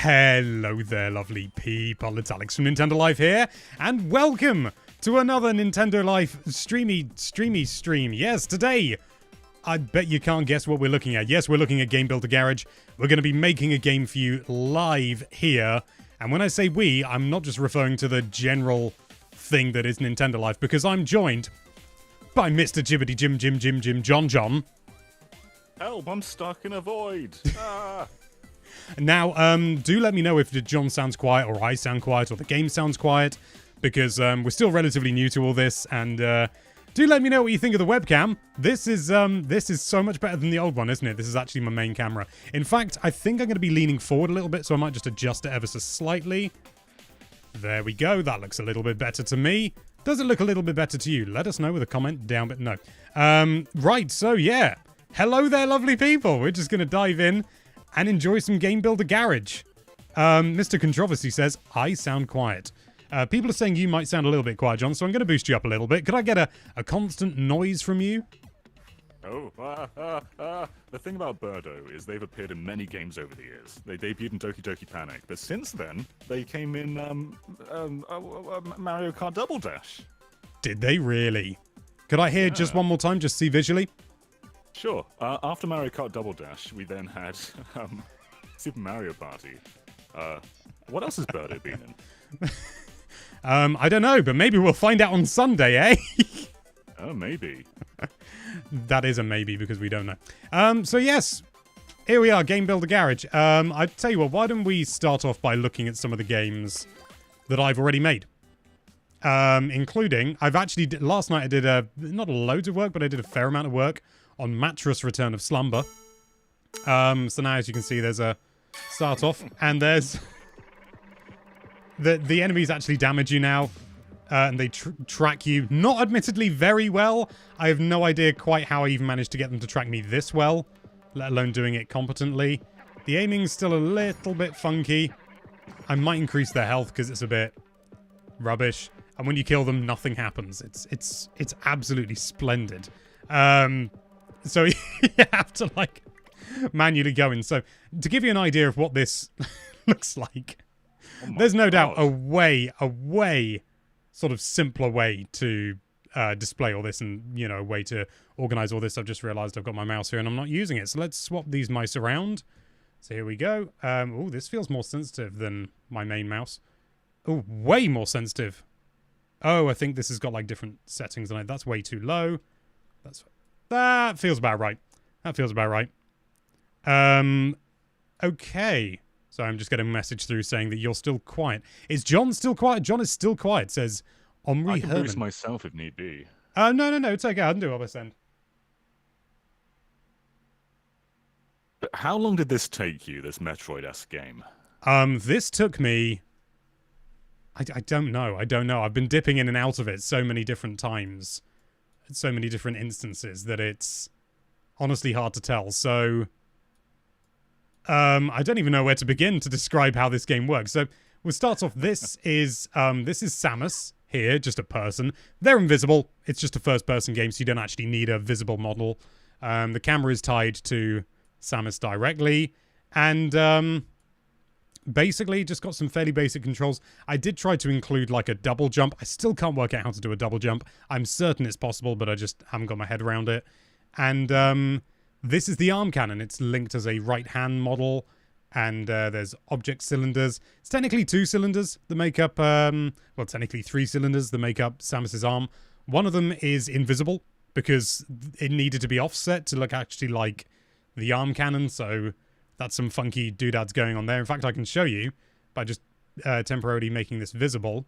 Hello there, lovely people. It's Alex from Nintendo Life here, and welcome to another Nintendo Life streamy stream. Yes, today, I bet you can't guess what we're looking at. Yes, we're looking at Game Builder Garage. We're going to be making a game for you live here. And when I say we, I'm not just referring to the general thing that is Nintendo Life, because I'm joined by Mr. Jibbity Jim John. Help, I'm stuck in a void. Now, do let me know if John sounds quiet, or I sound quiet, or the game sounds quiet, because we're still relatively new to all this, and do let me know what you think of the webcam. This is so much better than the old one, isn't it? This is actually my main camera. In fact, I think I'm going to be leaning forward a little bit, so I might just adjust it ever so slightly. There we go. That looks a little bit better to me. Does it look a little bit better to you? Let us know with a comment down, but no. Right, so yeah. Hello there, lovely people. We're just going to dive in and enjoy some Game Builder Garage. Mr. Controversy says, I sound quiet. People are saying you might sound a little bit quiet, John, so I'm going to boost you up a little bit. Could I get a constant noise from you? Oh, the thing about Birdo is they've appeared in many games over the years. They debuted in Doki Doki Panic, but since then, they came in Mario Kart Double Dash. Did they really? Could I hear just one more time, just see visually? Sure. After Mario Kart Double Dash, we then had Super Mario Party. What else has Birdo been in? I don't know, but maybe we'll find out on Sunday, eh? Oh, maybe. That is a maybe, because we don't know. So yes, here we are, Game Builder Garage. I tell you what, why don't we start off by looking at some of the games that I've already made. Including, I've actually, last night I did not loads of work, but I did a fair amount of work on Mattress Return of Slumber. So now, as you can see, there's a start off, and there's the enemies actually damage you now, and they track you. Not admittedly very well. I have no idea quite how I even managed to get them to track me this well, let alone doing it competently. The aiming's still a little bit funky. I might increase their health because it's a bit rubbish. And when you kill them, nothing happens. It's absolutely splendid. So you have to, like, manually go in. So, to give you an idea of what this looks like, there's no doubt a way sort of simpler way to display all this and, you know, a way to organize all this. I've just realized I've got my mouse here and I'm not using it. So let's swap these mice around. So here we go. Oh, this feels more sensitive than my main mouse. Oh, way more sensitive. Oh, I think this has got, like, different settings on it. That's way too low. That feels about right. That feels about right. Okay. So I'm just getting a message through saying that you're still quiet. Is John still quiet? John is still quiet, says Omri Herman. I can boost myself if need be. No, it's okay. I can do what I send. But how long did this take you, this Metroid-esque game? This took me... I don't know. I've been dipping in and out of it so many different times. So many different instances that it's honestly hard to tell. So, I don't even know where to begin to describe how this game works. So, we'll start off. This is Samus here, just a person. They're invisible. It's just a first-person game, so you don't actually need a visible model. The camera is tied to Samus directly, and basically just got some fairly basic controls. I did try to include like a double jump. I still can't work out how to do a double jump. I'm certain it's possible, but I just haven't got my head around it. And this is the arm cannon. It's linked as a right-hand model, and there's object cylinders. It's technically 2 cylinders that make up, well, technically 3 cylinders that make up Samus's arm. One of them is invisible because it needed to be offset to look actually like the arm cannon, so that's some funky doodads going on there. In fact, I can show you by just temporarily making this visible.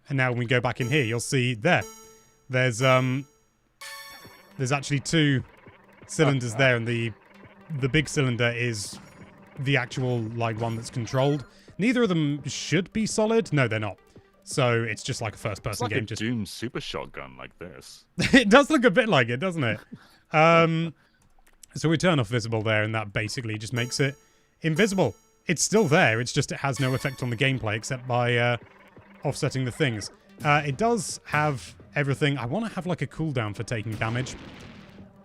And now when we go back in here, you'll see there's actually 2 cylinders there, and the big cylinder is the actual, like, one that's controlled. Neither of them should be solid. No, they're not. So it's just like a first-person game. It's like a Doom super shotgun like this. It does look a bit like it, doesn't it? So we turn off visible there, and that basically just makes it invisible. It's still there, it's just it has no effect on the gameplay except by offsetting the things. It does have everything. I want to have like a cooldown for taking damage.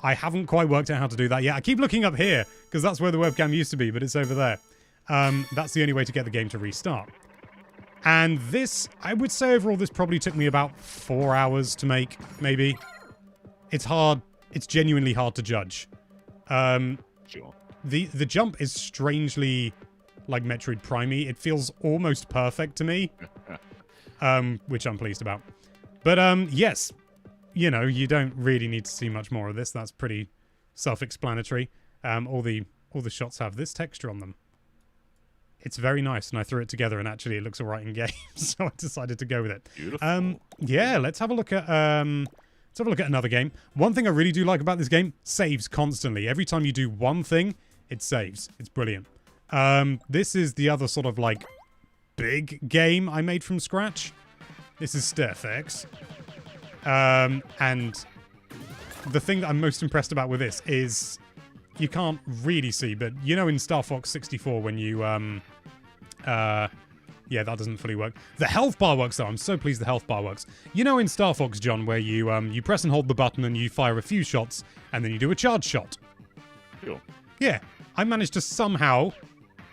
I haven't quite worked out how to do that yet. I keep looking up here, because that's where the webcam used to be, but it's over there. That's the only way to get the game to restart. And this, I would say overall, this probably took me about 4 hours to make, maybe. It's hard. It's genuinely hard to judge. Sure. The jump is strangely like Metroid Prime-y. It feels almost perfect to me, which I'm pleased about. But yes, you know, you don't really need to see much more of this. That's pretty self-explanatory. All the shots have this texture on them. It's very nice, and I threw it together, and actually it looks all right in game, so I decided to go with it. Beautiful. Yeah, let's have a look at another game. One thing I really do like about this game, saves constantly. Every time you do one thing, it saves. It's brilliant. This is the other sort of like big game I made from scratch. This is StarFX. And the thing that I'm most impressed about with this is you can't really see, but you know in Star Fox 64 when you yeah, that doesn't fully work. The health bar works though. I'm so pleased the health bar works. You know in Star Fox, John, where you press and hold the button and you fire a few shots and then you do a charge shot. Sure. Yeah, I managed to somehow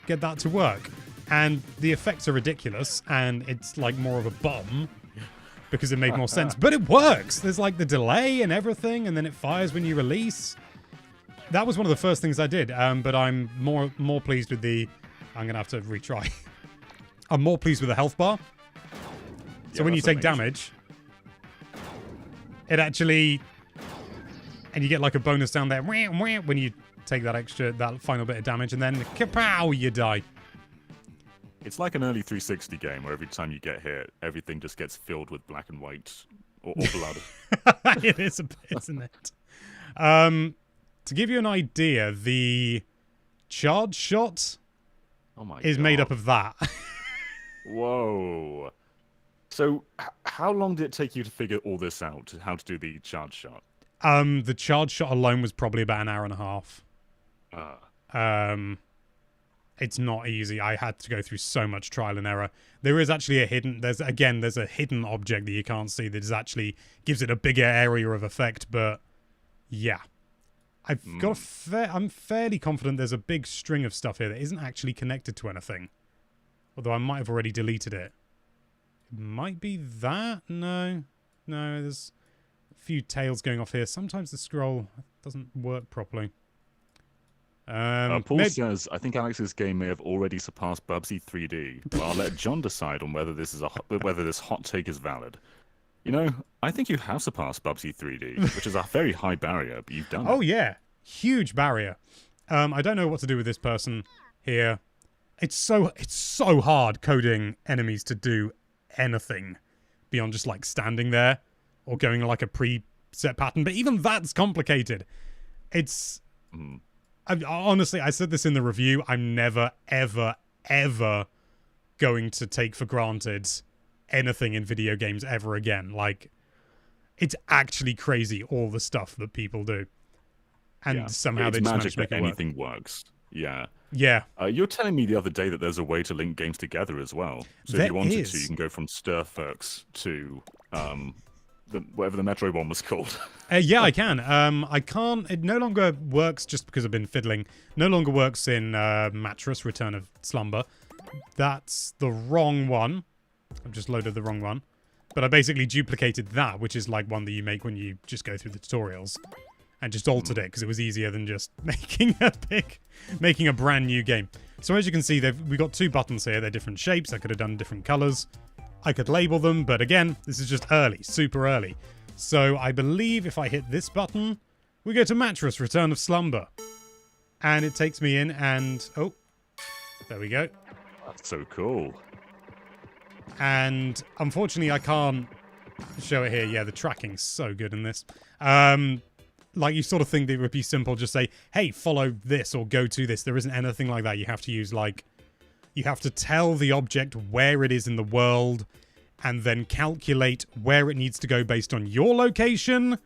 get that to work. And the effects are ridiculous and it's like more of a bomb because it made more sense. But it works. There's like the delay and everything and then it fires when you release. That was one of the first things I did, but I'm more pleased with the... I'm going to have to retry. I'm more pleased with the health bar. So when you take damage, it actually... And you get like a bonus down there when you take that final bit of damage, and then kapow, you die. It's like an early 360 game where every time you get hit, everything just gets filled with black and white or blood. It is a bit, isn't it? To give you an idea, the charge shot is made up of that. Whoa. So how long did it take you to figure all this out, how to do the charge shot? The charge shot alone was probably about an hour and a half. It's not easy. I had to go through so much trial and error. There is actually there's a hidden object that you can't see that is actually gives it a bigger area of effect, but yeah. I'm fairly confident there's a big string of stuff here that isn't actually connected to anything. Although I might have already deleted it. It might be that? No, there's a few tails going off here. Sometimes the scroll doesn't work properly. Paul says, I think Alex's game may have already surpassed Bubsy 3D, but I'll let John decide on whether this hot take is valid. You know, I think you have surpassed Bubsy 3D, which is a very high barrier, but you've done it. Oh, yeah. Huge barrier. I don't know what to do with this person here. It's so hard coding enemies to do anything beyond just, like, standing there or going like a preset pattern, but even that's complicated. It's... honestly, I said this in the review, I'm never, ever, ever going to take for granted anything in video games ever again. Like, it's actually crazy, all the stuff that people do. And somehow they just manage to make it work. Anything works. Yeah. Yeah. You were telling me the other day that there's a way to link games together as well. So if you wanted to, you can go from StarFX to whatever the Metroid one was called. Yeah, I can. I can't. It no longer works just because I've been fiddling. No longer works in Mattress Return of Slumber. That's the wrong one. I've just loaded the wrong one. But I basically duplicated that, which is like one that you make when you just go through the tutorials. And just altered it because it was easier than just making a brand new game. So as you can see, we got two buttons here. They're different shapes. I could have done different colors. I could label them, but again, this is just early, super early. So I believe if I hit this button, we go to Mattress Return of Slumber. And it takes me in and... Oh, there we go. That's so cool. And unfortunately, I can't show it here. Yeah, the tracking's so good in this. Like, you sort of think that it would be simple, just say, hey, follow this or go to this. There isn't anything like that. You have to use, like... You have to tell the object where it is in the world and then calculate where it needs to go based on your location.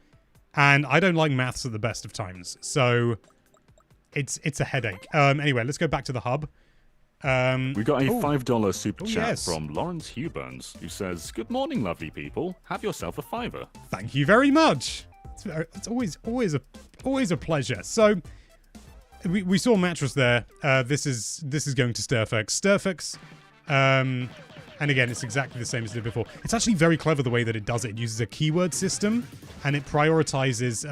And I don't like maths at the best of times. So it's a headache. Anyway, let's go back to the hub. We got a $5 super chat from Lawrence Hewburns, who says, good morning, lovely people. Have yourself a $5. Thank you very much. It's always a pleasure. So we saw mattress there. This is going to Stirfix. Stirfix, and again, it's exactly the same as it did before. It's actually very clever the way that it does it. It uses a keyword system, and it prioritizes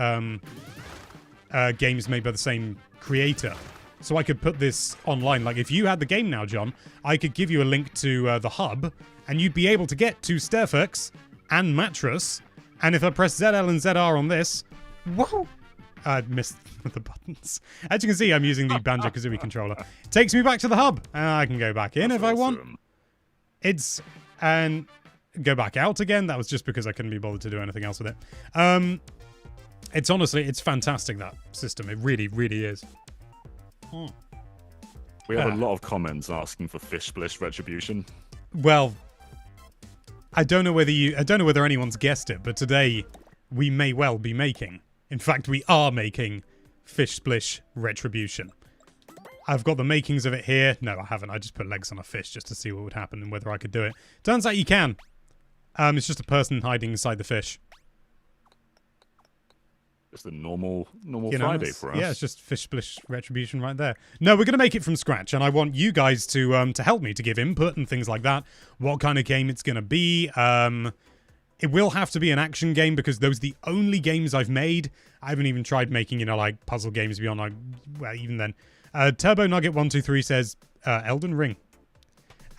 games made by the same creator. So I could put this online. Like, if you had the game now, John, I could give you a link to the hub, and you'd be able to get to Stirfix and Mattress. And if I press ZL and ZR on this, whoa! I missed the buttons. As you can see, I'm using the Banjo-Kazooie controller. It takes me back to the hub, and I can go back in if I want. And go back out again. That was just because I couldn't be bothered to do anything else with it. It's honestly, it's fantastic, that system. It really, really is. We have a lot of comments asking for Fish Splish Retribution. Well, I don't know whether anyone's guessed it, but today we may well be making. In fact, we are making Fish Splish Retribution. I've got the makings of it here. No, I haven't. I just put legs on a fish just to see what would happen and whether I could do it. Turns out you can. It's just a person hiding inside the fish. Just a normal Friday for us. Yeah, it's just Fish Splish Retribution right there. No, we're going to make it from scratch, and I want you guys to help me, to give input and things like that. What kind of game it's going to be. It will have to be an action game because those are the only games I've made. I haven't even tried making, like, puzzle games beyond, like, well, even then. Turbo Nugget 123 says, Elden Ring.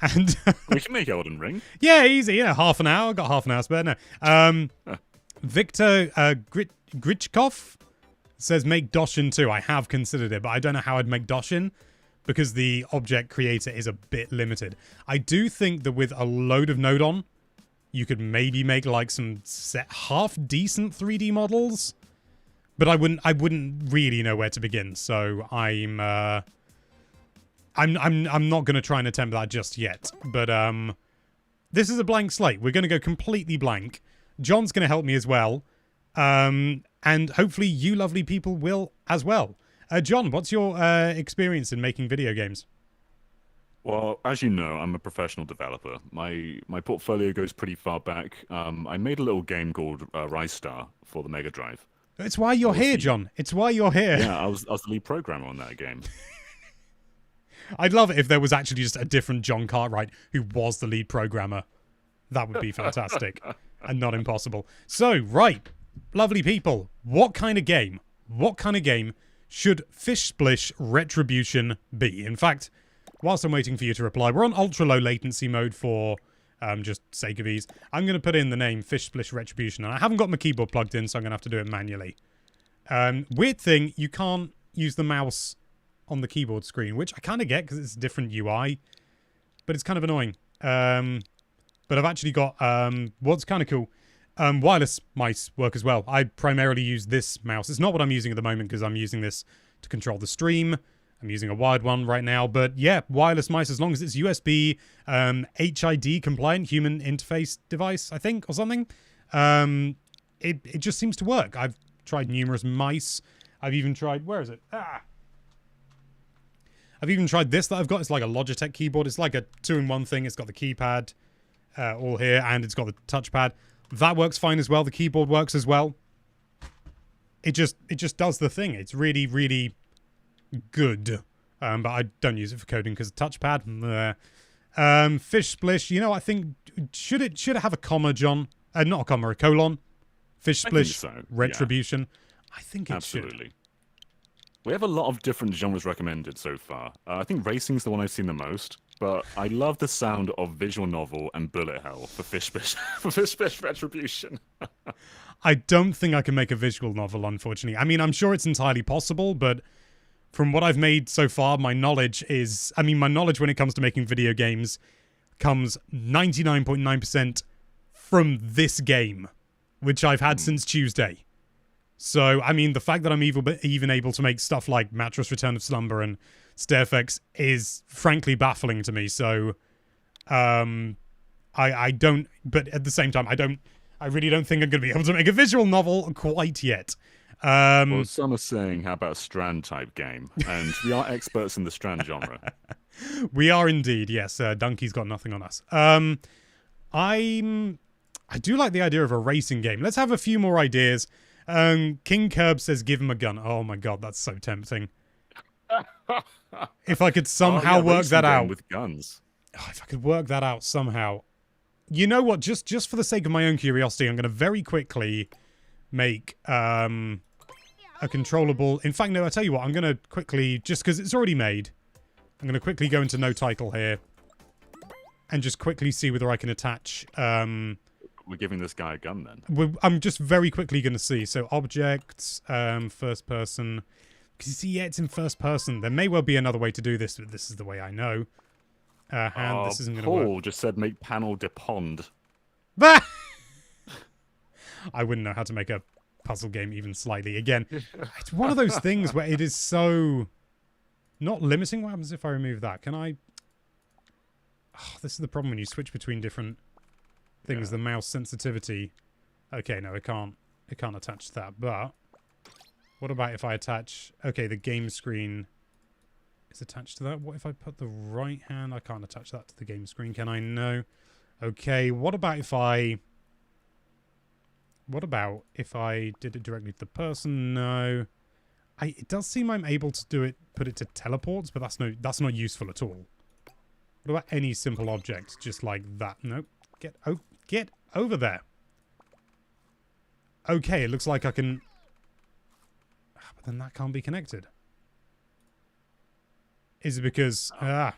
And we can make Elden Ring. Yeah, easy. Half an hour. Got half an hour spare. No. Victor Grichkov says make Doshin too. I have considered it, but I don't know how I'd make Doshin because the object creator is a bit limited. I do think that with a load of node on, you could maybe make like some half decent 3D models, but I wouldn't really know where to begin. So I'm not going to try and attempt that just yet. But this is a blank slate. We're going to go completely blank. John's going to help me as well. And hopefully you lovely people will as well. John, what's your experience in making video games? Well, as you know, I'm a professional developer. My portfolio goes pretty far back. I made a little game called Rise Star for the Mega Drive. It's why you're here, John. It's why you're here. Yeah, I was the lead programmer on that game. I'd love it if there was actually just a different John Cartwright who was the lead programmer. That would be fantastic and not impossible. So, right, lovely people, what kind of game should Fish Splish Retribution be? In fact, whilst I'm waiting for you to reply, we're on ultra low latency mode for just sake of ease. I'm going to put in the name Fish Splish Retribution, and I haven't got my keyboard plugged in, so I'm going to have to do it manually. Weird thing, you can't use the mouse on the keyboard screen, which I kind of get because it's a different UI, but it's kind of annoying. But I've actually got, what's kind of cool, wireless mice work as well. I primarily use this mouse. It's not what I'm using at the moment because I'm using this to control the stream. I'm using a wired one right now, but yeah, wireless mice as long as it's USB, HID compliant human interface device, I think, or something. It just seems to work. I've tried numerous mice. I've even tried, where is it? I've even tried this that I've got. It's like a Logitech keyboard. It's like a 2-in-1 thing. It's got the keypad all here, and it's got the touchpad. That works fine as well. The keyboard works as well. It just does the thing. It's really, really good. But I don't use it for coding because touchpad. Fish Splish. I think should it have a comma, John? Not a comma, a colon. Fish Splish Retribution. Yeah. I think it Absolutely. should. We have a lot of different genres recommended so far. I think racing's the one I've seen the most, but I love the sound of visual novel and bullet hell for Fish Splish Retribution. I don't think I can make a visual novel, unfortunately. I mean, I'm sure it's entirely possible, but from what I've made so far, my knowledge when it comes to making video games comes 99.9% from this game, which I've had since Tuesday. So, I mean, the fact that I'm even able to make stuff like Mattress Return of Slumber and Stairfix is frankly baffling to me. So, I don't, but at the same time, I really don't think I'm going to be able to make a visual novel quite yet. Well, some are saying, how about a Strand type game? And we are experts in the Strand genre. We are indeed, yes. Donkey's got nothing on us. I do like the idea of a racing game. Let's have a few more ideas. King Curb says give him a gun. Oh my god, that's so tempting. If I could somehow Oh, yeah, work racing that game out. with guns. Oh, if I could work that out somehow. You know what? Just for the sake of my own curiosity, I'm going to very quickly make a controllable... In fact, no, I'll tell you what. I'm going to quickly, just because it's already made, I'm going to quickly go into no title here and just quickly see whether I can attach... We're giving this guy a gun then. I'm just very quickly going to see. So objects, first person. Because you see, yeah, it's in first person. There may well be another way to do this, but this is the way I know. Hand, this isn't going to work. Paul just said make panel de pond. I wouldn't know how to make a puzzle game even slightly. Again, it's one of those things where it is so not limiting. What happens if I remove that? Can I... Oh, this is the problem when you switch between different things, the mouse sensitivity. Okay, no, it can't attach to that. But what about if I attach... Okay, the game screen is attached to that. What if I put the right hand? I can't attach that to the game screen, can I? No. Okay, what about if I did it directly to the person? No. It does seem I'm able to do it, put it to teleports, but that's not useful at all. What about any simple object, just like that? Nope. Get over there. Okay, it looks like I can... But then that can't be connected. Is it because... Yeah!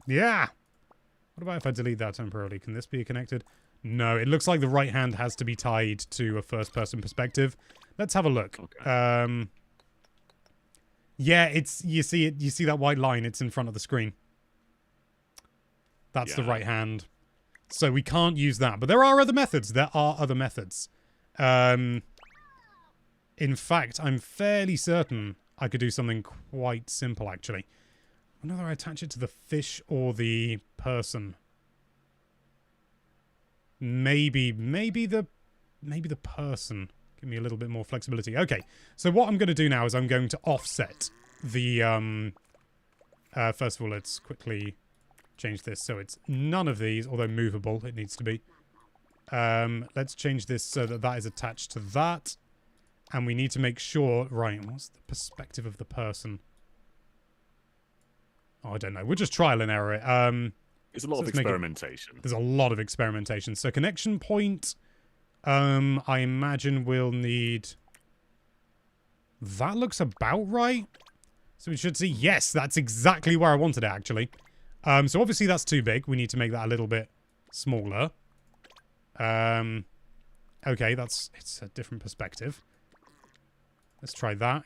What about if I delete that temporarily? Can this be connected? No, it looks like the right hand has to be tied to a first-person perspective. Let's have a look. Okay. Yeah, it's... You see that white line? It's in front of the screen. That's the right hand. So we can't use that. But there are other methods. In fact, I'm fairly certain I could do something quite simple, actually. I wonder whether I attach it to the fish or the person. Maybe the person. Give me a little bit more flexibility. Okay, so what I'm going to do now is I'm going to offset the... first of all, let's quickly... change this so it's none of these, although movable it needs to be. Let's change this so that that is attached to that. And we need to make sure... Right, what's the perspective of the person? Oh, I don't know. We'll just trial and error it. There's a lot of experimentation. There's a lot of experimentation. So connection point, I imagine we'll need... That looks about right. So we should see... Yes, that's exactly where I wanted it, actually. So obviously that's too big. We need to make that a little bit smaller. Okay, it's a different perspective. Let's try that.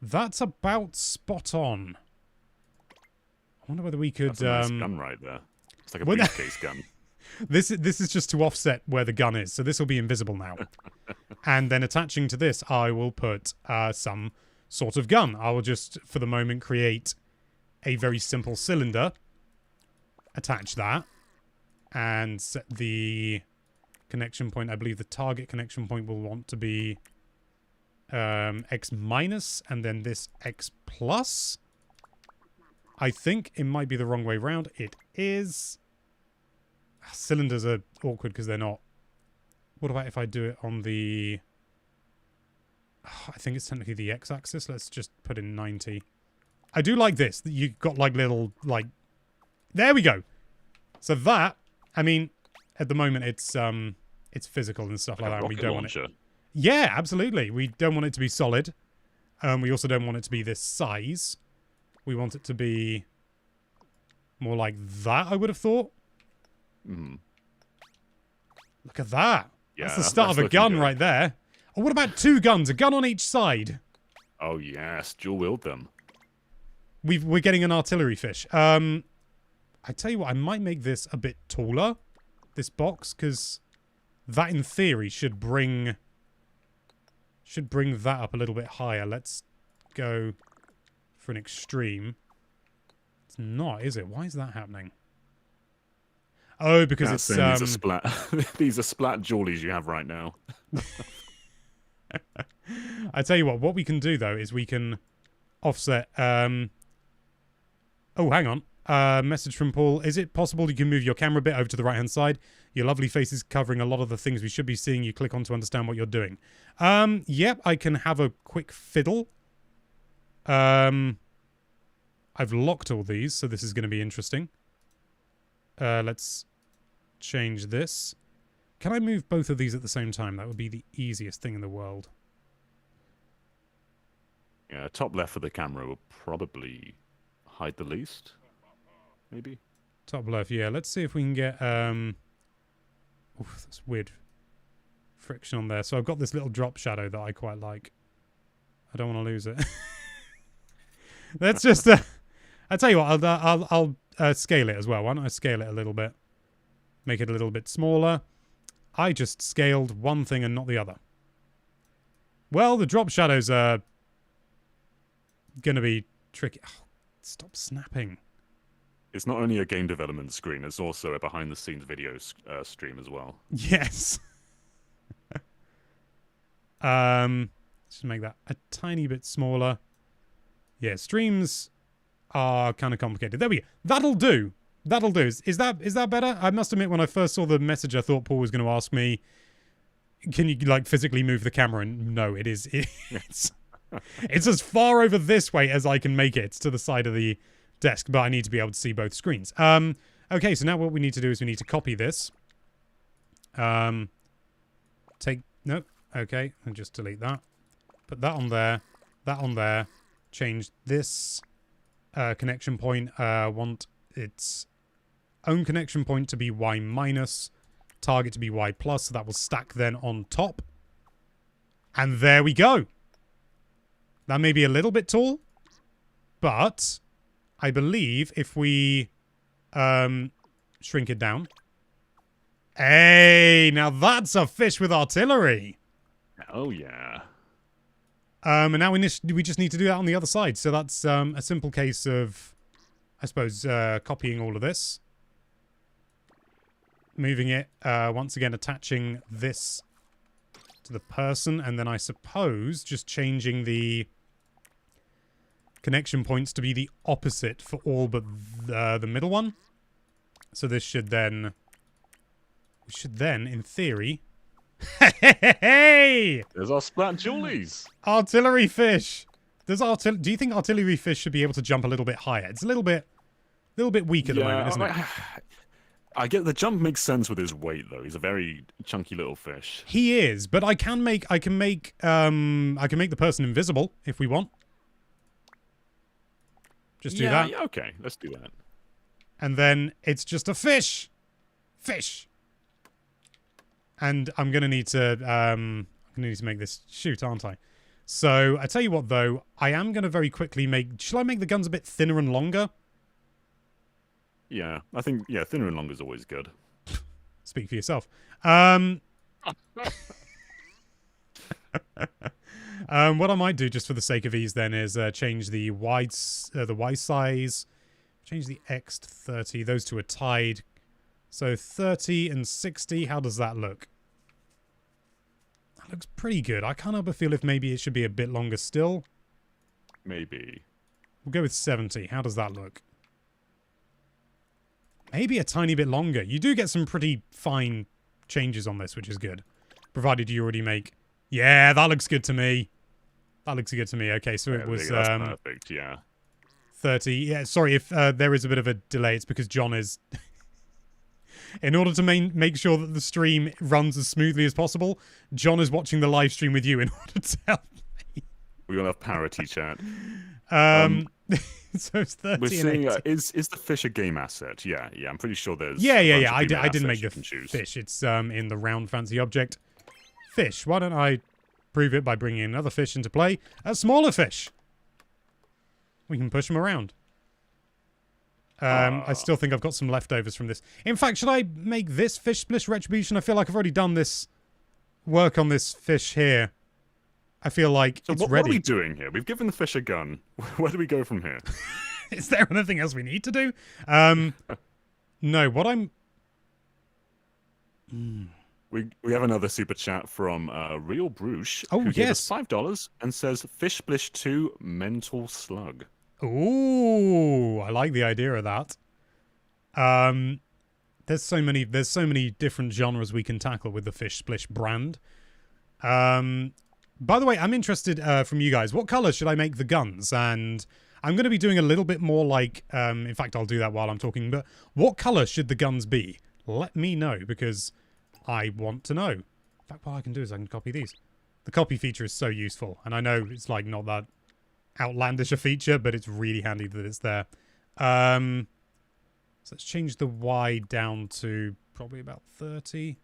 That's about spot on. I wonder whether we could... That's a nice gun right there. It's like a briefcase gun. This is just to offset where the gun is. So this will be invisible now. And then attaching to this, I will put some sort of gun. I will just, for the moment, create a very simple cylinder. Attach that. And set the connection point. I believe the target connection point will want to be X minus. And then this X plus. I think it might be the wrong way around. It is. Cylinders are awkward because they're not. What about if I do it on the... I think it's technically the x-axis. Let's just put in 90. I do like this. You've got like little, like... There we go. So that, I mean, at the moment it's physical and stuff like that. And we don't want it. Yeah, absolutely. We don't want it to be solid. We also don't want it to be this size. We want it to be more like that, I would have thought. Mm. Look at that. Yeah, that's the start of a gun good. Right there. Oh, what about two guns? A gun on each side. Oh, yes. Dual wield them. We're getting an artillery fish. I tell you what, I might make this a bit taller, this box, because that, in theory, should bring that up a little bit higher. Let's go for an extreme. It's not, is it? Why is that happening? Oh, because it's these are splat. These are splat jollies you have right now. I tell you what we can do though is we can offset. Oh, hang on. Message from Paul. Is it possible you can move your camera a bit over to the right hand side? Your lovely face is covering a lot of the things we should be seeing. You click on to understand what you're doing. Yep, I can have a quick fiddle. I've locked all these, so this is going to be interesting. Let's change this. Can I move both of these at the same time? That would be the easiest thing in the world. Yeah, top left of the camera will probably hide the least. Maybe. Top left, yeah. Let's see if we can get... Oof, that's weird friction on there. So I've got this little drop shadow that I quite like. I don't want to lose it. Let's just... I'll tell you what, I'll scale it as well. Why don't I scale it a little bit? Make it a little bit smaller. I just scaled one thing and not the other. Well, the drop shadows are going to be tricky. Oh, stop snapping. It's not only a game development screen, it's also a behind-the-scenes video stream as well. Yes. Just make that a tiny bit smaller. Yeah, streams are kind of complicated. There we go. That'll do. That'll do. Is that better? I must admit, when I first saw the message, I thought Paul was going to ask me, can you like physically move the camera? And no, it is. It's as far over this way as I can make it to the side of the desk, but I need to be able to see both screens. Okay, so now what we need to do is we need to copy this. Nope. Okay, and just delete that. Put that on there, change this connection point. Want its own connection point to be Y minus, target to be Y plus, so that will stack then on top. And there we go. That may be a little bit tall, but I believe if we shrink it down. Hey, now that's a fish with artillery. Oh, yeah. And now we just need to do that on the other side. So that's a simple case of, I suppose, copying all of this. Moving it, once again, attaching this to the person. And then I suppose just changing the connection points to be the opposite for all but the middle one. So this should then... We should then, in theory... Hey! There's our splat Julies. Artillery fish. Do you think artillery fish should be able to jump a little bit higher? It's a little bit weak at the moment, isn't it? I get the jump makes sense with his weight though. He's a very chunky little fish. He is, but I can make the person invisible if we want. Just do that. Yeah, okay, let's do that. And then it's just a fish. Fish. And I'm gonna need to make this shoot, aren't I? So I tell you what, though, I am gonna very quickly make. Shall I make the guns a bit thinner and longer? Yeah, I think thinner and longer is always good. Speak for yourself. What I might do, just for the sake of ease, then, is change the Y size, change the X to 30. Those two are tied. So 30 and 60, how does that look? That looks pretty good. I can't help but feel if maybe it should be a bit longer still. Maybe. We'll go with 70. How does that look? Maybe a tiny bit longer. You do get some pretty fine changes on this, which is good. Provided you already make... Yeah, that looks good to me. That looks good to me. Okay, so it was... That's perfect, yeah. 30. Yeah, sorry if there is a bit of a delay. It's because John is... In order to make sure that the stream runs as smoothly as possible, John is watching the live stream with you in order to help me. We all have parity chat. So it's 30 we're and saying, 80. Is the fish a game asset? Yeah, I'm pretty sure there's... Yeah. I didn't make the fish. It's in the round fancy object. Fish. Why don't I prove it by bringing another fish into play? A smaller fish. We can push them around. I still think I've got some leftovers from this. In fact, should I make this fish splish retribution? I feel like I've already done this work on this fish here. I feel like it's ready. What are we doing here? We've given the fish a gun. Where do we go from here? Is there anything else we need to do? No, what I'm... We have another super chat from Real Bruce, who gave us $5 and says, Fish Splish 2 Mental Slug. Ooh, I like the idea of that. There's so many different genres we can tackle with the Fish Splish brand. By the way, I'm interested from you guys. What color should I make the guns? And I'm going to be doing a little bit more like... in fact, I'll do that while I'm talking. But what color should the guns be? Let me know, because I want to know. In fact, what I can do is I can copy these. The copy feature is so useful. And I know it's like not that outlandish a feature, but it's really handy that it's there. So let's change the Y down to probably about 30.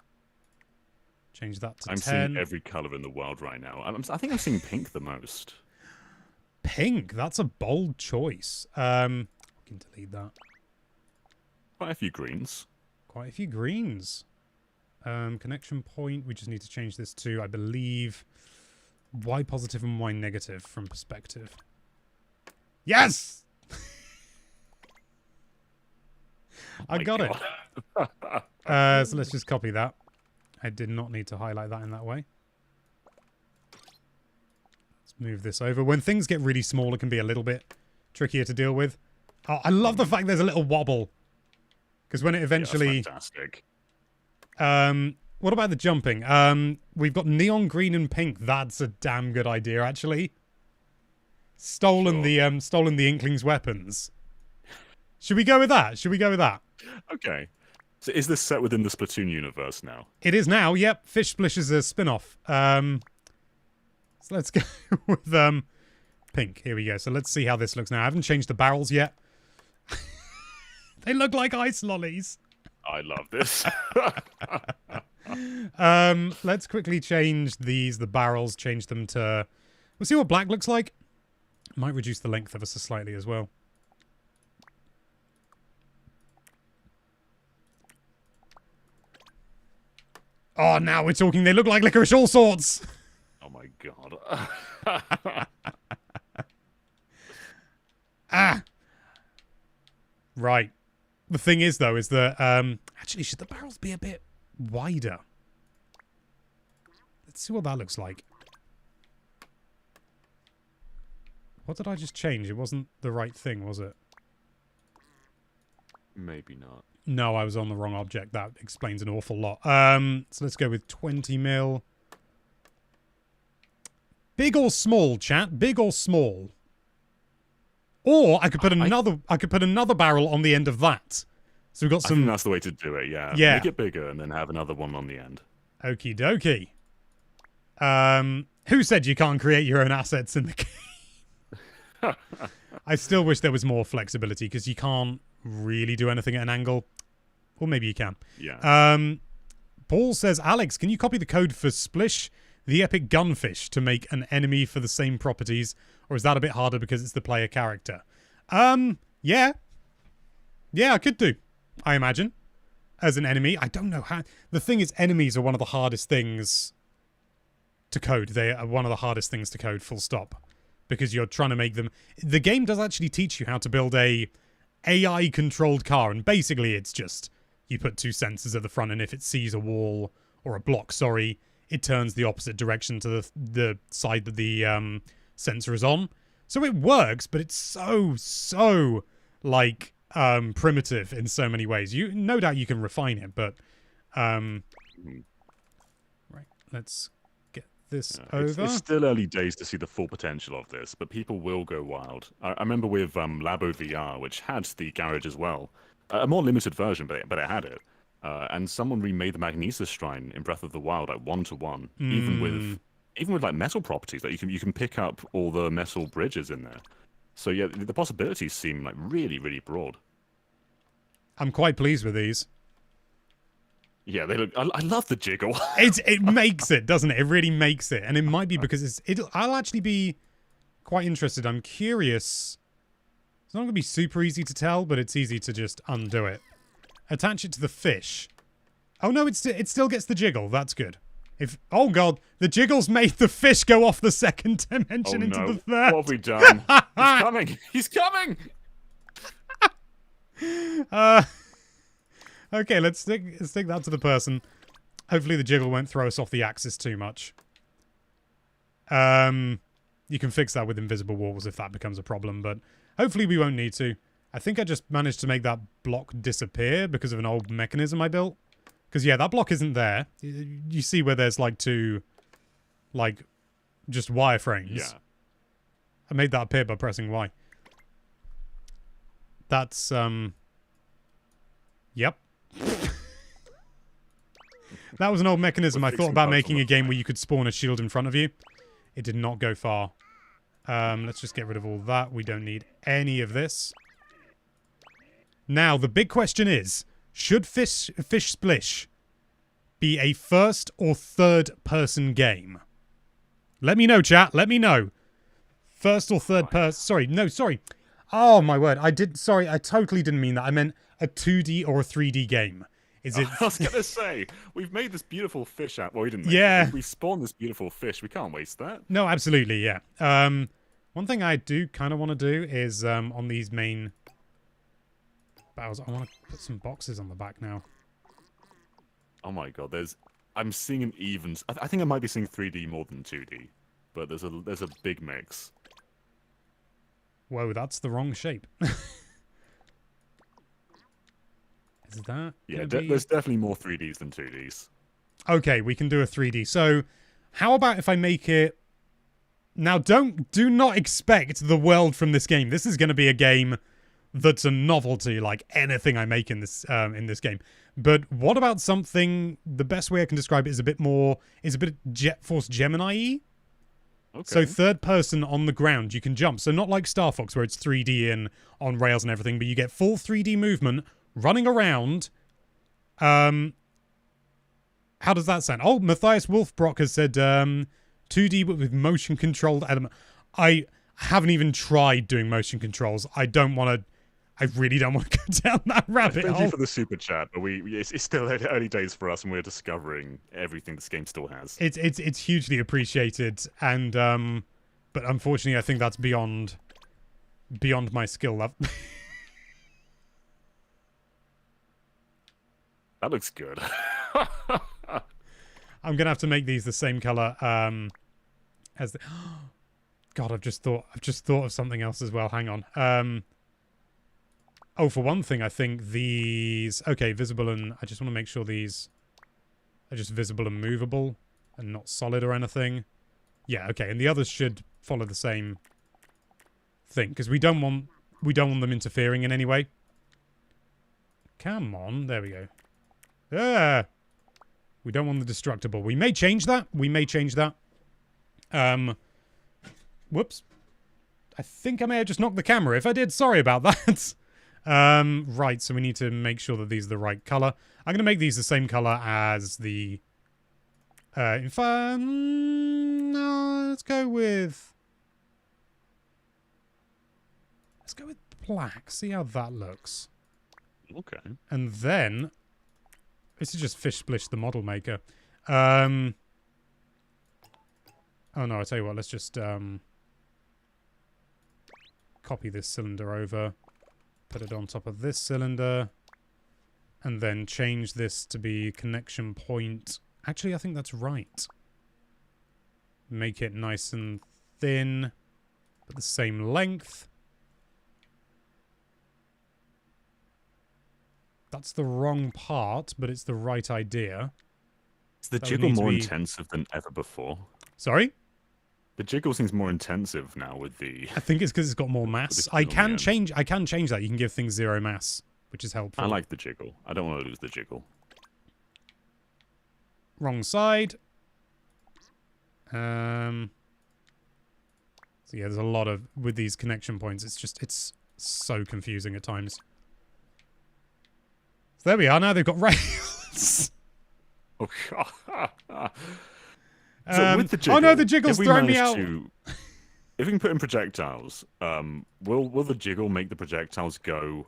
Change that to 10. I'm seeing every color in the world right now. I think I'm seeing pink the most. Pink? That's a bold choice. We can delete that. Quite a few greens. Quite a few greens. Connection point. We just need to change this to, I believe, Y positive and Y negative from perspective. Yes! I got it. So let's just copy that. I did not need to highlight that in that way. Let's move this over. When things get really small, it can be a little bit trickier to deal with. Oh, I love the fact there's a little wobble. Because when it eventually... Yeah, that's fantastic. What about the jumping? We've got neon green and pink. That's a damn good idea, actually. Stolen the Inkling's weapons. Should we go with that? Should we go with that? Okay. So is this set within the Splatoon universe now? It is now, yep. Fish Splish is a spin-off. So let's go with pink. Here we go. So let's see how this looks now. I haven't changed the barrels yet. They look like ice lollies. I love this. Let's quickly change the barrels, change them to... We'll see what black looks like. Might reduce the length of us slightly as well. Oh, now we're talking. They look like licorice all sorts. Oh my god. Ah. Right. The thing is, though, is that... actually, should the barrels be a bit wider? Let's see what that looks like. What did I just change? It wasn't the right thing, was it? Maybe not. No, I was on the wrong object. That explains an awful lot. So let's go with 20 mil. Big or small, chat? Big or small? Or I could put another barrel on the end of that. So we've got some... I think that's the way to do it, yeah. Yeah. Make it bigger and then have another one on the end. Okie dokie. Who said you can't create your own assets in the game? I still wish there was more flexibility, because you can't really do anything at an angle. Or maybe you can. Yeah. Paul says, Alex, can you copy the code for Splish, the epic gunfish, to make an enemy for the same properties? Or is that a bit harder because it's the player character? Yeah. Yeah, I could do, I imagine. As an enemy. I don't know how... The thing is, enemies are one of the hardest things to code. They are one of the hardest things to code, full stop. Because you're trying to make them... The game does actually teach you how to build a AI-controlled car. And basically, it's just... You put two sensors at the front, and if it sees a wall, or a block, sorry, it turns the opposite direction to the side that the sensor is on. So it works, but it's so, like, primitive in so many ways. No doubt you can refine it, but... Right, let's get this over. It's still early days to see the full potential of this, but people will go wild. I remember with Labo VR, which had the garage as well. A more limited version, but it had it. And someone remade the Magnesis Shrine in Breath of the Wild, like 1-to-1, even with like metal properties. Like you can pick up all the metal bridges in there. So yeah, the possibilities seem like really, really broad. I'm quite pleased with these. Yeah, they look. I love the jiggle. It makes it, doesn't it? It really makes it, and it might be because I'll actually be quite interested. I'm curious. It's not going to be super easy to tell, but it's easy to just undo it. Attach it to the fish. Oh no, it still gets the jiggle. That's good. Oh god, the jiggles made the fish go off the second dimension into the third. What have we done? He's coming. He's coming. Okay, let's stick that to the person. Hopefully the jiggle won't throw us off the axis too much. You can fix that with invisible walls if that becomes a problem, but hopefully we won't need to. I think I just managed to make that block disappear because of an old mechanism I built. Because, yeah, that block isn't there. You see where there's, like, two, like, just wireframes. Yeah. I made that appear by pressing Y. That's, Yep. That was an old mechanism. I thought about making a game where you could spawn a shield in front of you. It did not go far. Let's just get rid of all that. We don't need any of this. Now, the big question is, should Fish Splish be a first or third person game? Let me know, chat. Let me know. First or third person. Sorry. No, sorry. Oh, my word. I totally didn't mean that. I meant a 2D or a 3D game. Is it? I was going to say, we've made this beautiful fish out. Well, we didn't make it. We spawned this beautiful fish. We can't waste that. No, absolutely, yeah. One thing I do kind of want to do is on these main battles, I want to put some boxes on the back now. Oh my god, I'm seeing an even. I think I might be seeing 3D more than 2D, but there's a big mix. Whoa, that's the wrong shape. Is that? Yeah, there's definitely more 3Ds than 2Ds. Okay, we can do a 3D. So, how about if I make it? Now, do not expect the world from this game. This is going to be a game that's a novelty, like anything I make in this game. But what about something? The best way I can describe it is a bit Jet Force Gemini-y. Okay. So third person on the ground, you can jump. So not like Star Fox where it's 3D and on rails and everything, but you get full 3D movement running around. How does that sound? Oh, Matthias Wolfbrock has said 2D but with motion controlled element. I haven't even tried doing motion controls. I really don't want to go down that rabbit hole. Thank you for the super chat, but it's still early days for us, and we're discovering everything this game still has. It's hugely appreciated, and but unfortunately, I think that's beyond my skill level. That looks good. I'm gonna have to make these the same color as the. God, I've just thought of something else as well. Hang on. Oh, for one thing, I think these... Okay, visible and... I just want to make sure these are just visible and movable and not solid or anything. Yeah, okay, and the others should follow the same thing, because we don't want them interfering in any way. Come on, there we go. Ah! We don't want the destructible. We may change that. Whoops. I think I may have just knocked the camera. If I did, sorry about that. Right, so we need to make sure that these are the right color. I'm going to make these the same color as the... in fact, no, let's go with black. See how that looks. Okay. And then... This is just Fish Splish, the model maker. Oh, no, I'll tell you what. Let's just copy this cylinder over. Put it on top of this cylinder. And then change this to be connection point. Actually, I think that's right. Make it nice and thin. But the same length. That's the wrong part, but it's the right idea. Is the jiggle more intensive than ever before? Sorry? The jiggle seems more intensive now with the... I think it's because it's got more mass. I can change that. You can give things 0 mass, which is helpful. I like the jiggle. I don't want to lose the jiggle. Wrong side. So yeah, there's a lot of... With these connection points, it's so confusing at times. So there we are. Now they've got rails. Oh, God. So with the jiggle, oh no, the jiggle's throwing me out. If we can put in projectiles, will the jiggle make the projectiles go...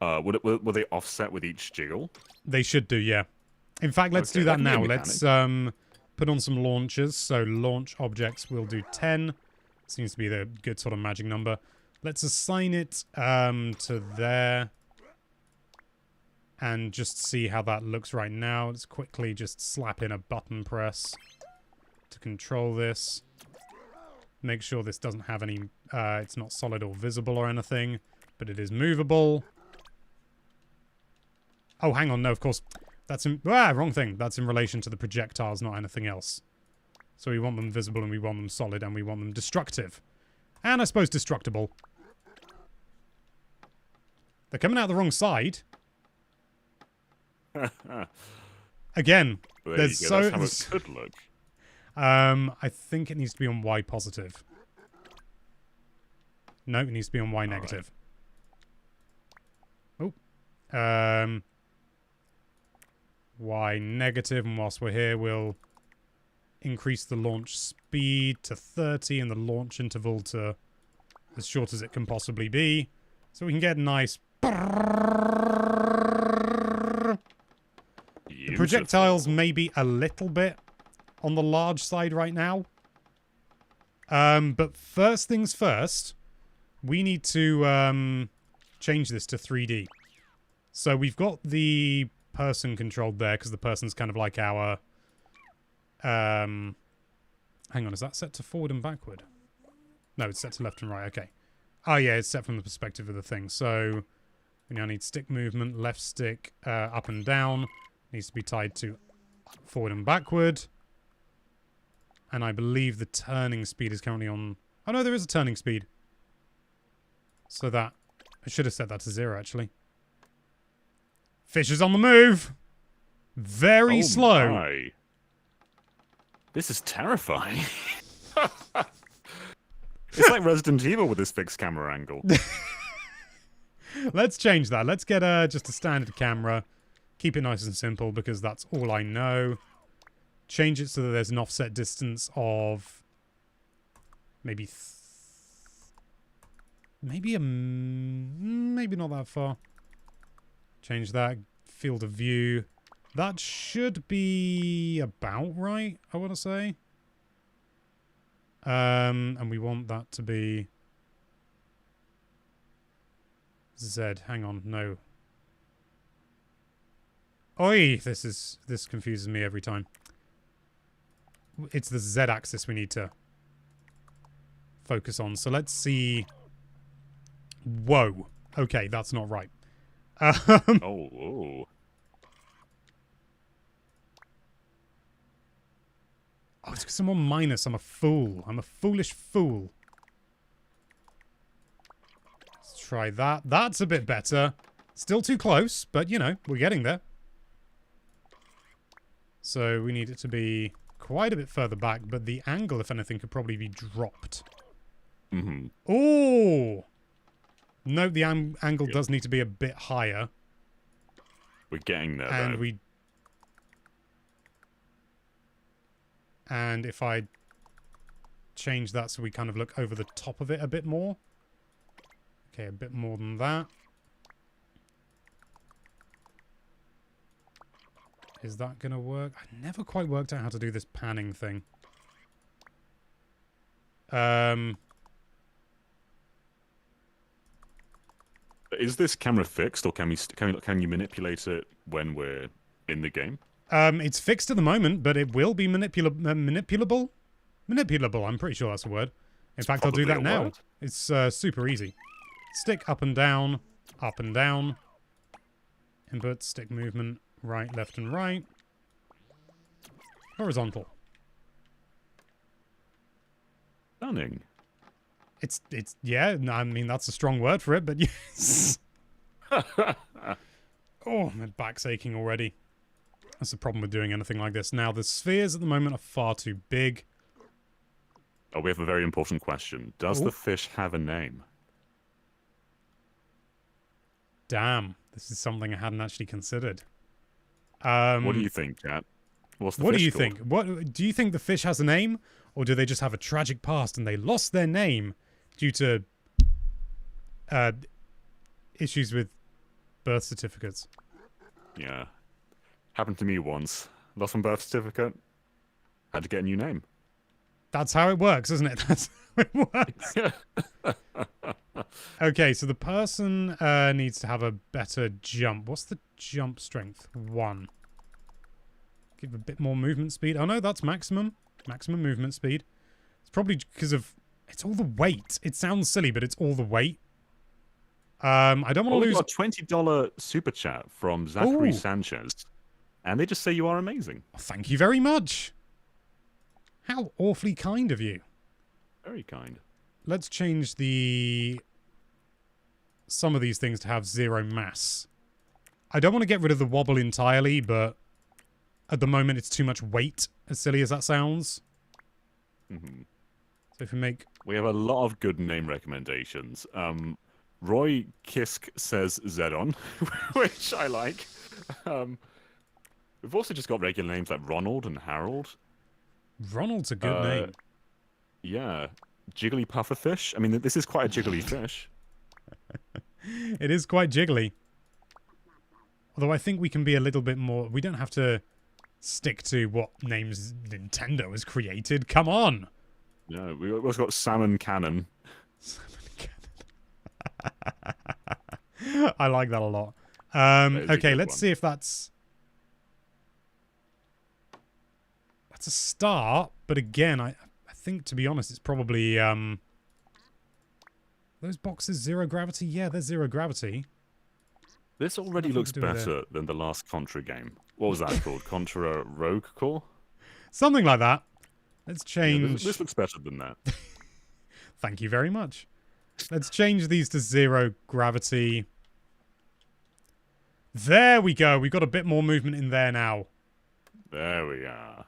will they offset with each jiggle? They should do, yeah. In fact, let's do that now. Let's put on some launchers. So launch objects will do 10. Seems to be the good sort of magic number. Let's assign it to there. And just see how that looks right now. Let's quickly just slap in a button press to control this. Make sure this doesn't have any... it's not solid or visible or anything, but it is movable. Oh, hang on. No, of course. That's in... wrong thing. That's in relation to the projectiles, not anything else. So we want them visible, and we want them solid, and we want them destructive. And I suppose destructible. They're coming out the wrong side. Again, there's so... That's how it could look. I think it needs to be on Y positive. No, it needs to be on Y negative. Right. Oh. Y negative, and whilst we're here, we'll increase the launch speed to 30 and the launch interval to as short as it can possibly be. So we can get nice... The projectiles may be a little bit on the large side right now. But first things first, we need to change this to 3D. So we've got the person controlled there because the person's kind of like our... hang on, is that set to forward and backward? No, it's set to left and right, okay. Oh yeah, it's set from the perspective of the thing. So we now need stick movement, left stick, up and down. Needs to be tied to forward and backward. And I believe the turning speed is currently on... Oh no, there is a turning speed. So that... I should have set that to 0, actually. Fish is on the move! Very slow. My. This is terrifying. It's like Resident Evil with this fixed camera angle. Let's change that. Let's get just a standard camera. Keep it nice and simple because that's all I know. Change it so that there's an offset distance of maybe maybe not that far. Change that. Field of view. That should be about right, I want to say. And we want that to be Z. Hang on, no. Oi, this confuses me every time. It's the Z axis we need to focus on. So let's see. Whoa. Okay, that's not right. Oh, it's because I'm on minus. I'm a fool. I'm a foolish fool. Let's try that. That's a bit better. Still too close, but, you know, we're getting there. So we need it to be quite a bit further back, but the angle, if anything, could probably be dropped. Mm-hmm. Oh! No, the angle does need to be a bit higher. We're getting there, and though. And if I change that so we kind of look over the top of it a bit more. Okay, a bit more than that. Is that going to work? I never quite worked out how to do this panning thing. Is this camera fixed, or can you manipulate it when we're in the game? It's fixed at the moment, but it will be manipulable. Manipulable, I'm pretty sure that's a word. In fact, I'll do that now. Word. It's super easy. Stick up and down, up and down. Input, stick movement, right, left, and right. Horizontal. Stunning. It's yeah, I mean, that's a strong word for it, but yes. Oh, my back's aching already. That's the problem with doing anything like this. Now, the spheres at the moment are far too big. Oh, we have a very important question. Does the fish have a name? Damn, this is something I hadn't actually considered. What do you think, Kat? What's the What fish do you called? think? What do you think the fish has a name, or do they just have a tragic past and they lost their name due to issues with birth certificates? Yeah. Happened to me once. Lost my birth certificate. Had to get a new name. That's how it works, isn't it? That's how it works. Okay, so the person needs to have a better jump. What's the jump strength? 1. Give a bit more movement speed. Oh no, that's maximum. Maximum movement speed. It's probably because of... It's all the weight. It sounds silly, but it's all the weight. I don't want to lose... We got a $20 super chat from Zachary Sanchez. And they just say you are amazing. Thank you very much. How awfully kind of you. Very kind. Let's change some of these things to have 0 mass. I don't want to get rid of the wobble entirely, but at the moment it's too much weight, as silly as that sounds. Mm-hmm. So if we make... We have a lot of good name recommendations. Roy Kisk says Zedon, which I like. We've also just got regular names like Ronald and Harold. Ronald's a good name. Yeah. Jiggly Pufferfish. I mean, this is quite a jiggly fish. It is quite jiggly. Although I think we can be a little bit more... We don't have to stick to what names Nintendo has created. Come on! No, we've also got Salmon Cannon. Salmon Cannon. I like that a lot. Okay, let's see if that's... That's a start, but again, I think, to be honest, it's probably... Those boxes 0 gravity? Yeah, they're 0 gravity. This already looks better than the last Contra game. What was that called? Contra Rogue Core? Something like that. Let's change... Yeah, this looks better than that. Thank you very much. Let's change these to 0 gravity. There we go. We've got a bit more movement in there now. There we are.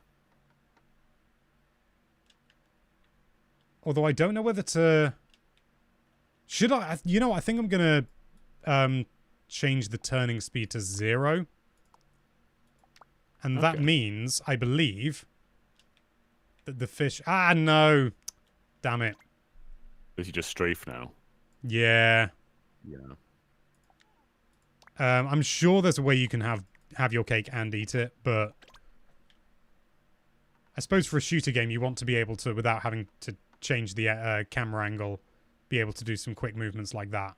Although I don't know whether to... Should I... You know, I think I'm going to change the turning speed to 0. And that means, I believe, that the fish... Ah, no. Damn it. Is he just strafe now? Yeah. Yeah. I'm sure there's a way you can have your cake and eat it, but... I suppose for a shooter game, you want to be able to, without having to change the camera angle, be able to do some quick movements like that.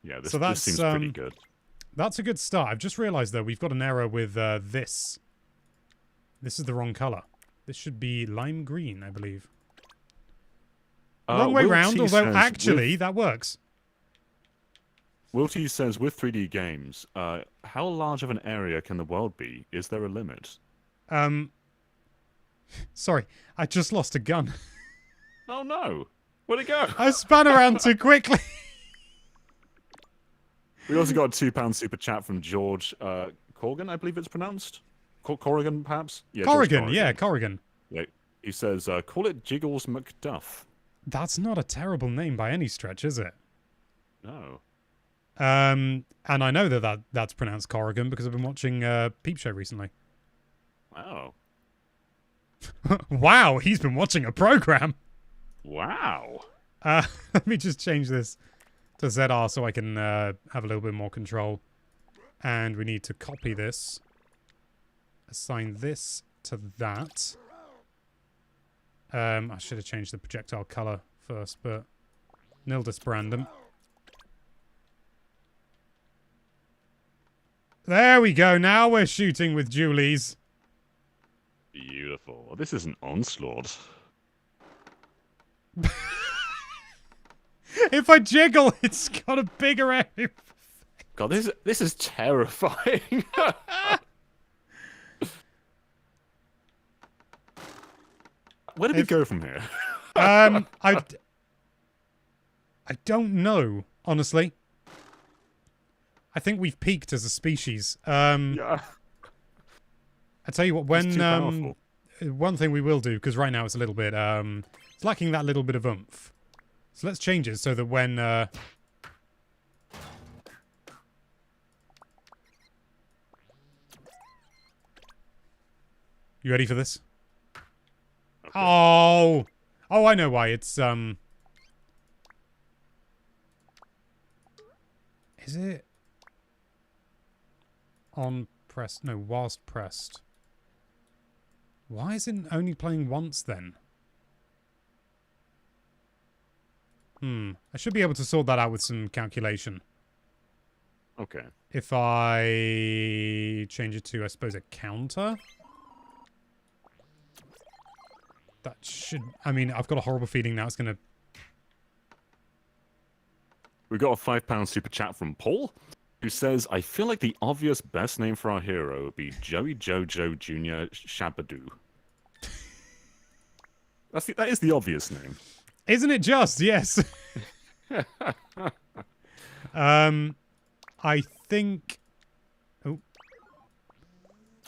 Yeah, this seems pretty good. That's a good start. I've just realized, though, we've got an error with this. This is the wrong color. This should be lime green, I believe. Wrong way round, although actually that works. Wilty says, with 3D games, how large of an area can the world be? Is there a limit? Sorry, I just lost a gun. Oh no! Where'd it go? I spun around too quickly. We also got a £2 super chat from George Corrigan, I believe it's pronounced. Corrigan, perhaps? Yeah, Corrigan, yeah, Corrigan. Yeah, he says, call it Jiggles McDuff. That's not a terrible name by any stretch, is it? No. And I know that's pronounced Corrigan because I've been watching Peep Show recently. Wow. Wow, he's been watching a program. Wow. Let me just change this to ZR so I can have a little bit more control. And we need to copy this. Assign this to that. I should have changed the projectile color first, but nil disbrandum. There we go. Now we're shooting with Julie's. Beautiful. This is an onslaught. If I jiggle, it's got a bigger area. God, this is terrifying. Where did we go from here? I don't know, honestly. I think we've peaked as a species. Yeah. I tell you what, when one thing we will do, because right now it's a little bit it's lacking that little bit of oomph. So let's change it so that when you ready for this? Okay. Oh, I know why. It's is it on pressed? No, whilst pressed. Why is it only playing once then? I should be able to sort that out with some calculation. Okay. If I change it to, I suppose, a counter? That should... I mean, I've got a horrible feeling now it's going to... We got a £5 super chat from Paul. who says, I feel like the obvious best name for our hero would be Joey Jojo Jr. Shabadoo. That is the obvious name. Isn't it just? Yes. I think... Oh.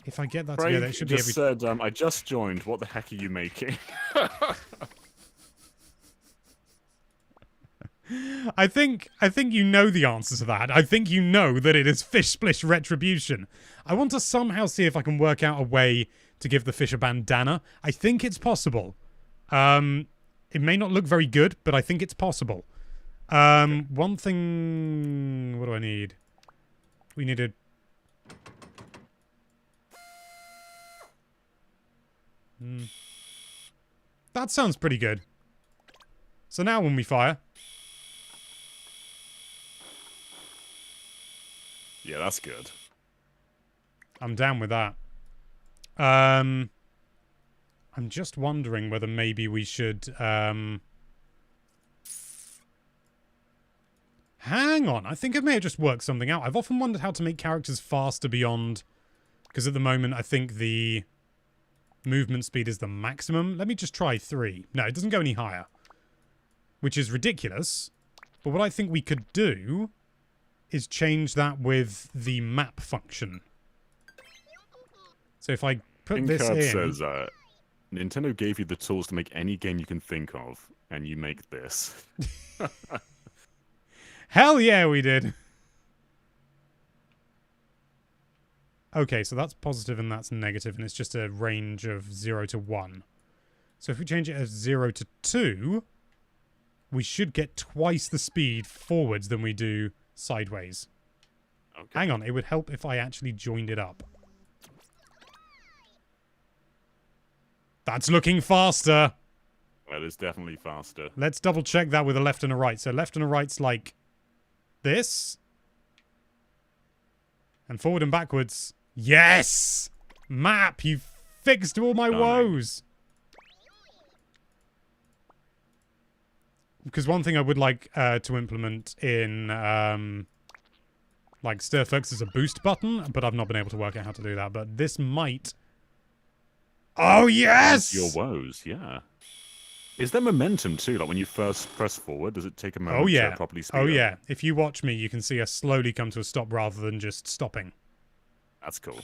If I get that Craig together, it should be just said, I just joined. What the heck are you making? I think you know the answer to that. I think you know that it is Fish Splish Retribution. I want to somehow see if I can work out a way to give the fish a bandana. I think it's possible. It may not look very good, but I think it's possible. Okay. One thing... What do I need? We need a... That sounds pretty good. So now when we fire... Yeah, that's good. I'm down with that. I'm just wondering whether maybe we should... Hang on, I think I may have just worked something out. I've often wondered how to make characters faster beyond... Because at the moment, I think the movement speed is the maximum. Let me just try 3. No, it doesn't go any higher. Which is ridiculous. But what I think we could do is change that with the map function. So if I put this in... says, Nintendo gave you the tools to make any game you can think of, and you make this. Hell yeah, we did. Okay, so that's positive and that's negative, and it's just a range of 0 to 1. So if we change it as 0 to 2, we should get twice the speed forwards than we do sideways. Okay. Hang on, it would help if I actually joined it up. That's looking faster. That is definitely faster. Let's double check that with a left and a right. So left and a right's like this. And forward and backwards. Yes! Map, you fixed all my woes. Because one thing I would like to implement in like Stir Focus is a boost button, but I've not been able to work out how to do that. But this might... Oh, yes! Your woes, yeah. Is there momentum, too? Like, when you first press forward, does it take a moment to properly speed up? Oh, yeah. If you watch me, you can see us slowly come to a stop rather than just stopping. That's cool.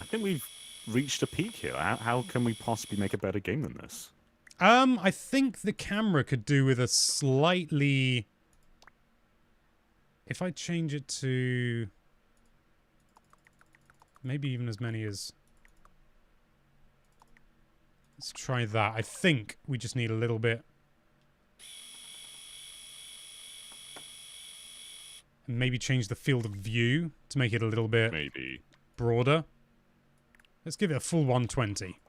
I think we've reached a peak here. How can we possibly make a better game than this? I think the camera could do with a slightly... If I change it to... Maybe even as many as... Let's try that. I think we just need a little bit... And maybe change the field of view to make it a little bit... Maybe. Broader. Let's give it a full 120.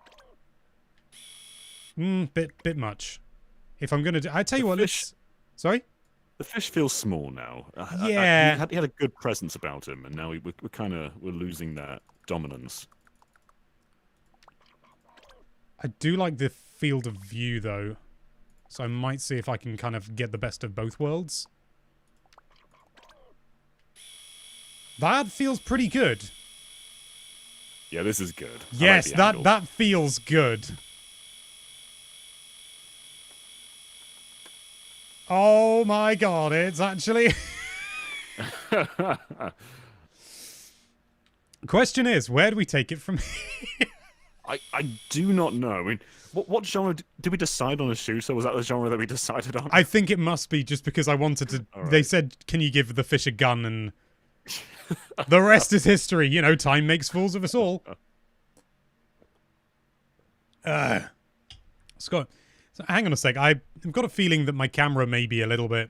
Bit much. If I'm gonna do... I tell you what, let's... Sorry? The fish feels small now. Yeah. He had a good presence about him, and now we're losing that dominance. I do like the field of view, though. So I might see if I can kind of get the best of both worlds. That feels pretty good. Yeah, this is good. Yes, that feels good. Oh my god, it's actually... Question is, where do we take it from here? I do not know. I mean, what genre did we decide on a shooter? Was that the genre that we decided on? I think it must be just because I wanted to... Right. They said, can you give the fish a gun? And the rest is history. You know, time makes fools of us all. Scott... So hang on a sec. I've got a feeling that my camera may be a little bit...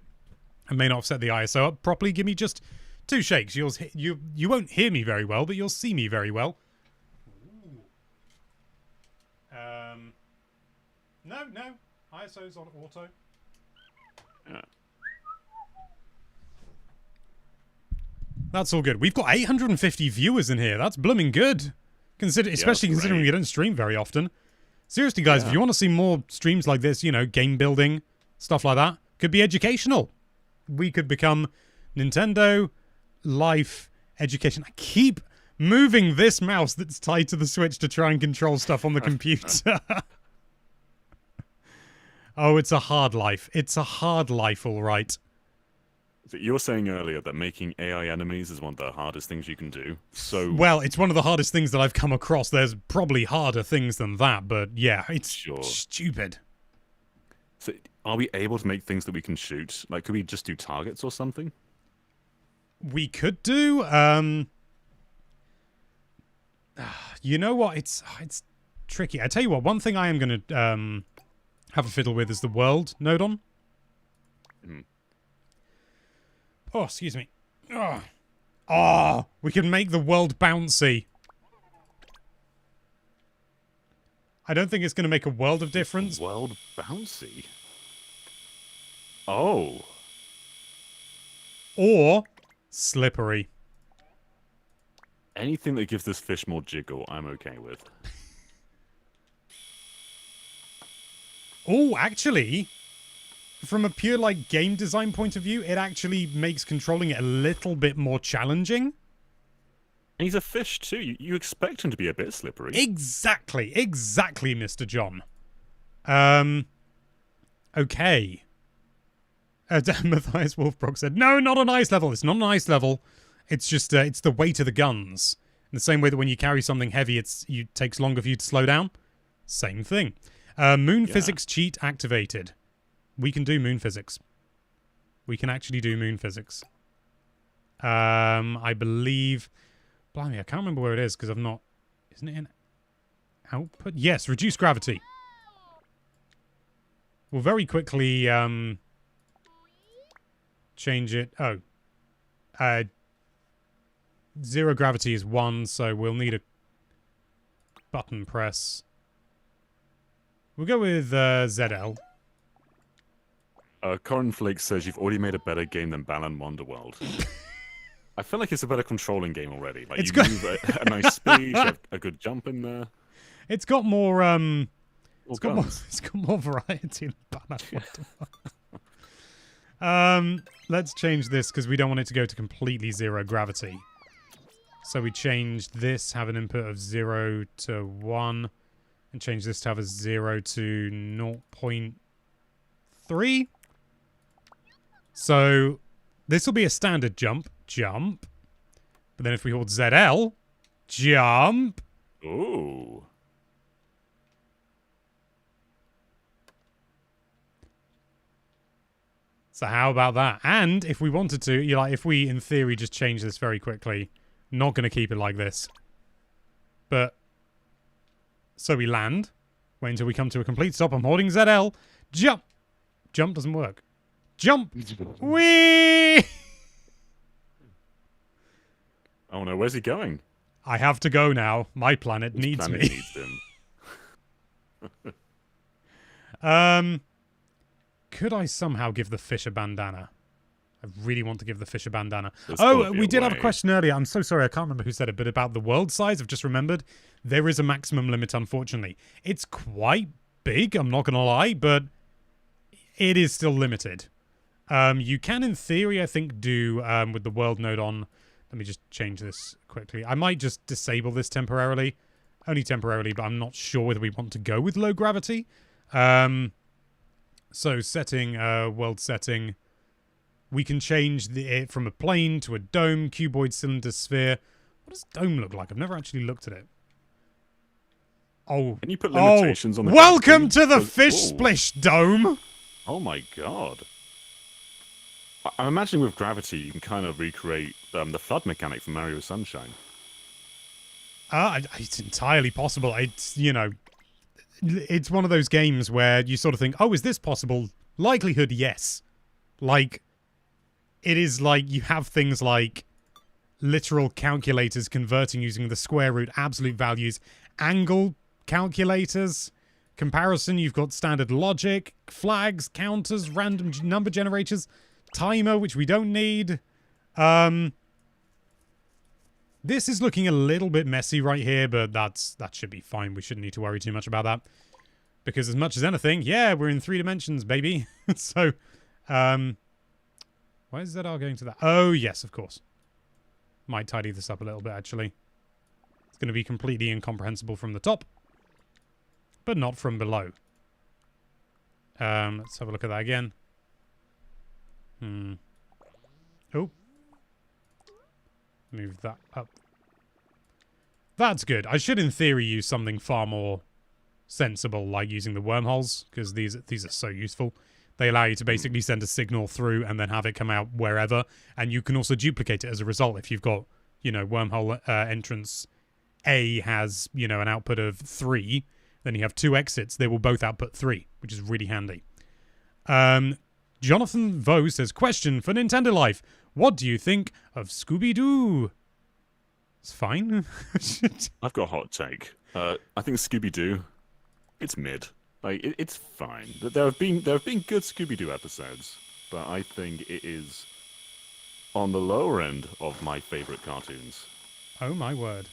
I may not have set the ISO up properly. Give me just 2 shakes. You won't hear me very well, but you'll see me very well. No. ISO's on auto. Yeah. That's all good. We've got 850 viewers in here. That's blooming good. Especially considering we don't stream very often. Seriously, guys, if you want to see more streams like this, you know, game building, Stuff like that. Could be educational. We could become Nintendo Life Education. I keep moving this mouse that's tied to the Switch to try and control stuff on the computer. Oh, it's a hard life. It's a hard life, all right. So you were saying earlier that making AI enemies is one of the hardest things you can do. So well, it's one of the hardest things that I've come across. There's probably harder things than that, but yeah, it's stupid. So are we able to make things that we can shoot? Like, could we just do targets or something? We could do. You know what? It's tricky. I tell you what. One thing I am going to have a fiddle with is the world node on. Oh, excuse me. Oh, we can make the world bouncy. I don't think it's going to make a world of difference. World bouncy? Oh. Or slippery. Anything that gives this fish more jiggle, I'm okay with. Oh, actually, from a pure like game design point of view, it actually makes controlling it a little bit more challenging. And he's a fish too. You expect him to be a bit slippery. Exactly, Mr. John. Okay. Matthias Wolfbrock said, "No, not an ice level. It's not an ice level. It's just it's the weight of the guns. In the same way that when you carry something heavy, it takes longer for you to slow down. Same thing. Moon physics cheat activated. We can do moon physics. We can actually do moon physics. I believe... Blimey, I can't remember where it is because I've not... Isn't it in output? Yes, reduce gravity. We'll very quickly change it. Oh. 0 gravity is 1, so we'll need a button press. We'll go with ZL. Corin Flake says you've already made a better game than Balan Wonderworld. I feel like it's a better controlling game already. Like you move at a nice speed, you have a good jump in there. It's got more it's got more variety than Balan Wonderworld. Let's change this because we don't want it to go to completely 0 gravity. So we changed this, have an input of 0 to 1, and change this to have a 0 to 0.3. So this will be a standard jump. But then if we hold ZL, jump. Ooh. So how about that? And if we wanted to, if we in theory just change this very quickly, not going to keep it like this. But so we land. Wait until we come to a complete stop. I'm holding ZL. Jump. Jump doesn't work. Jump. Whee! Oh no, where's he going? I have to go now. My planet needs me. Needs him. Could I somehow give the fish a bandana? I really want to give the fish a bandana. We did have a question earlier. I'm so sorry. I can't remember who said it, but about the world size, I've just remembered. There is a maximum limit, unfortunately. It's quite big, I'm not going to lie, but it is still limited. You can, in theory, I think, do with the world node on. Let me just change this quickly. I might just disable this temporarily. Only temporarily, but I'm not sure whether we want to go with low gravity. So setting, world setting. We can change it from a plane to a dome, cuboid, cylinder, sphere. What does dome look like? I've never actually looked at it. Oh. Can you put limitations on the welcome to the Fish Splish Dome! Oh my god. I'm imagining with gravity you can kind of recreate the flood mechanic from Mario Sunshine. It's entirely possible. It's, it's one of those games where you sort of think, oh, is this possible? Likelihood, yes. Like, it is like you have things like literal calculators converting using the square root, absolute values, angle calculators, comparison, you've got standard logic, flags, counters, random number generators, timer, which we don't need. This is looking a little bit messy right here, but that should be fine. We shouldn't need to worry too much about that. Because as much as anything, yeah, we're in 3 dimensions, baby. So, why is ZR going to that? Oh, yes, of course. Might tidy this up a little bit, actually. It's going to be completely incomprehensible from the top, but not from below. Let's have a look at that again. Oh. Move that up. That's good. I should, in theory, use something far more sensible, like using the wormholes, because these are so useful. They allow you to basically send a signal through and then have it come out wherever, and you can also duplicate it as a result. If you've got, you know, wormhole entrance A has, you know, an output of 3, then you have 2 exits. They will both output 3, which is really handy. Jonathan Vo says, question for Nintendo Life. What do you think of Scooby-Doo? It's fine. I've got a hot take. I think Scooby-Doo, it's mid. Like it's fine. There have been good Scooby-Doo episodes, but I think it is on the lower end of my favorite cartoons. Oh my word!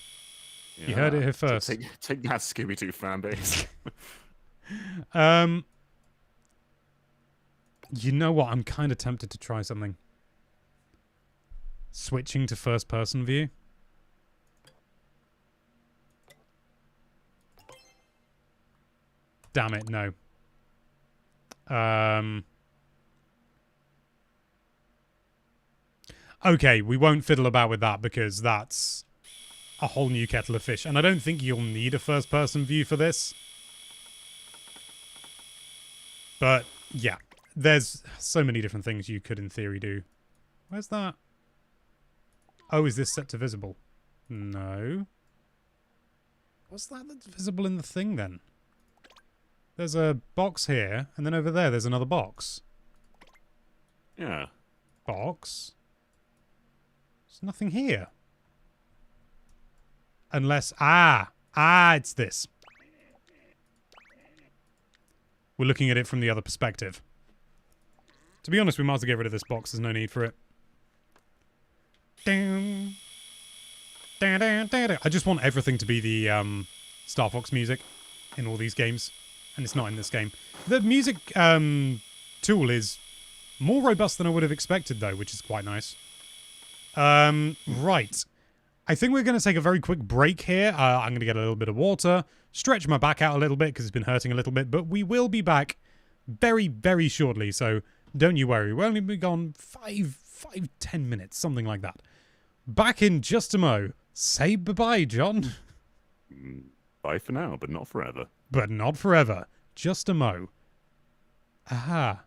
Yeah. You heard it here first. Take that, Scooby-Doo fan base. You know what? I'm kind of tempted to try something. Switching to first-person view. Damn it, no. Okay, we won't fiddle about with that because that's a whole new kettle of fish. And I don't think you'll need a first-person view for this. But, yeah. There's so many different things you could, in theory, do. Where's that? Oh, is this set to visible? No. What's that that's visible in the thing, then? There's a box here, and then over there's another box. Yeah. Box? There's nothing here. Unless... it's this. We're looking at it from the other perspective. To be honest, we might as well get rid of this box. There's no need for it. I just want everything to be the Star Fox music in all these games. And it's not in this game. The music tool is more robust than I would have expected, though, which is quite nice. Right. I think we're going to take a very quick break here. I'm going to get a little bit of water, stretch my back out a little bit because it's been hurting a little bit, but we will be back very, very shortly, so don't you worry. We'll only be gone 10 minutes, something like that. Back in just a mo. Say bye-bye, John. Bye for now, but not forever. But not forever. Just a mo. Aha.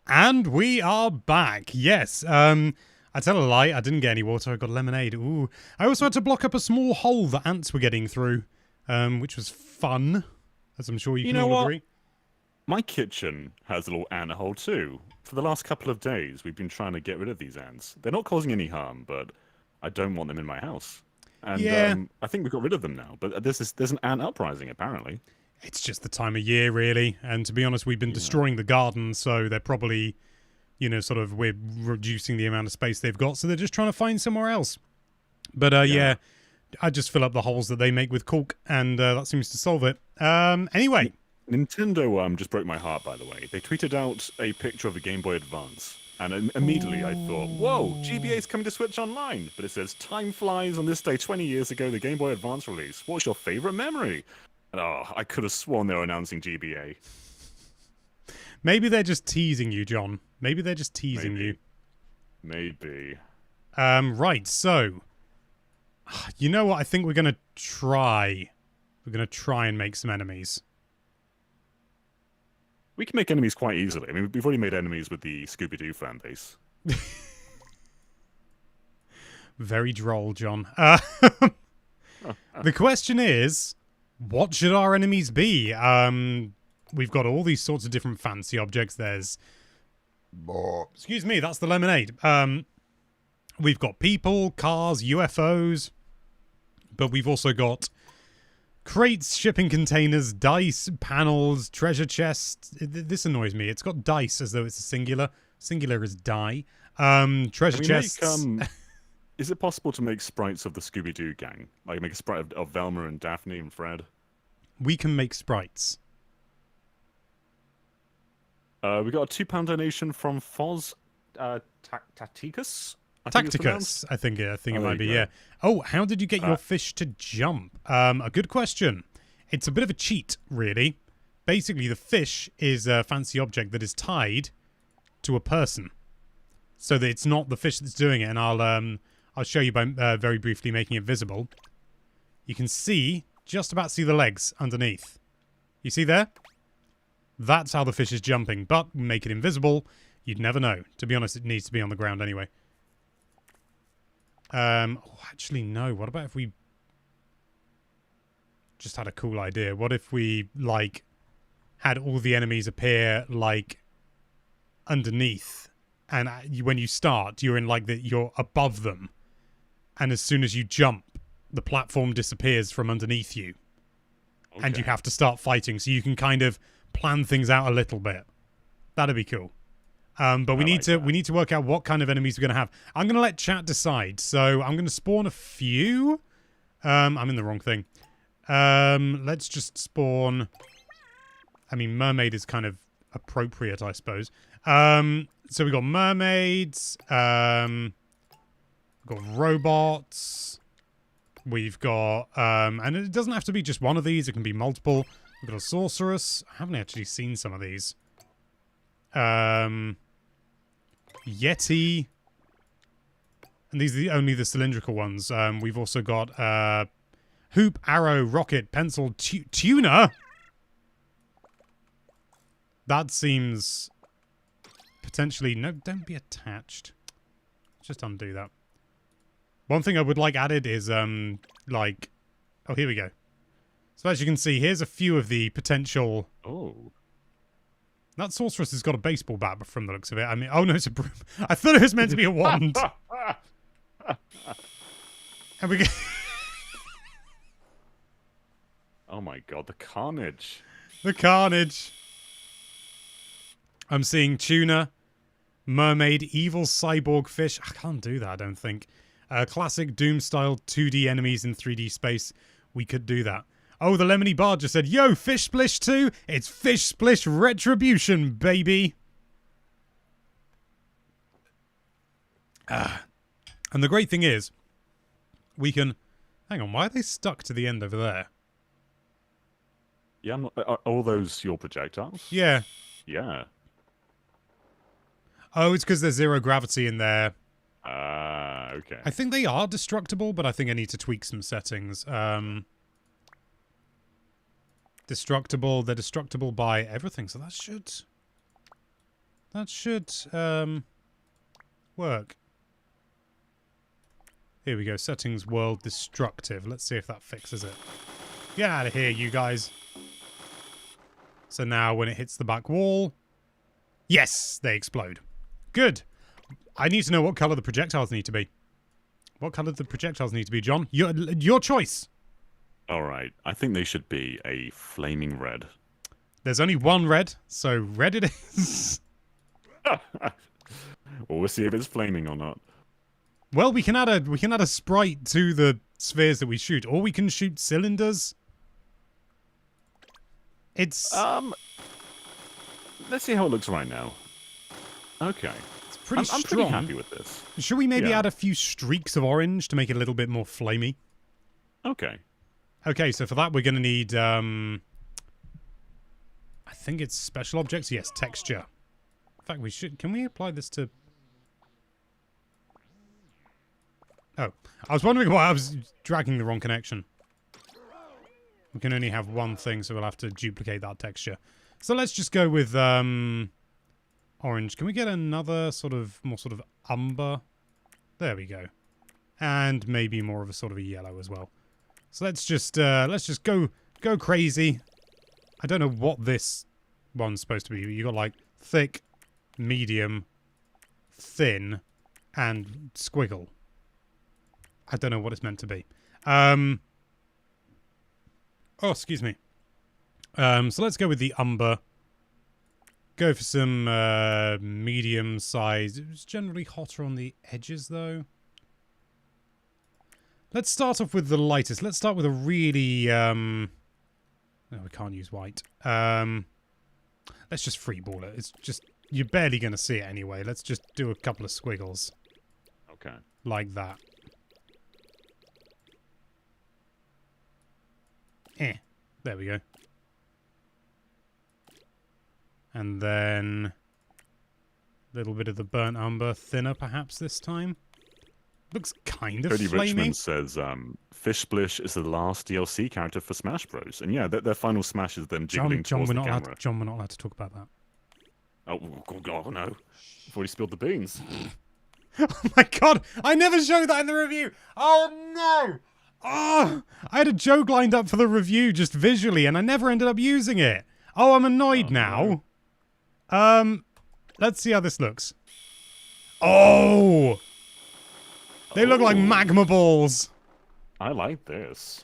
And we are back. Yes. I tell a lie. I didn't get any water. I got lemonade. Ooh. I also had to block up a small hole that ants were getting through, which was fun, as I'm sure you can know all what? agree. My kitchen has a little ant hole too. For the last couple of days, we've been trying to get rid of these ants. They're not causing any harm, but I don't want them in my house. And Yeah. I think we've got rid of them now. But there's an ant uprising apparently. It's just the time of year, really. And to be honest, we've been destroying the garden, so they're probably, sort of we're reducing the amount of space they've got, so they're just trying to find somewhere else. But yeah, I just fill up the holes that they make with caulk, and that seems to solve it. Anyway. Nintendo just broke my heart, by the way. They tweeted out a picture of a Game Boy Advance, and immediately I thought, whoa, GBA's coming to Switch Online. But it says, time flies on this day 20 years ago, the Game Boy Advance release. What's your favorite memory? And, I could have sworn they were announcing GBA. Maybe they're just teasing you, John. Maybe they're just teasing you. Maybe. Right, so... You know what? I think we're going to try. We're going to try and make some enemies. We can make enemies quite easily. I mean, we've already made enemies with the Scooby-Doo fan base. Very droll, John. The question is, what should our enemies be? We've got all these sorts of different fancy objects. There's... Excuse me, that's the lemonade. We've got people, cars, UFOs. But we've also got crates, shipping containers, dice, panels, treasure chests. This annoys me. It's got dice as though it's a singular. Singular is die. Treasure chests. Is it possible to make sprites of the Scooby-Doo gang? Like make a sprite of Velma and Daphne and Fred? We can make sprites. We got a £2 donation from Foz Taticus. Tacticus, I think it might be, yeah. Oh, how did you get your fish to jump? A good question. It's a bit of a cheat, really. Basically, the fish is a fancy object that is tied to a person. So that it's not the fish that's doing it, and I'll show you by very briefly making it visible. You can just about see the legs underneath. You see there? That's how the fish is jumping, but make it invisible, you'd never know. To be honest, it needs to be on the ground anyway. Actually, no. What about if we just had a cool idea? What if we, had all the enemies appear, underneath, and when you start, you're in, you're above them, and as soon as you jump, the platform disappears from underneath you, and you have to start fighting, so you can kind of plan things out a little bit. That'd be cool. But we need to work out what kind of enemies we're going to have. I'm going to let chat decide. So I'm going to spawn a few. I'm in the wrong thing. Let's just spawn... I mean, mermaid is kind of appropriate, I suppose. So we've got mermaids. We've got robots. We've got... and it doesn't have to be just one of these. It can be multiple. We've got a sorceress. I haven't actually seen some of these. Yeti. And these are only the cylindrical ones. We've also got hoop, arrow, rocket, pencil, tuna. That seems potentially... No, don't be attached. Just undo that. One thing I would like added is, Oh, here we go. So as you can see, here's a few of the potential... Oh. That sorceress has got a baseball bat from the looks of it. I mean, oh no, it's a broom. I thought it was meant to be a wand. And we get... Oh my god, the carnage. The carnage. I'm seeing tuna, mermaid, evil cyborg fish. I can't do that, I don't think. Classic Doom-style 2D enemies in 3D space. We could do that. Oh, the Lemony Bard just said, yo, Fish Splish 2? It's Fish Splish Retribution, baby. And the great thing is, we can... Hang on, why are they stuck to the end over there? Yeah, are all those your projectiles? Yeah. Yeah. Oh, it's because there's zero gravity in there. Okay. I think they are destructible, but I think I need to tweak some settings. Destructible. They're destructible by everything, so that should... That should work. Here we go. Settings world destructive. Let's see if that fixes it. Get out of here, you guys. So now when it hits the back wall... Yes! They explode. Good. I need to know what colour the projectiles need to be. What colour the projectiles need to be, John? Your choice. Alright, I think they should be a flaming red. There's only one red, so red it is. Well, we'll see if it's flaming or not. Well, we can add a sprite to the spheres that we shoot, or we can shoot cylinders. It's let's see how it looks right now. Okay. it's pretty I'm strong. pretty happy with this. Should we maybe Yeah. add a few streaks of orange to make it a little bit more flamey? Okay. Okay, so for that we're going to need I think it's special objects. Yes, texture. In fact, we should. Can we apply this to? Oh, I was wondering why I was dragging the wrong connection. We can only have one thing, so we'll have to duplicate that texture. So let's just go with orange. Can we get another more sort of umber? There we go. And maybe more of a sort of a yellow as well. So let's just go crazy. I don't know what this one's supposed to be. You got like thick, medium, thin, and squiggle. I don't know what it's meant to be. Oh, excuse me. So let's go with the umber. Go for some medium size. It was generally hotter on the edges, though. Let's start off with the lightest. Let's start with a really... No, we can't use white. Let's just freeball it. It's just... You're barely going to see it anyway. Let's just do a couple of squiggles. Okay. Like that. There we go. And then... a little bit of the burnt umber. Thinner, perhaps, this time. Looks kind of Cody flamey. Richmond says, Fish Splish is the last DLC character for Smash Bros. And yeah, their final smash is them jiggling towards the camera. John, we're not allowed to talk about that. Oh, no. I've already spilled the beans. Oh my god! I never showed that in the review! Oh no! Oh! I had a joke lined up for the review just visually and I never ended up using it. Oh, I'm annoyed now. No. Let's see how this looks. Oh! They look like magma balls. I like this.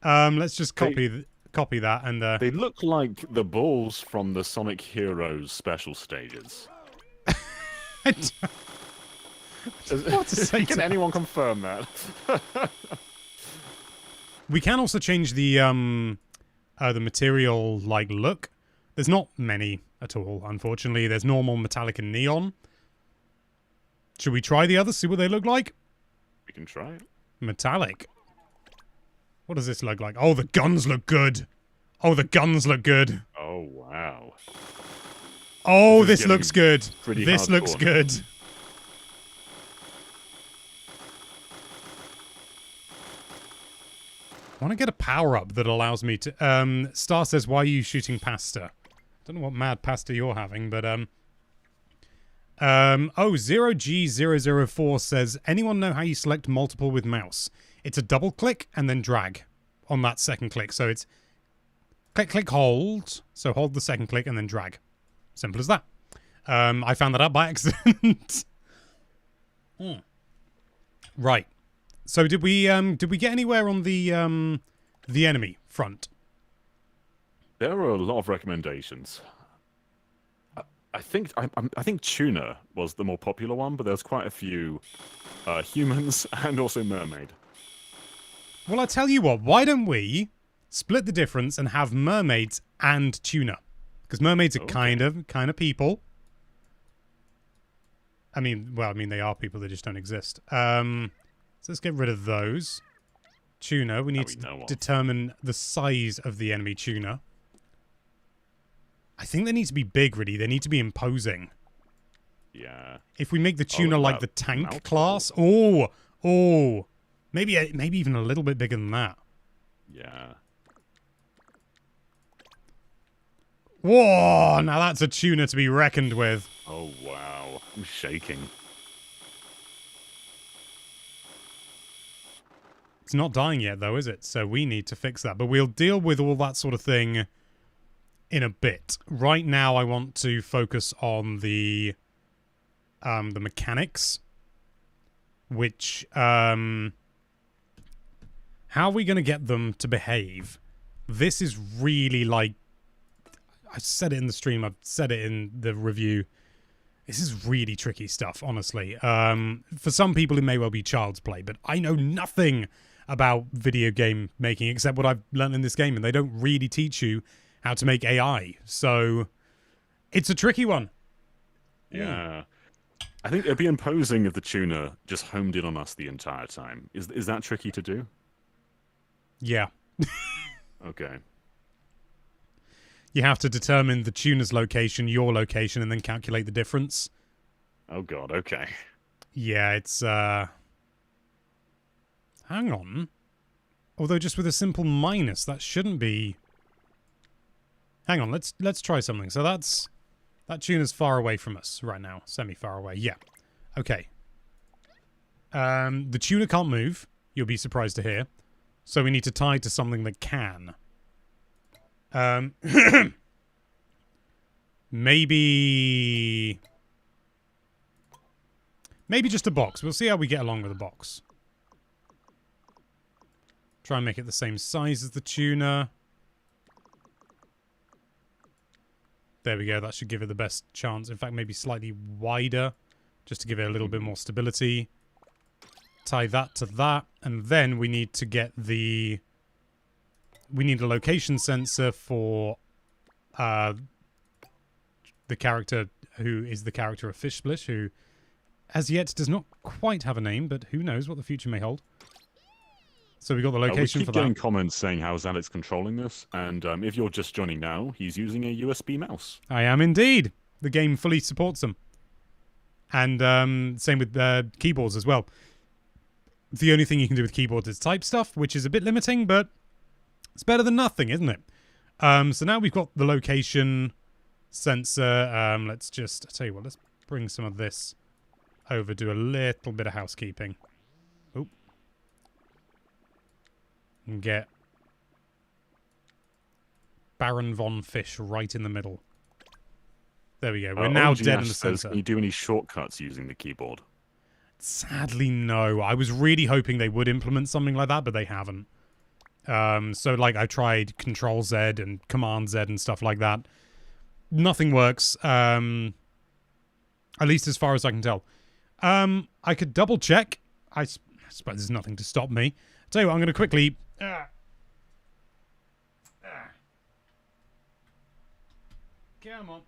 Let's just copy that and They look like the balls from the Sonic Heroes special stages. I don't know what to say. Can anyone confirm that? We can also change the material like look. There's not many at all, unfortunately. There's normal, metallic, and neon. Should we try the others? See what they look like? We can try it. Metallic. What does this look like? Oh, the guns look good. Oh, the guns look good. Oh, wow. Oh, this looks good. This hardcore. looks good. I want to get a power-up that allows me to... Star says, why are you shooting pasta? Don't know what mad pasta you're having, but... Oh, 0G004 says, anyone know how you select multiple with mouse? It's a double click and then drag on that second click. So it's click, click, hold. So hold the second click and then drag. Simple as that. I found that out by accident. Right. So did we get anywhere on the enemy front? There are a lot of recommendations. I think tuna was the more popular one, but there's quite a few humans and also mermaid. Well, I tell you what. Why don't we split the difference and have mermaids and tuna? Because mermaids are kind of people. I mean, they are people. They just don't exist. So let's get rid of those. Tuna. We need to determine the size of the enemy tuna. I think they need to be big, really. They need to be imposing. Yeah. If we make the tuna like the tank class, maybe even a little bit bigger than that. Yeah. Whoa! Now that's a tuna to be reckoned with. Oh, wow. I'm shaking. It's not dying yet, though, is it? So we need to fix that. But we'll deal with all that sort of thing in a bit. Right now, I want to focus on the mechanics. Which, how are we going to get them to behave? This is really like... I said it in the stream, I've said it in the review. This is really tricky stuff, honestly. For some people, it may well be child's play, but I know nothing about video game making except what I've learned in this game, and they don't really teach you how to make AI. So, it's a tricky one. Yeah. I think it'd be imposing if the tuna just homed in on us the entire time. Is that tricky to do? Yeah. Okay. You have to determine the tuner's location, your location, and then calculate the difference. Oh god, okay. Yeah, it's, hang on. Although just with a simple minus, that shouldn't be... Hang on, let's try something. So that tuner's far away from us right now. Semi-far away, yeah. Okay. The tuner can't move, you'll be surprised to hear. So we need to tie to something that can. Maybe just a box. We'll see how we get along with a box. Try and make it the same size as the tuna. There we go. That should give it the best chance. In fact, maybe slightly wider, just to give it a little bit more stability. Tie that to that, and then we need to get the... We need a location sensor for the character who is the character of Fish Splish, who as yet does not quite have a name, but who knows what the future may hold. So we got the location for that. We keep getting comments saying how's Alex controlling this, and if you're just joining now, he's using a USB mouse. I am indeed. The game fully supports them. And same with keyboards as well. The only thing you can do with keyboards is type stuff, which is a bit limiting, but it's better than nothing, isn't it? So now we've got the location sensor. Let's just, I'll tell you what, let's bring some of this over, do a little bit of housekeeping. Oop. And get Baron Von Fish right in the middle. There we go. We're now dead in the center. Can you do any shortcuts using the keyboard? Sadly, no. I was really hoping they would implement something like that, but they haven't. So, like, I tried Control Z and Command Z and stuff like that. Nothing works, at least as far as I can tell. I could double check. I suppose there's nothing to stop me. I'll tell you what, I'm going to quickly... Come on.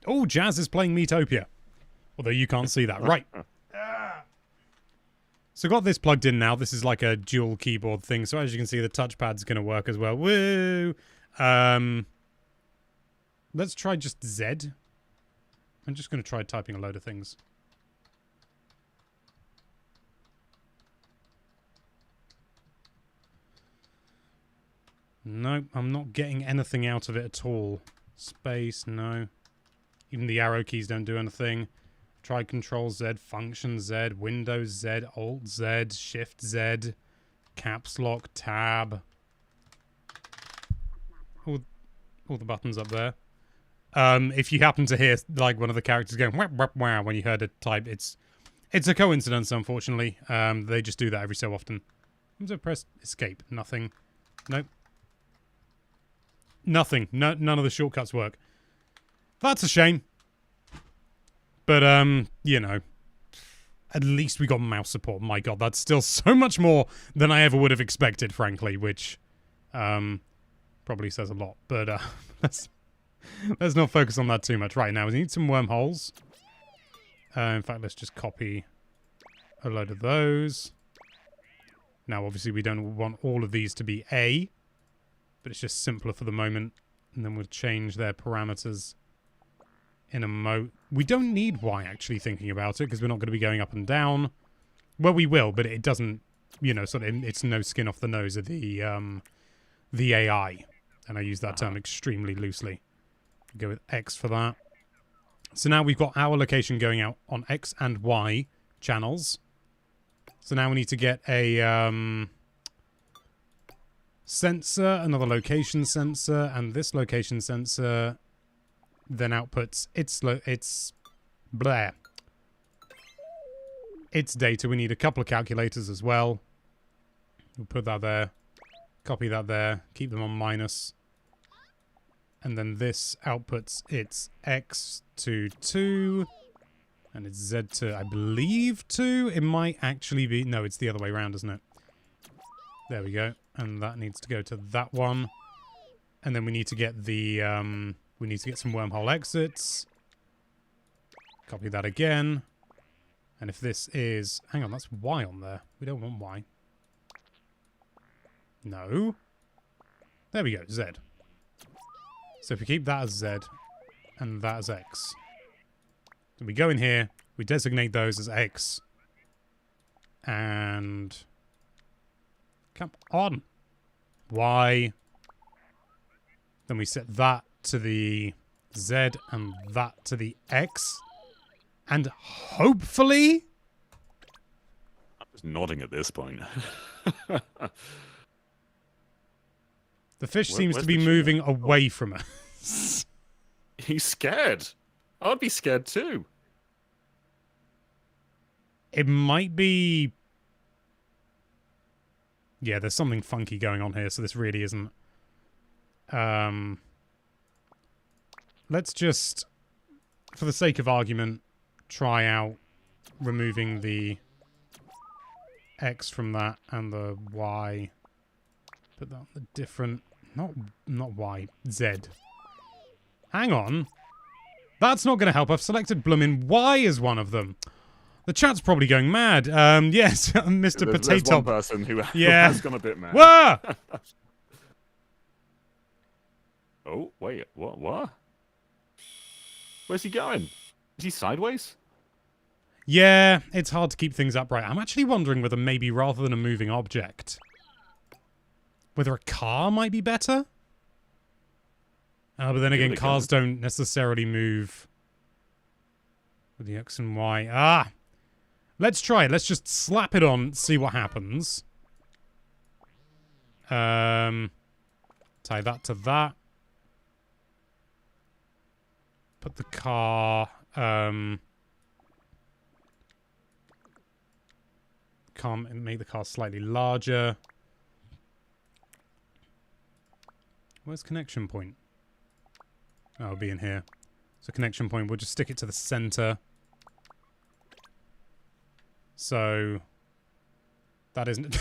Oh, Jazz is playing Metopia. Although you can't see that. Right. So got this plugged in now. This is like a dual keyboard thing. So as you can see, the touchpad's going to work as well. Woo! Let's try just Z. I'm just going to try typing a load of things. No, I'm not getting anything out of it at all. Space, no. Even the arrow keys don't do anything. Try Control Z, Function Z, Windows Z, Alt Z, Shift Z, Caps Lock, Tab. All the buttons up there. If you happen to hear like one of the characters going wah, wah, wah, when you heard it type, it's a coincidence, unfortunately. They just do that every so often. I'm going to press Escape. Nothing. Nope. Nothing. No, none of the shortcuts work. That's a shame. But, you know, at least we got mouse support. My god, that's still so much more than I ever would have expected, frankly, which probably says a lot. But let's not focus on that too much right now. We need some wormholes. In fact, let's just copy a load of those. Now, obviously, we don't want all of these to be A, but it's just simpler for the moment. And then we'll change their parameters in a we don't need Y, actually, thinking about it, because we're not going to be going up and down. Well, we will, but it doesn't, you know, sort of, it's no skin off the nose of the AI. And I use that term extremely loosely. Go with X for that. So now we've got our location going out on X and Y channels. So now we need to get a sensor, another location sensor, and this location sensor then outputs its data. We need a couple of calculators as well. We'll put that there. Copy that there. Keep them on minus. And then this outputs its X to 2. And it's Z to, I believe, 2. It might actually be... No, it's the other way around, isn't it? There we go. And that needs to go to that one. And then we need to get the... we need to get some wormhole exits. Copy that again. And if this is... Hang on, that's Y on there. We don't want Y. No. There we go, Z. So if we keep that as Z, and that as X, then we go in here, we designate those as X, and come on, Y. Then we set that to the Z and that to the X, and hopefully... I'm just nodding at this point. The fish seems to be moving away from us. He's scared. I'd be scared too. It might be... Yeah, there's something funky going on here, so this really isn't... Let's just, for the sake of argument, try out removing the X from that and the Y. Put that on the different... Not Y. Z. Hang on. That's not going to help. I've selected bloomin' Y as one of them. The chat's probably going mad. Yes, Mr. There's Potato. one person who has gone a bit mad. Wah! Oh, wait. What? Where's he going? Is he sideways? Yeah, it's hard to keep things upright. I'm actually wondering whether maybe rather than a moving object, whether a car might be better? But then again, cars don't necessarily move with the X and Y. Let's try it. Let's just slap it on, see what happens. Tie that to that. Put the car... make the car slightly larger. Where's connection point? Oh, it'll be in here. So connection point, we'll just stick it to the center. So that isn't...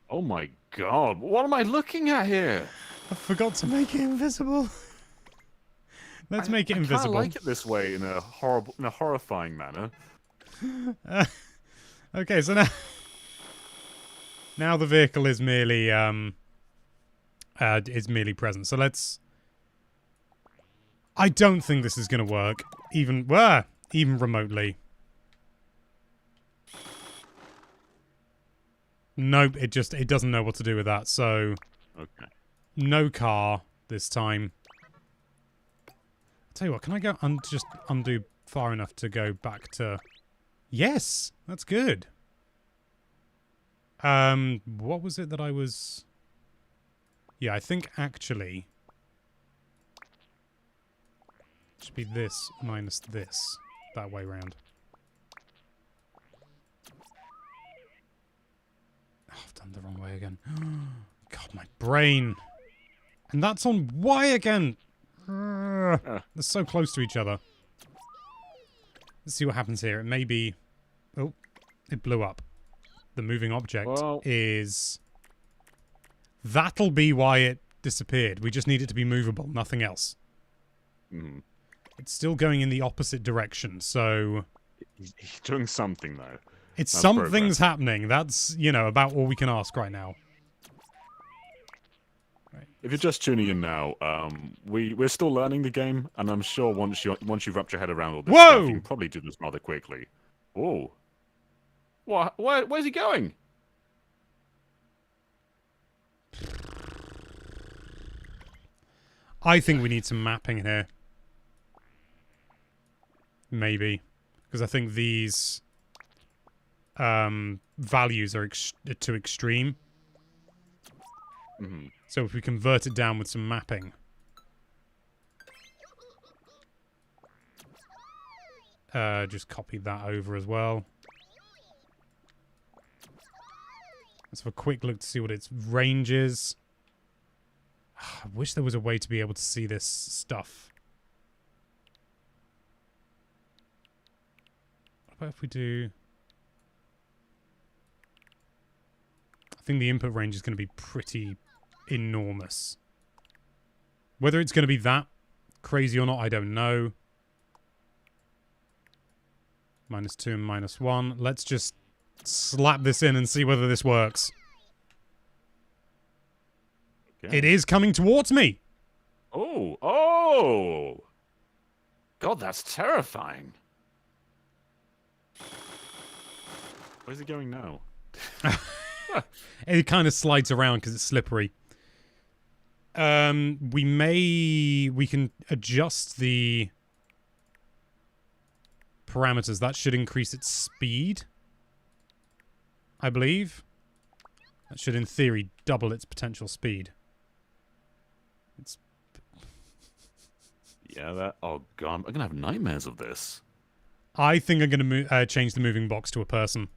Oh my god, what am I looking at here? I forgot to make it invisible. Let's make it invisible. I like it this way in a horrifying manner. Okay, so now the vehicle is merely present. So let's... I don't think this is going to work, even remotely. Nope, it doesn't know what to do with that. So, okay, no car this time. I'll tell you what, can I go just undo far enough to go back to... Yes, that's good. What was it that I was... Yeah, I think actually... It should be this minus this. That way round. Oh, I've done the wrong way again. God, my brain. And that's on Y again. They're so close to each other. Let's see what happens here. It may be... Oh, it blew up. The moving object is... That'll be why it disappeared. We just need it to be movable, nothing else. Mm. It's still going in the opposite direction, so... He's doing something, though. Something's happening. That's, about all we can ask right now. Right. If you're just tuning in now, we're still learning the game, and I'm sure once you've wrapped your head around all this stuff, you can probably do this rather quickly. Whoa. What? Where's he going? I think we need some mapping here. Maybe. Because I think these values are too extreme. Mm-hmm. So if we convert it down with some mapping. Just copy that over as well. Let's have a quick look to see what its range is. I wish there was a way to be able to see this stuff. What about if we do... I think the input range is going to be pretty enormous. Whether it's going to be that crazy or not, I don't know. -2 and -1. Let's just slap this in and see whether this works. Okay. It is coming towards me. Oh, oh! God, that's terrifying. Where's it going now? It kind of slides around because it's slippery. We can adjust the parameters. That should increase its speed, I believe. That should, in theory, double its potential speed. It's... Yeah, that... Oh, God, I'm going to have nightmares of this. I think I'm going to change the moving box to a person.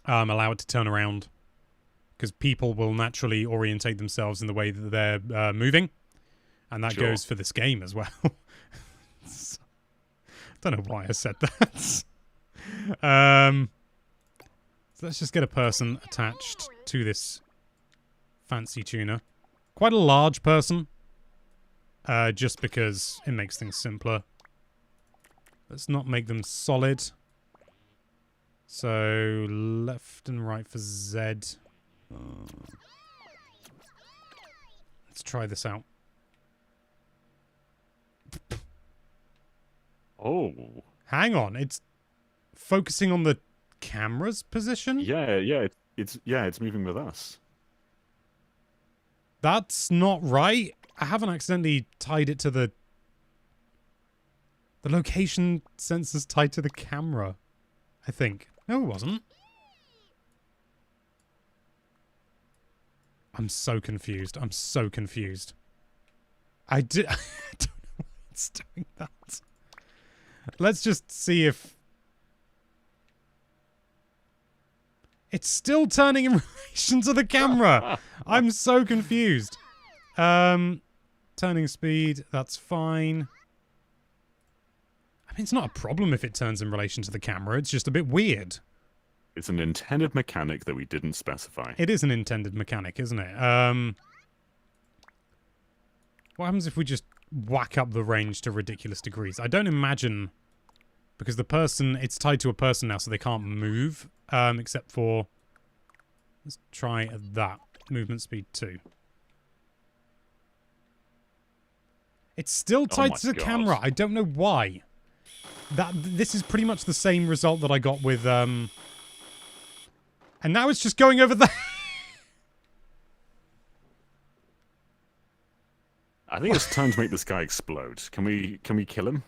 Allow it to turn around. Because people will naturally orientate themselves in the way that they're moving. And that goes for this game as well. Don't know why I said that. So let's just get a person attached to this fancy tuner. Quite a large person. Just because it makes things simpler. Let's not make them solid. So left and right for Z. Let's try this out. Oh. Hang on, it's focusing on the camera's position? Yeah, it's moving with us. That's not right. I haven't accidentally tied it to the location sensor's tied to the camera, I think. No, it wasn't. I'm so confused. I'm so confused. I don't know why it's doing that. Let's just see if... It's still turning in relation to the camera. I'm so confused. Turning speed, that's fine. I mean, it's not a problem if it turns in relation to the camera. It's just a bit weird. It's an intended mechanic that we didn't specify. It is an intended mechanic, isn't it? What happens if we just whack up the range to ridiculous degrees? I don't imagine... Because the person... It's tied to a person now, so they can't move. Except for... Let's try that. Movement speed 2. It's still tied to the camera. I don't know why. This is pretty much the same result that I got with... And now it's just going over there. I think it's time to make this guy explode. Can we kill him?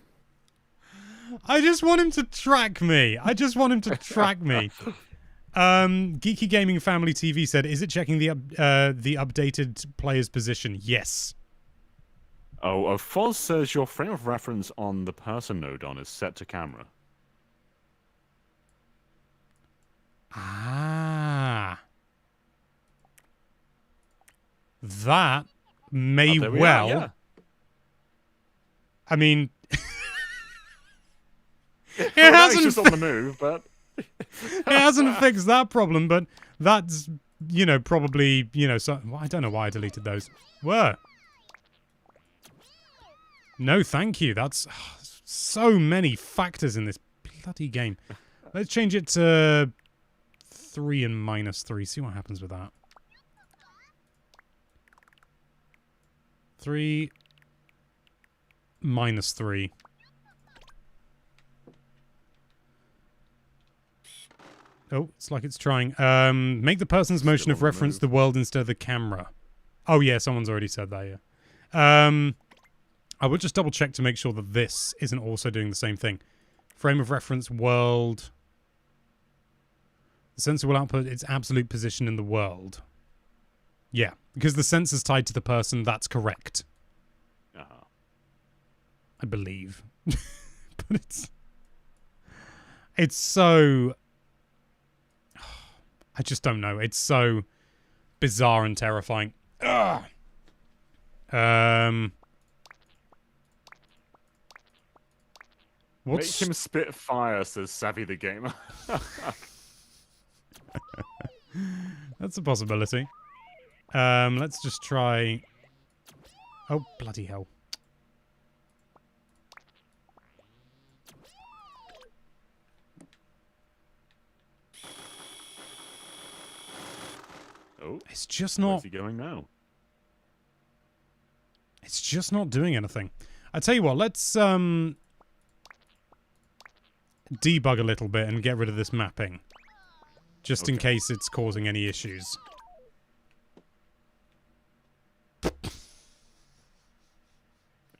I just want him to track me. I just want him to track me. Geeky Gaming Family TV said, "Is it checking the updated player's position?" Yes. Oh, Foz says your frame of reference on the person node on is set to camera. Ah. That may well... Yeah. I mean... It hasn't just on the move, but... It hasn't fixed that problem, but that's, you know, probably, you know... So, well, I don't know why I deleted those. Were. No, thank you. That's so many factors in this bloody game. Let's change it to 3 and -3. See what happens with that. 3 -3. Oh, it's like it's trying. Make the person's motion of reference the world instead of the camera. Oh, yeah, someone's already said that, yeah. I would just double check to make sure that this isn't also doing the same thing. Frame of reference, world. The sensor will output its absolute position in the world. Yeah, because the sensor's tied to the person, that's correct. Uh-huh. I believe. But it's so... I just don't know. It's so bizarre and terrifying. Ugh. Make him spit fire, says Savvy the Gamer. That's a possibility. Let's just try... Oh, bloody hell. Oh, it's just not... Where's he going now? It's just not doing anything. I tell you what, let's debug a little bit and get rid of this mapping. Just in case it's causing any issues.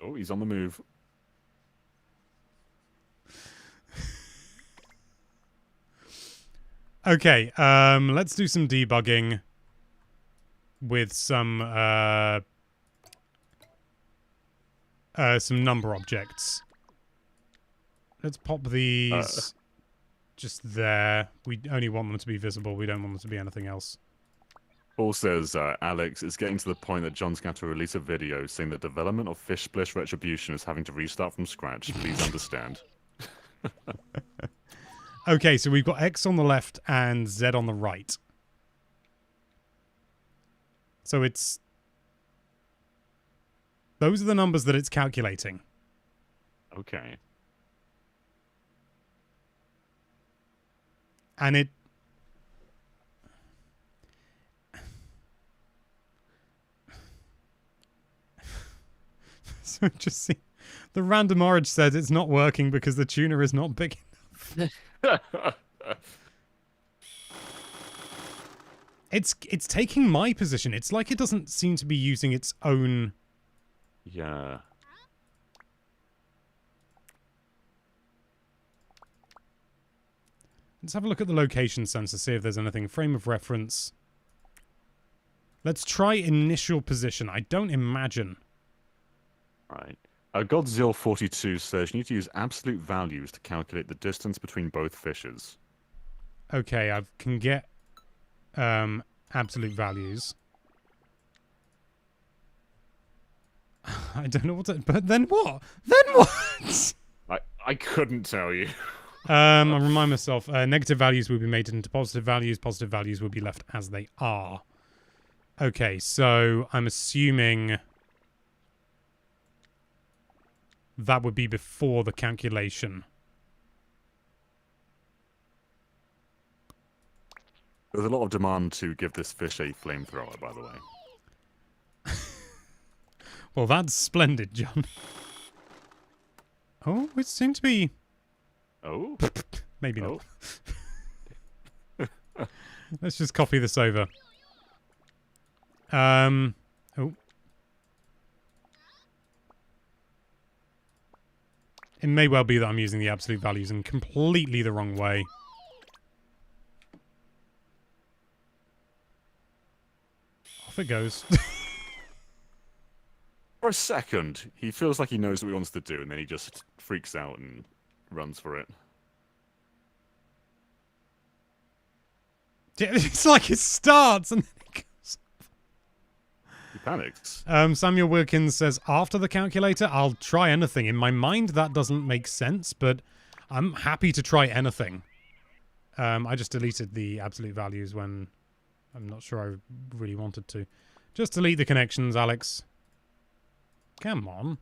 Oh, he's on the move. Okay, let's do some debugging with some number objects. Let's pop these just there. We only want them to be visible. We don't want them to be anything else. Paul says, Alex, it's getting to the point that John's going to release a video saying the development of Fish Splish Retribution is having to restart from scratch. Please understand. Okay, so we've got X on the left and Z on the right. So it's... Those are the numbers that it's calculating. Okay. And it... So just see... The random orange says it's not working because the tuner is not big enough. It's taking my position. It's like it doesn't seem to be using its own... Yeah. Let's have a look at the location sensor, see if there's anything. Frame of reference. Let's try initial position. I don't imagine. Right. Godzilla42 says you need to use absolute values to calculate the distance between both fishes. Okay, I can get absolute values. I don't know what to... But then what? Then what? I couldn't tell you. I remind myself, negative values will be made into positive values will be left as they are. Okay, so I'm assuming that would be before the calculation. There's a lot of demand to give this fish a flamethrower, by the way. Well, that's splendid, John. Oh, it seemed to be... Oh? Maybe not. Let's just copy this over. Oh. It may well be that I'm using the absolute values in completely the wrong way. Off it goes. For a second, he feels like he knows what he wants to do, and then he just freaks out and runs for it. It's like it starts and then it goes off. He panics. Samuel Wilkins says, after the calculator, I'll try anything. In my mind, that doesn't make sense, but I'm happy to try anything. I just deleted the absolute values when I'm not sure I really wanted to. Just delete the connections, Alex. Come on.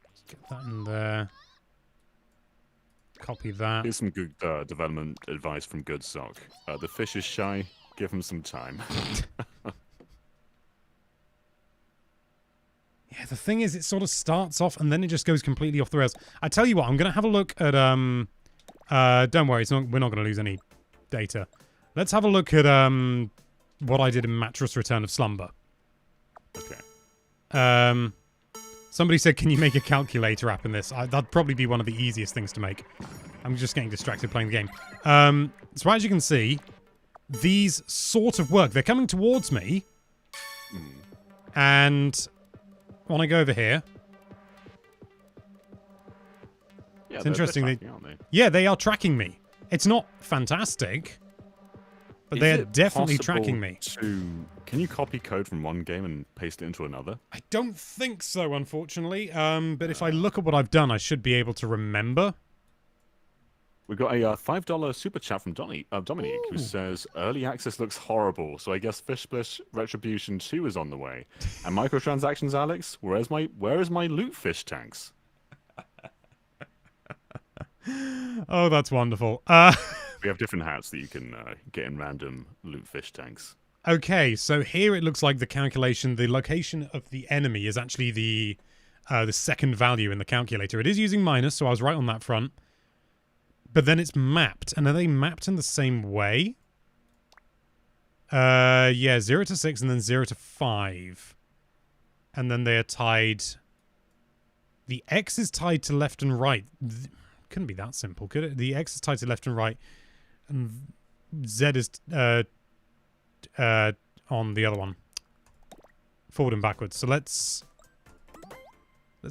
Let's get that in there. Copy that. Here's some good development advice from Good Sock. The fish is shy. Give him some time. Yeah, the thing is, it sort of starts off and then it just goes completely off the rails. I tell you what, I'm going to have a look at... don't worry, we're not going to lose any data. Let's have a look at what I did in Mattress Return of Slumber. Okay. Somebody said, can you make a calculator app in this? That'd probably be one of the easiest things to make. I'm just getting distracted playing the game. So as you can see, these sort of work. They're coming towards me. And when I go over here... Yeah, it's interesting. they're tracking, aren't they? Yeah, they are tracking me. It's not fantastic, but they are definitely tracking me. Can you copy code from one game and paste it into another? I don't think so, unfortunately. But if I look at what I've done, I should be able to remember. We've got a $5 super chat from Dominique, who says, early access looks horrible, so I guess Fish Splish Retribution 2 is on the way. And microtransactions, Alex? Where is my loot fish tanks? Oh, that's wonderful. We have different hats that you can get in random loot fish tanks. Okay, so here it looks like the calculation, the location of the enemy is actually the second value in the calculator. It is using minus, so I was right on that front. But then it's mapped. And are they mapped in the same way? Yeah, 0 to 6 and then 0 to 5. And then they are tied... The X is tied to left and right. Couldn't be that simple, could it? The X is tied to left and right. And Z is on the other one. Forward and backwards. So let's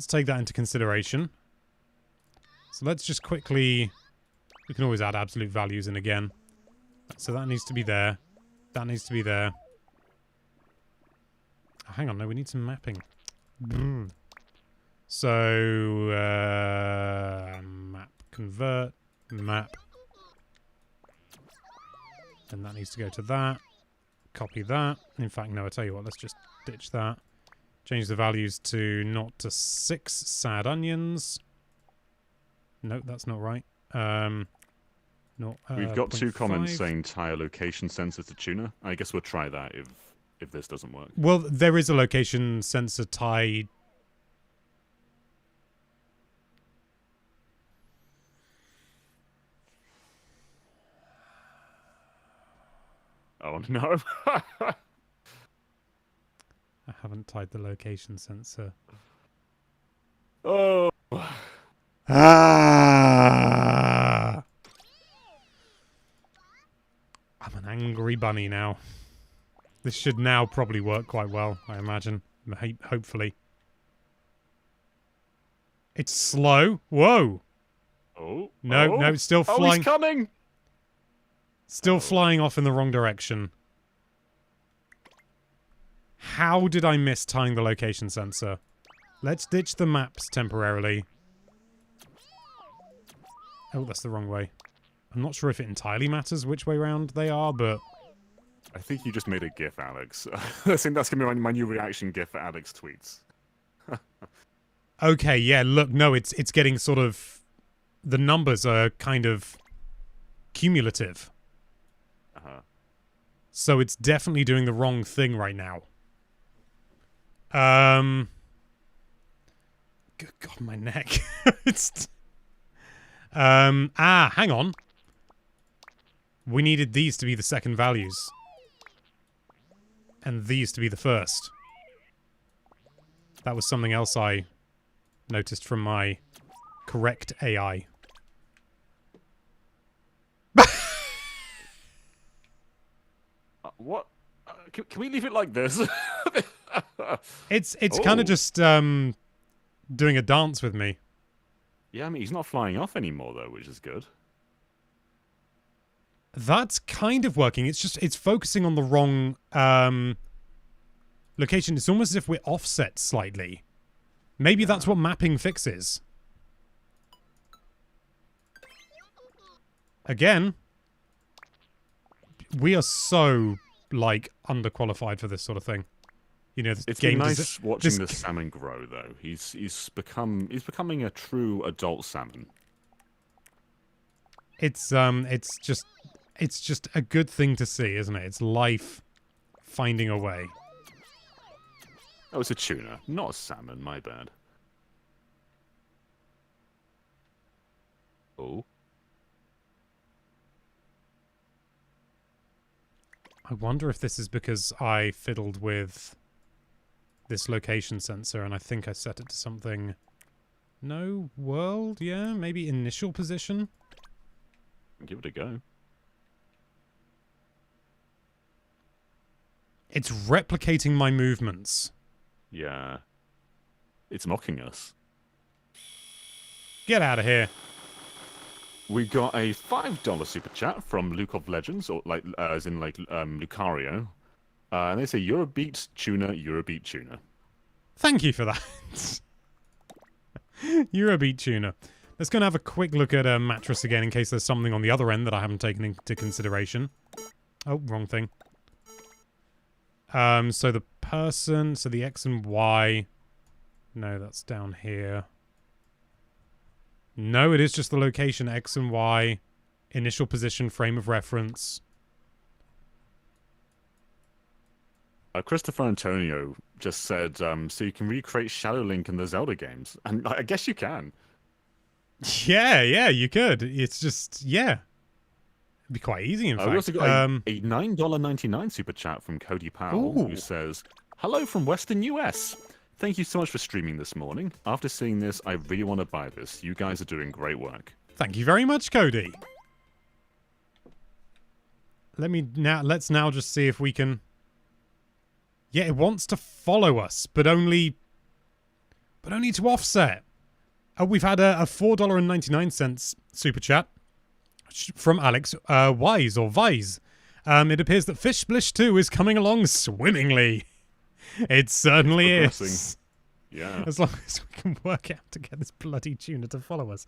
take that into consideration. So let's just quickly... We can always add absolute values in again. So that needs to be there. That needs to be there. Oh, hang on, no, we need some mapping. So, map, convert, map. Then that needs to go to that. Copy that. In fact, no, I'll tell you what, let's just ditch that. Change the values to 0 to 6 sad onions. Nope, that's not right. We've got 2 comments 0.5. saying tie a location sensor to tuner. I guess we'll try that if this doesn't work. Well, there is a location sensor tied. Oh no. I haven't tied the location sensor. Oh. Ah! I'm an angry bunny now. This should now probably work quite well, I imagine. Hopefully. It's slow. Whoa! Oh. No, no, it's still flying. Oh, he's coming! Still flying off in the wrong direction. How did I miss tying the location sensor? Let's ditch the maps temporarily. Oh, that's the wrong way. I'm not sure if it entirely matters which way round they are, but... I think you just made a GIF, Alex. I think that's going to be my new reaction GIF for Alex tweets. Okay, yeah, look, no, it's getting sort of... The numbers are kind of cumulative. So it's definitely doing the wrong thing right now. Good God, my neck. It's... hang on. We needed these to be the second values. And these to be the first. That was something else I noticed from my correct AI. What? Can we leave it like this? It's kind of just doing a dance with me. Yeah, I mean, he's not flying off anymore, though, which is good. That's kind of working. It's focusing on the wrong location. It's almost as if we're offset slightly. Maybe that's what mapping fixes. Again, we are so, like, underqualified for this sort of thing. You know, It's been nice watching the salmon grow, though. He's becoming a true adult salmon. It's just a good thing to see, isn't it? It's life finding a way. Oh, it's a tuna, not a salmon. My bad. Oh. I wonder if this is because I fiddled with this location sensor and I think I set it to something... No, world? Yeah, maybe initial position? Give it a go. It's replicating my movements. Yeah. It's mocking us. Get out of here. We got a $5 super chat from Luke of Legends, or like as in like Lucario. And they say, "You're a beat tuner, you're a beat tuner." Thank you for that. You're a beat tuner. Let's go and have a quick look at a mattress again in case there's something on the other end that I haven't taken into consideration. Oh, wrong thing. So the person, so the X and Y. No, that's down here. No, it is just the location, X and Y. Initial position, frame of reference. Christopher Antonio just said, so you can recreate Shadow Link in the Zelda games. And I guess you can. Yeah, you could. It's just, yeah. It'd be quite easy, in fact. We also got a $9.99 super chat from Cody Powell, who says, "Hello from Western US. Thank you so much for streaming this morning. After seeing this, I really want to buy this. You guys are doing great work." Thank you very much, Cody. Let's now just see if we can... Yeah, it wants to follow us, but only to offset. We've had a $4.99 super chat from Alex Wise, or Vise. It appears that Fish Splish 2 is coming along swimmingly. It certainly is. Yeah. As long as we can work out to get this bloody tuner to follow us.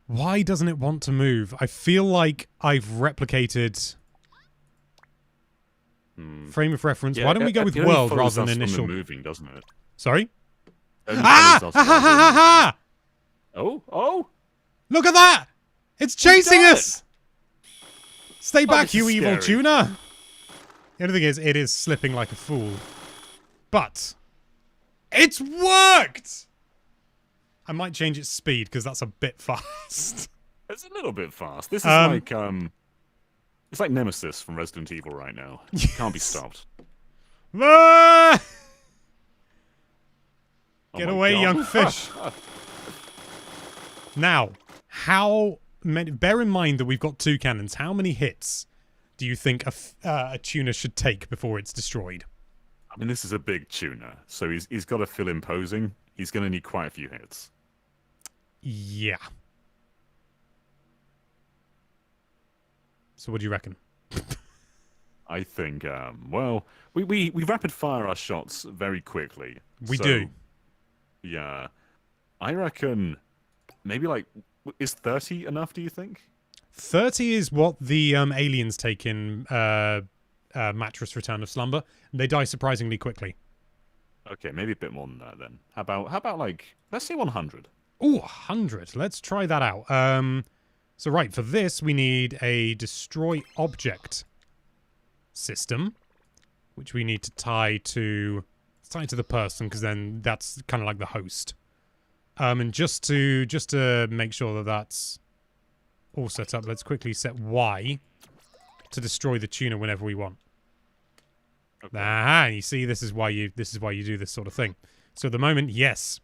Why doesn't it want to move? I feel like I've replicated... Frame of reference. Yeah, why don't we go with world rather than initial? Moving, doesn't it? Sorry? Ah! Oh! Look at that! It's chasing us! Stay back, you evil scary. tuner! The only thing is, it is slipping like a fool. But... it's worked! I might change its speed, because that's a bit fast. It's a little bit fast. This is like, it's like Nemesis from Resident Evil right now. Yes. Can't be stopped. Ah! Oh Get my away, God. young fish. Now, how many... Bear in mind that we've got 2 cannons. How many hits do you think a tuner should take before it's destroyed? I mean, this is a big tuner, so he's got to feel imposing. He's going to need quite a few hits. Yeah. So what do you reckon? I think, well, we rapid fire our shots very quickly. We do. Yeah. I reckon maybe like, is 30 enough, do you think? 30 is what the aliens take in Mattress Return of Slumber. They die surprisingly quickly. Okay, maybe a bit more than that then. How about like, let's say 100. Ooh, 100. Let's try that out. So right, for this we need a destroy object system, which we need to tie to the person, because then that's kind of like the host. And just to make sure that that's all set up, let's quickly set Y to destroy the tuner whenever we want. Okay. Aha, you see, this is why you do this sort of thing. So at the moment, yes.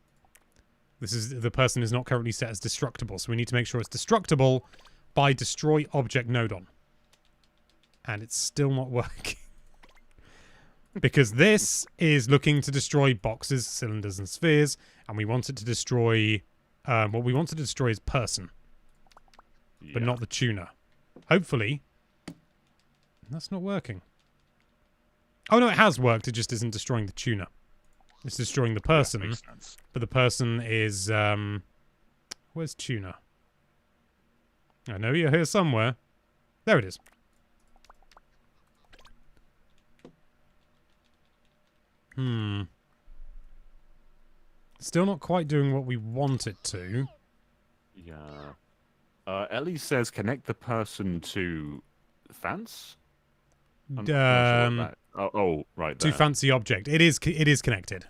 The person is not currently set as destructible, so we need to make sure it's destructible by destroy object node on. And it's still not working. Because this is looking to destroy boxes, cylinders, and spheres, and we want it to destroy... what we want to destroy is person, but not the tuner. Hopefully. That's not working. Oh no, it has worked, it just isn't destroying the tuner. It's destroying the person, makes sense. but the person is... where's tuner? I know you're here somewhere. There it is. Still not quite doing what we want it to. Yeah. Ellie says connect the person to fence? I'm not sure what that... Oh, right there. To fancy object. It is connected.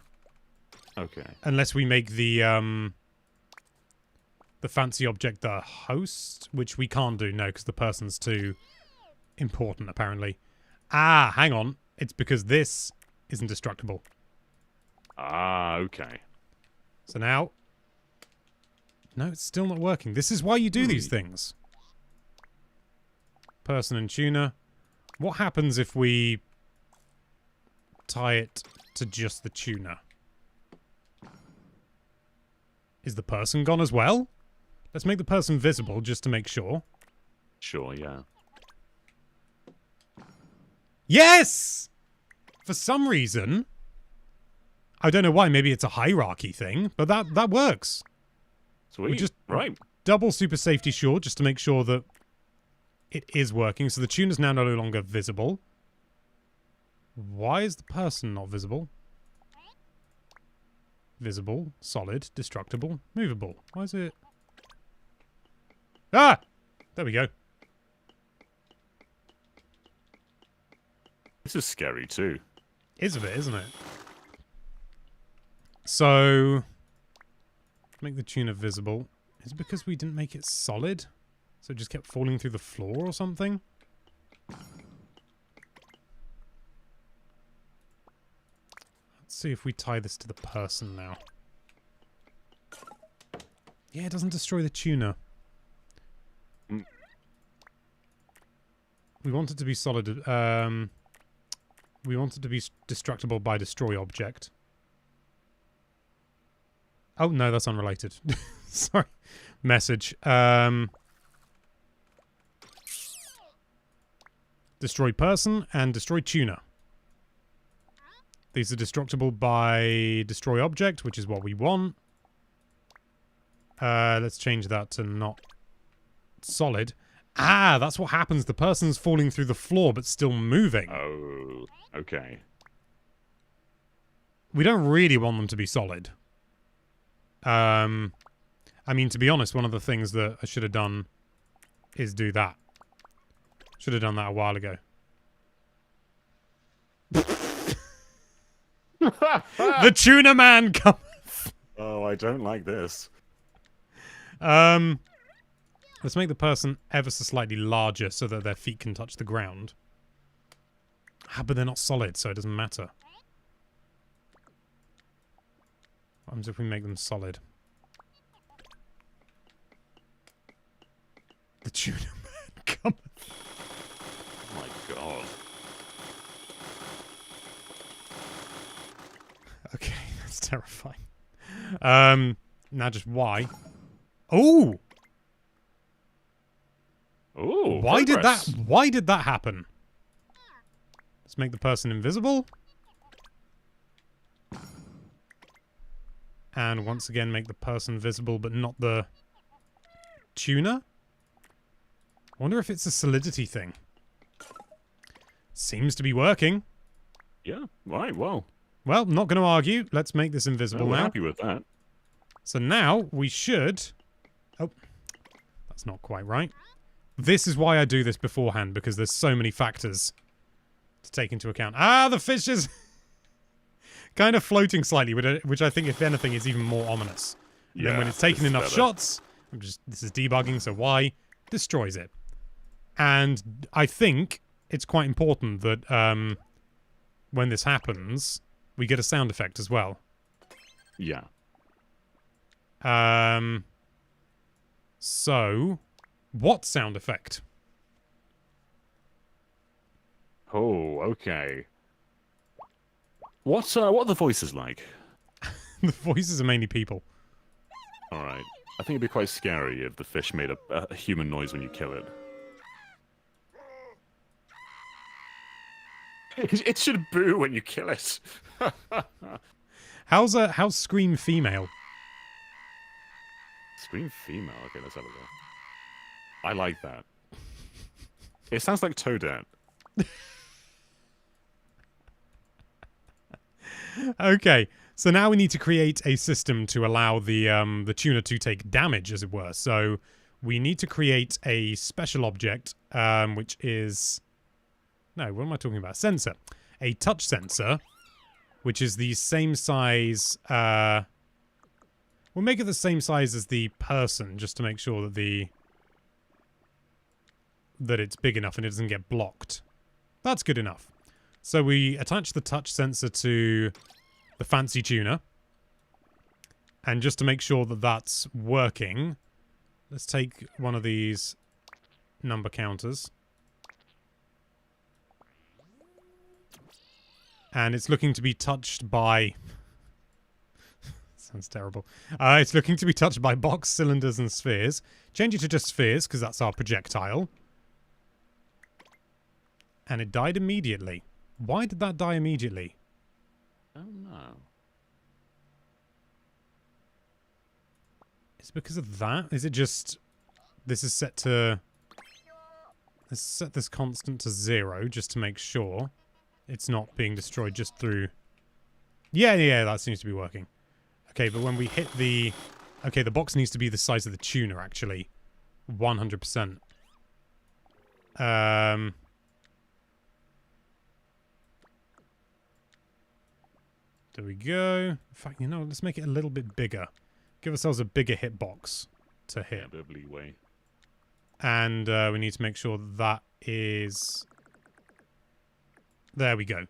Okay. Unless we make the the fancy object, the host, which we can't do, no, because the person's too important, apparently. Ah, hang on. It's because this isn't destructible. Ah, okay. So now... No, it's still not working. This is why you do these things. Person and tuner. What happens if we tie it to just the tuner? Is the person gone as well? Let's make the person visible just to make sure. Sure, yeah. Yes! For some reason, I don't know why, maybe it's a hierarchy thing, but that works. Sweet. We just right. double super safety sure just to make sure that it is working. So the tuner's now no longer visible. Why is the person not visible? Visible, solid, destructible, movable. Why is it... Ah! There we go. This is scary too. Is a bit, isn't it? So... Make the tuner visible. Is it because we didn't make it solid? So it just kept falling through the floor or something? Let's see if we tie this to the person now. Yeah, it doesn't destroy the tuner. Mm. We want it to be solid. We want it to be destructible by destroy object. Oh, no, that's unrelated. Sorry. Message. Destroy person and destroy tuner. These are destructible by destroy object, which is what we want. Let's change that to not solid. Ah, that's what happens. The person's falling through the floor, but still moving. Oh, okay. We don't really want them to be solid. I mean, to be honest, one of the things that I should have done is do that. Should have done that a while ago. The tuna man cometh. Oh, I don't like this. Let's make the person ever so slightly larger so that their feet can touch the ground. Ah, but they're not solid, so it doesn't matter. What happens if we make them solid? The tuna man cometh. Oh my god. Okay, that's terrifying. Now just why? Oh! Oh, Why progress. did that happen? Let's make the person invisible. And once again make the person visible but not the tuner. I wonder if it's a solidity thing. Seems to be working. Yeah, right, well. Well, not going to argue. Let's make this invisible We're now. happy with that. So now we should... Oh, that's not quite right. This is why I do this beforehand, because there's so many factors to take into account. Ah, the fish is kind of floating slightly, which I think, if anything, is even more ominous. And then when it's taken enough shots, this is debugging, so why? Destroys it. And I think it's quite important that when this happens, we get a sound effect as well. Yeah. So, what sound effect? Oh, okay. What are the voices like? The voices are mainly people. Alright. I think it'd be quite scary if the fish made a human noise when you kill it. It should boo when you kill it. How's Scream female? Scream female. Okay, let's have a look. I like that. It sounds like Toadette. Okay, so now we need to create a system to allow the tuner to take damage, as it were. So we need to create a special object, which is... No, what am I talking about? Sensor. A touch sensor, which is the same size... Well, We'll make it the same size as the person, just to make sure that that it's big enough and it doesn't get blocked. That's good enough. So we attach the touch sensor to the fancy tuner. And just to make sure that that's working, let's take one of these number counters. And it's looking to be touched by... Sounds terrible. It's looking to be touched by box, cylinders, and spheres. Change it to just spheres, because that's our projectile. And it died immediately. Why did that die immediately? Oh, no. Is it because of that? Is it just... This is set to... Let's set this constant to 0, just to make sure it's not being destroyed just through... Yeah, that seems to be working. Okay, but when we hit the... Okay, the box needs to be the size of the tuner, actually. 100%. There we go. In fact, you know, let's make it a little bit bigger. Give ourselves a bigger hitbox to hit. Yeah, a bit of leeway. And we need to make sure that is... There we go.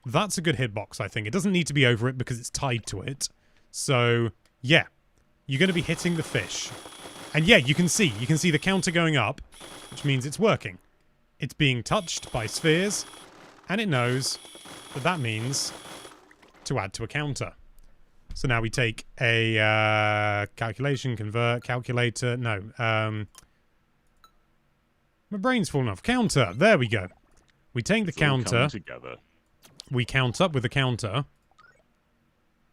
That's a good hitbox, I think. It doesn't need to be over it because it's tied to it. So, yeah. You're going to be hitting the fish. And yeah, you can see the counter going up, which means it's working. It's being touched by spheres, and it knows that that means to add to a counter. So now we take a calculation, convert, calculator. No. My brain's fallen off. Counter. There we go. We take the counter. Together. We count up with the counter.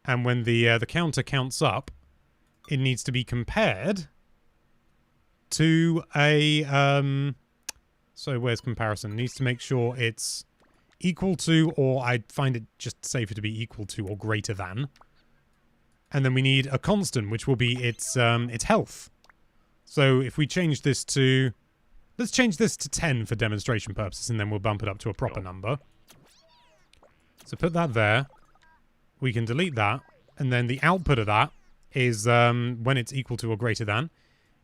And when the counter counts up, it needs to be compared to a... so where's comparison? It needs to make sure it's equal to, or I'd find it just safer to be equal to or greater than. And then we need a constant, which will be its health. So if we change this to... Let's change this to 10 for demonstration purposes, and then we'll bump it up to a proper number. So put that there. We can delete that. And then the output of that is when it's equal to or greater than,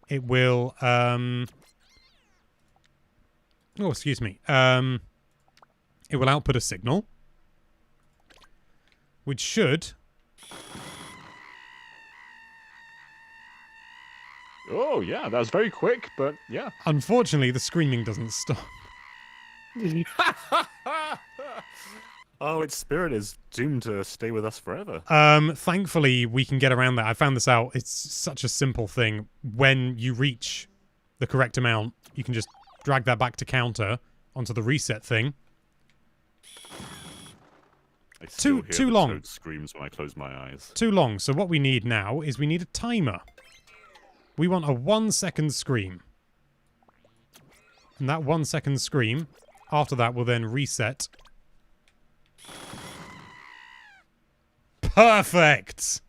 it will... oh, excuse me. It will output a signal, which should... Oh, yeah, that was very quick, but yeah. Unfortunately, the screaming doesn't stop. Oh, its spirit is doomed to stay with us forever. Thankfully, we can get around that. I found this out. It's such a simple thing. When you reach the correct amount, you can just drag that back to counter onto the reset thing. I still hear Too the long. toad screams when I close my eyes. Too long. So what we need now is we need a timer. We want a 1 second scream. And that 1 second scream, after that, will then reset. Perfect!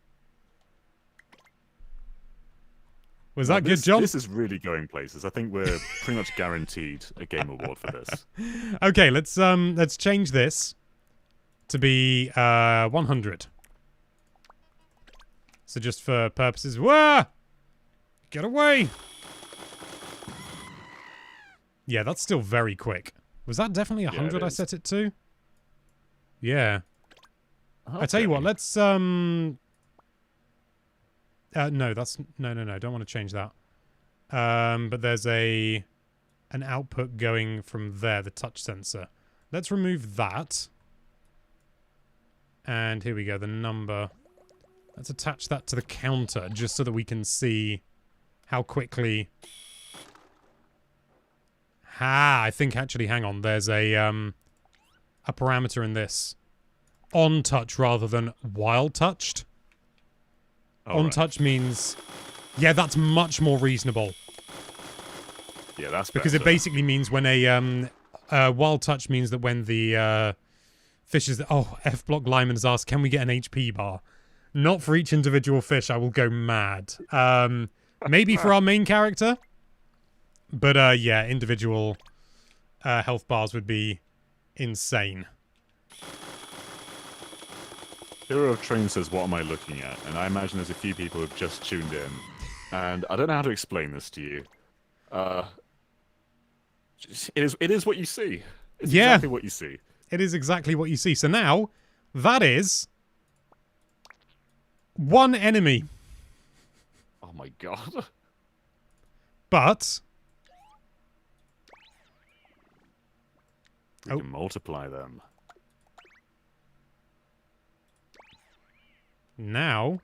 Was that good, John? This is really going places. I think we're pretty much guaranteed a game award for this. Okay, let's change this to be 100. So just for purposes... Whoa! Get away! Yeah, that's still very quick. Was that definitely 100 Yeah, I set it to? Yeah. Okay. I tell you what, let's no, that's no, don't want to change that. But there's an output going from there, the touch sensor. Let's remove that. And here we go, the number. Let's attach that to the counter just so that we can see how quickly... I think actually, hang on, there's a parameter in this. On touch rather than while touched. On touch means... Yeah, that's much more reasonable. Yeah, that's because better. it basically means when a... while touch means that when the fish is... Oh, F-Block Lyman's asked, can we get an HP bar? Not for each individual fish, I will go mad. Maybe for our main character. But, yeah, individual health bars would be insane. Hero of Train says, "What am I looking at?" And I imagine there's a few people who have just tuned in, and I don't know how to explain this to you. It is what you see. It's Yeah, exactly what you see. it is exactly what you see. So now, that is one enemy. Oh my god. But We can multiply them. now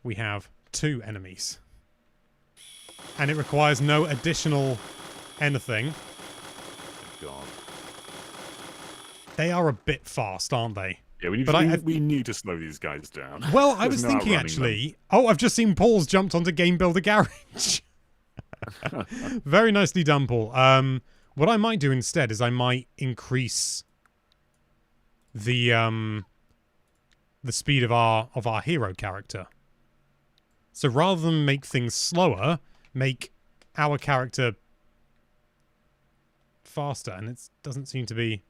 we have 2 enemies. And it requires no additional anything. God. They are a bit fast, aren't they? Yeah, we need to slow these guys down. Well, I There's was no thinking outrunning actually... Oh, I've just seen Paul's jumped onto Game Builder Garage. Very nicely done, Paul. What I might do instead is I might increase the speed of our hero character. So rather than make things slower, make our character faster, and it doesn't seem to be...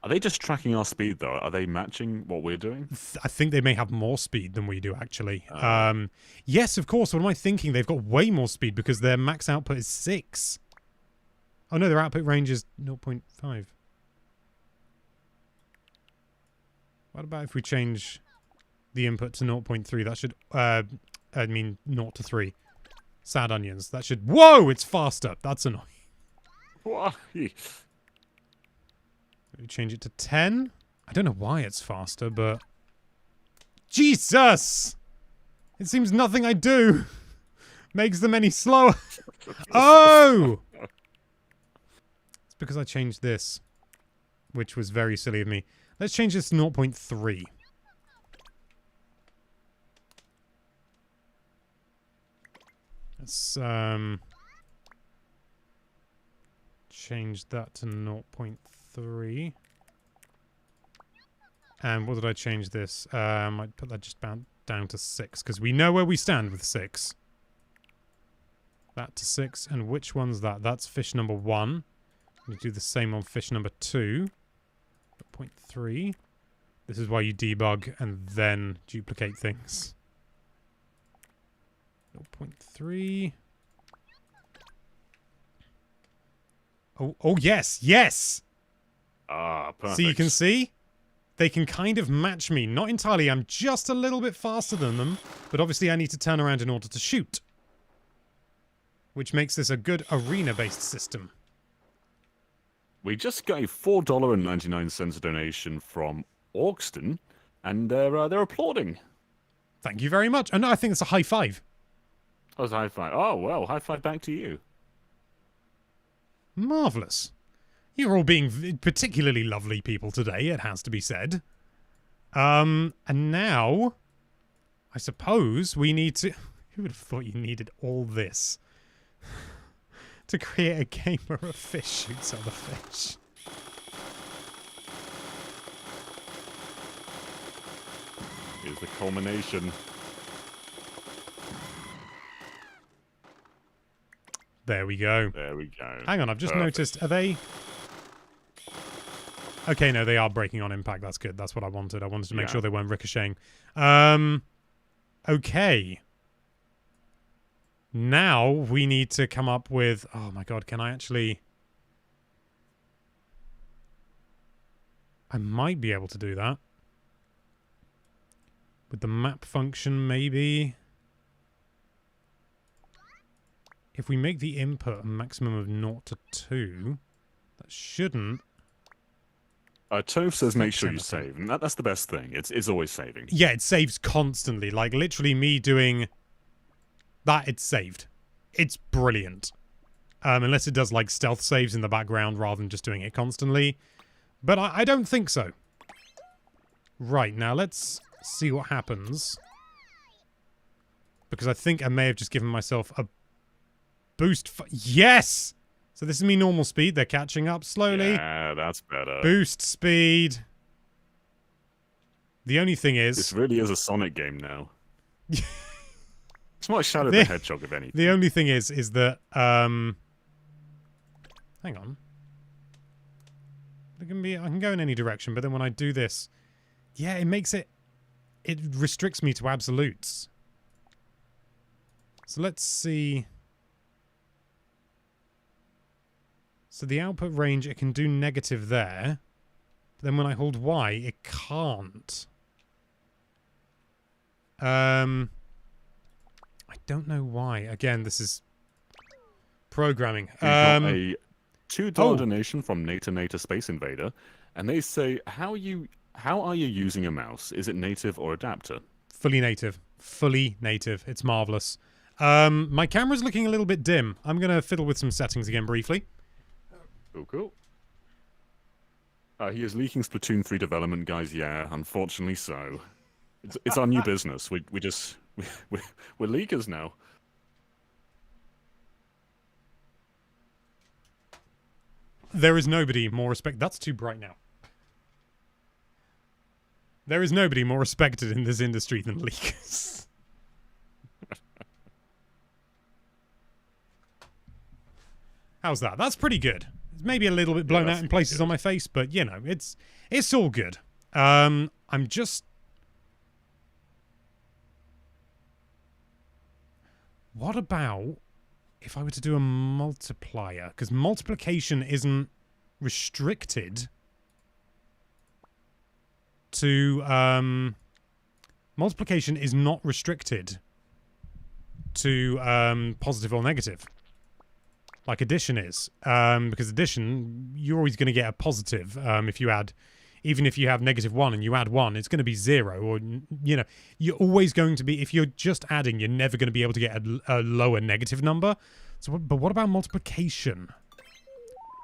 Are they just tracking our speed, though? Are they matching what we're doing? I think they may have more speed than we do, actually. Yes, of course. What am I thinking? They've got way more speed because their max output is 6. Oh, no, their output range is 0.5. What about if we change the input to 0.3? That should... I mean, 0 to 3. Sad onions. That should... Whoa! It's faster. That's annoying. Why? We change it to 10. I don't know why it's faster, but... Jesus! It seems nothing I do makes them any slower. Oh! It's because I changed this, which was very silly of me. Let's change this to 0.3. Let's change that to 0.3. And what did I change this? I might put that just down to 6, because we know where we stand with 6. That to 6, and which one's that? That's fish number 1. We do the same on fish number 2. 0.3. This is why you debug and then duplicate things. 0.3. Oh, yes, yes! Ah, perfect. So you can see, they can kind of match me. Not entirely, I'm just a little bit faster than them, but obviously I need to turn around in order to shoot. Which makes this a good arena-based system. We just got a $4.99 donation from Orkston, and they're applauding. Thank you very much. And no, I think it's a high five. Oh, it's a high five. Oh, well, high five back to you. Marvellous. You're all being particularly lovely people today, it has to be said. And now, I suppose we need to... Who would have thought you needed all this to create a game where a fish shoots other fish? Here's the culmination. There we go. There we go. Hang on, I've just noticed, are they... Okay, no, they are breaking on impact. That's good. That's what I wanted. I wanted to make sure they weren't ricocheting. Okay. Now we need to come up with... Oh my god, can I actually... I might be able to do that. With the map function, maybe... If we make the input a maximum of 0 to 2, that shouldn't... Toph says make sure you save, and that's the best thing. It's always saving. Yeah, it saves constantly. Like, literally me doing that, it's saved. It's brilliant. Unless it does, like, stealth saves in the background rather than just doing it constantly. But I don't think so. Right, now let's see what happens. Because I think I may have just given myself a boost. Yes! So this is me normal speed. They're catching up slowly. Yeah, that's better. Boost speed. The only thing is... This really is a Sonic game now. It's more like Shadow the Hedgehog, if anything. The only thing is that... hang on. I can go in any direction, but then when I do this, yeah, it restricts me to absolutes. So let's see. So the output range, it can do negative there. But then when I hold Y, it can't. I don't know why. Again, this is programming. We got a $2 donation from Nater Space Invader, and they say, how are you using a mouse? Is it native or adapter? Fully native. Fully native. It's marvelous. My camera's looking a little bit dim. I'm going to fiddle with some settings again briefly. Cool. He is leaking Splatoon 3 development, guys. Yeah, unfortunately so. It's our new business. We're leakers now. There is nobody more That's too bright now. There is nobody more respected in this industry than leakers. How's that? That's pretty good. It's maybe a little bit blown out in places on my face, but you know, it's all good. I'm just... What about if I were to do a multiplier? Because multiplication isn't restricted to... multiplication is not restricted to positive or negative, like addition is. Because addition, you're always going to get a positive if you add... Even if you have -1 and you add 1, it's going to be 0. Or, you know, you're always going to be... If you're just adding, you're never going to be able to get a lower negative number. So, but what about multiplication?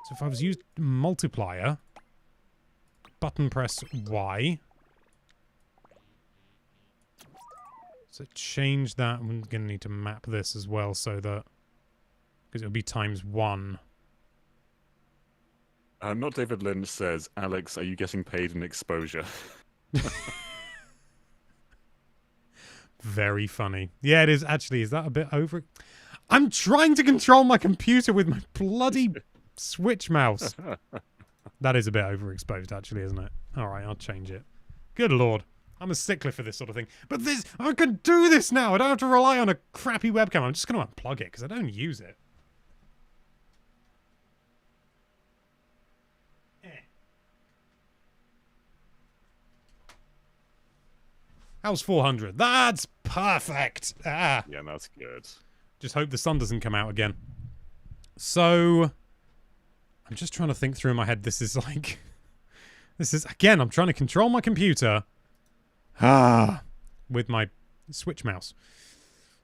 So if I was used multiplier, button press Y. So change that. I'm going to need to map this as well so that... Because it'll be ×1. Not David Lynch says, Alex, are you getting paid in exposure? Very funny. Yeah, it is actually. Is that a bit over? I'm trying to control my computer with my bloody Switch mouse. That is a bit overexposed, actually, isn't it? All right, I'll change it. Good lord. I'm a stickler for this sort of thing. But this, I can do this now. I don't have to rely on a crappy webcam. I'm just going to unplug it because I don't use it. How's 400? That's perfect. Ah. Yeah, that's good. Just hope the sun doesn't come out again. So, I'm just trying to think through in my head. This is, again, I'm trying to control my computer. With my Switch mouse.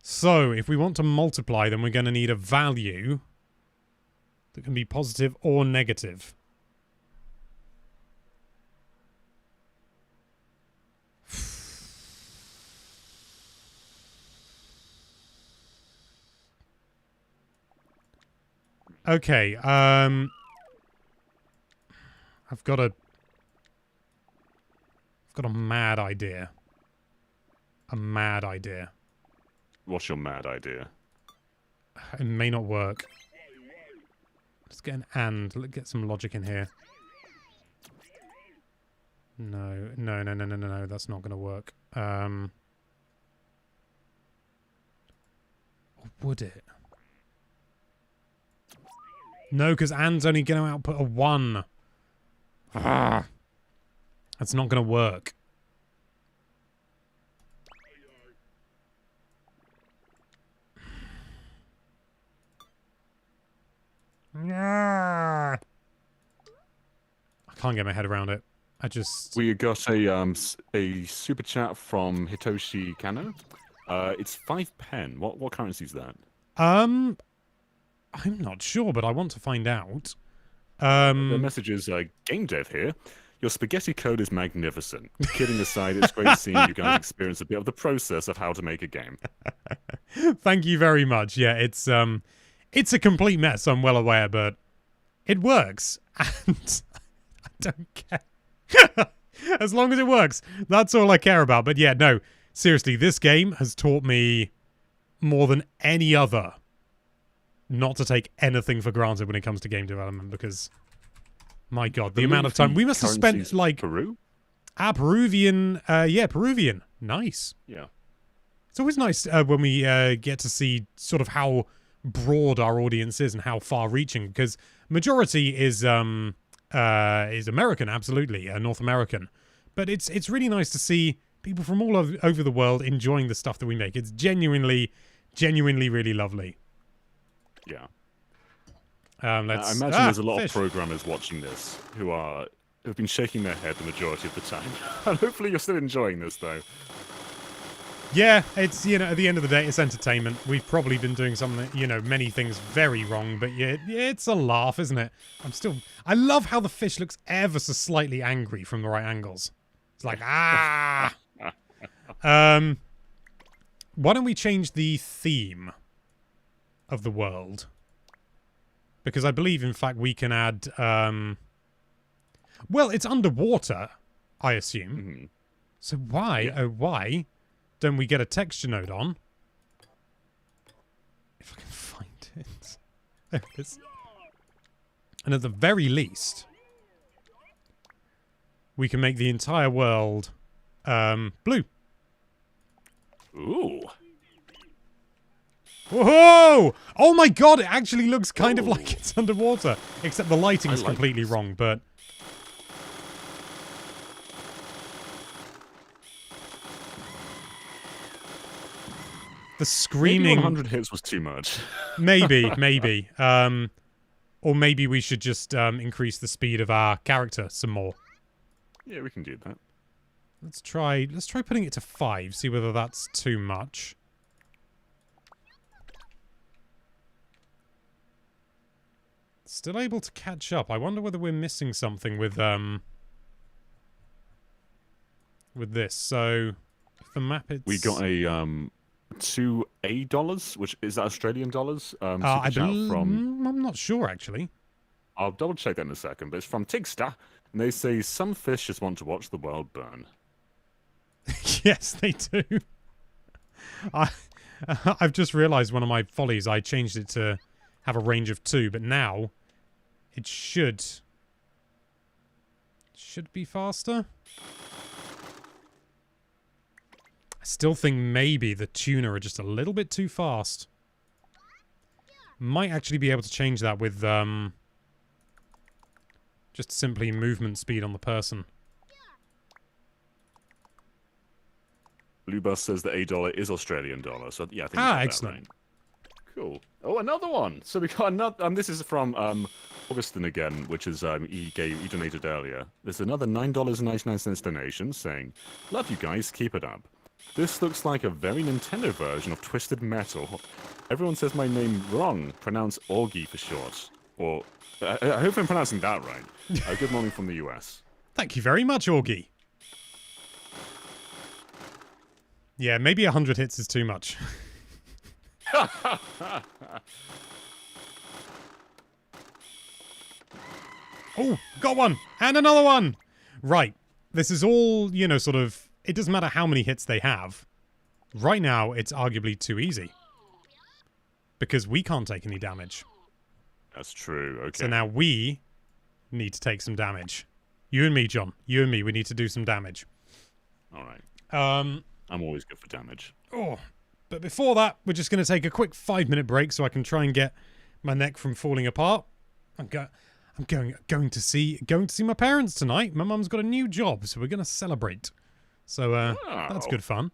So, if we want to multiply, then we're going to need a value that can be positive or negative. Okay, I've got a mad idea. A mad idea. What's your mad idea? It may not work. Let's get an and. Let's get some logic in here. No. That's not going to work. Or would it? No, because and's only going to output a 1. That's not going to work. I can't get my head around it. We got a super chat from Hitoshi Kano. It's 5 pen. What currency is that? I'm not sure, but I want to find out. The message is, game dev here. Your spaghetti code is magnificent. Kidding aside, it's great seeing you guys experience a bit of the process of how to make a game. Thank you very much. Yeah, it's a complete mess, I'm well aware, but it works. And I don't care. As long as it works, that's all I care about. But yeah, no, seriously, this game has taught me more than any other not to take anything for granted when it comes to game development, because My God, the amount of time. We must have spent, like... Peru? Peruvian. Peruvian. Nice. Yeah. It's always nice when we get to see sort of how broad our audience is and how far-reaching, because majority is American, absolutely, North American. But it's really nice to see people from all over the world enjoying the stuff that we make. It's genuinely really lovely. Yeah. I imagine there's a lot of programmers watching this who've been shaking their head the majority of the time. And hopefully you're still enjoying this, though. Yeah, it's, at the end of the day, it's entertainment. We've probably been doing something, many things very wrong, but yeah, it's a laugh, isn't it? I love how the fish looks ever so slightly angry from the right angles. It's like, ah! Why don't we change the theme of the world? Because I believe, in fact, we can add, well, it's underwater, I assume. Mm-hmm. So why don't we get a texture node on? If I can find it. There it is. And at the very least, we can make the entire world blue. Ooh. Whoa! Oh my God, it actually looks kind of like it's underwater. Except the lighting's completely wrong, but... The screaming... Maybe 100 hits was too much. maybe. Or maybe we should just increase the speed of our character some more. Yeah, we can do that. Let's try putting it to 5, see whether that's too much. Still able to catch up. I wonder whether we're missing something with this. So, if the map is... We got a $2 which is that Australian dollars? I'm not sure, actually. I'll double check that in a second, but it's from Tigsta, and they say some fish just want to watch the world burn. Yes, they do. I've just realised one of my follies. I changed it to have a range of 2, but now it should be faster. I still think maybe the tuna are just a little bit too fast. Might actually be able to change that with just simply movement speed on the person. Blue Bus says the $8 is Australian dollar, so yeah, I think excellent. That right. Cool. Oh, another one. So we got another. This is from Augustin again, which is he donated earlier. There's another $9.99 donation saying, "Love you guys, keep it up. This looks like a very Nintendo version of Twisted Metal. Everyone says my name wrong. Pronounce Augie for short. Or I hope I'm pronouncing that right. Good morning from the US." Thank you very much, Augie. Yeah, maybe 100 hits is too much. Oh, got one! And another one! Right. This is all, sort of... It doesn't matter how many hits they have. Right now, it's arguably too easy. Because we can't take any damage. That's true, okay. So now we need to take some damage. You and me, John. You and me, we need to do some damage. Alright. I'm always good for damage. Oh, but before that, we're just going to take a quick 5-minute break so I can try and get my neck from falling apart. I'm going to see my parents tonight. My mum's got a new job, so we're going to celebrate. So that's good fun.